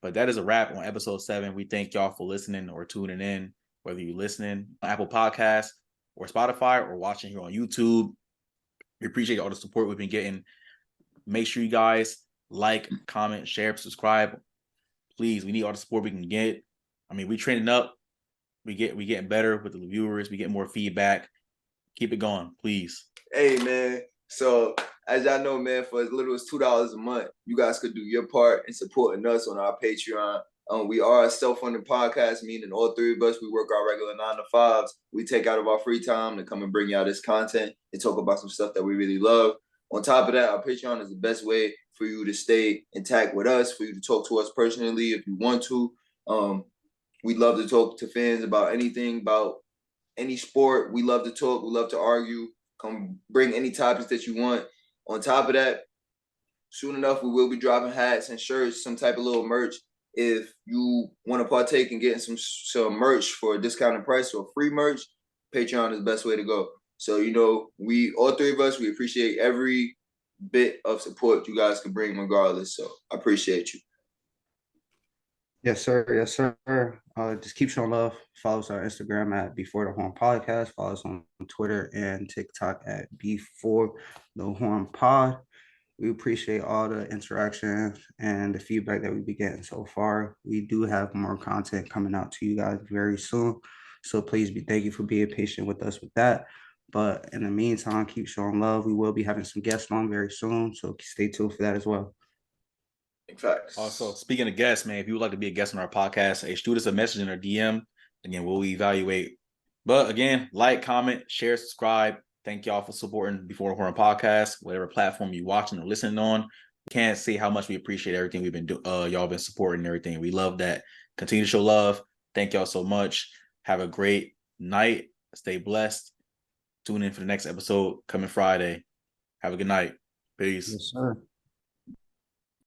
But that is a wrap on episode 7. We thank y'all for listening or tuning in, whether you're listening on Apple Podcasts or Spotify or watching here on YouTube. We appreciate all the support we've been getting. Make sure you guys like, comment, share, subscribe. Please, we need all the support we can get. I mean, we trending up. We getting better with the viewers. We get more feedback. Keep it going, please. Hey, man. So, as y'all know, man, for as little as $2 a month, you guys could do your part in supporting us on our Patreon. We are a self-funded podcast, meaning all 3 of us, we work our regular 9-to-5s. We take out of our free time to come and bring y'all this content and talk about some stuff that we really love. On top of that, our Patreon is the best way for you to stay intact with us, for you to talk to us personally if you want to. We'd love to talk to fans about anything, about any sport. We love to talk. We love to argue. Come bring any topics that you want. On top of that, soon enough, we will be dropping hats and shirts, some type of little merch. If you want to partake in getting some merch for a discounted price or free merch, Patreon is the best way to go. So, we, all 3 of us, we appreciate every bit of support you guys can bring regardless. So I appreciate you. Yes, sir. Yes, sir. Just keep showing love. Follow us on Instagram at Before the Horn Podcast. Follow us on Twitter and TikTok at Before the Horn Pod. We appreciate all the interaction and the feedback that we've been getting so far. We do have more content coming out to you guys very soon. So please thank you for being patient with us with that. But in the meantime, keep showing love. We will be having some guests on very soon. So stay tuned for that as well. Facts. Also, speaking of guests, man, if you would like to be a guest on our podcast, hey, shoot us a message in our DM. Again, we'll evaluate. But again, like, comment, share, subscribe. Thank y'all for supporting Before the Horn Podcast, whatever platform you're watching or listening on. We can't say how much we appreciate everything we've been doing. Y'all been supporting and everything. We love that. Continue to show love. Thank y'all so much. Have a great night. Stay blessed. Tune in for the next episode coming Friday. Have a good night. Peace. Yes, sir.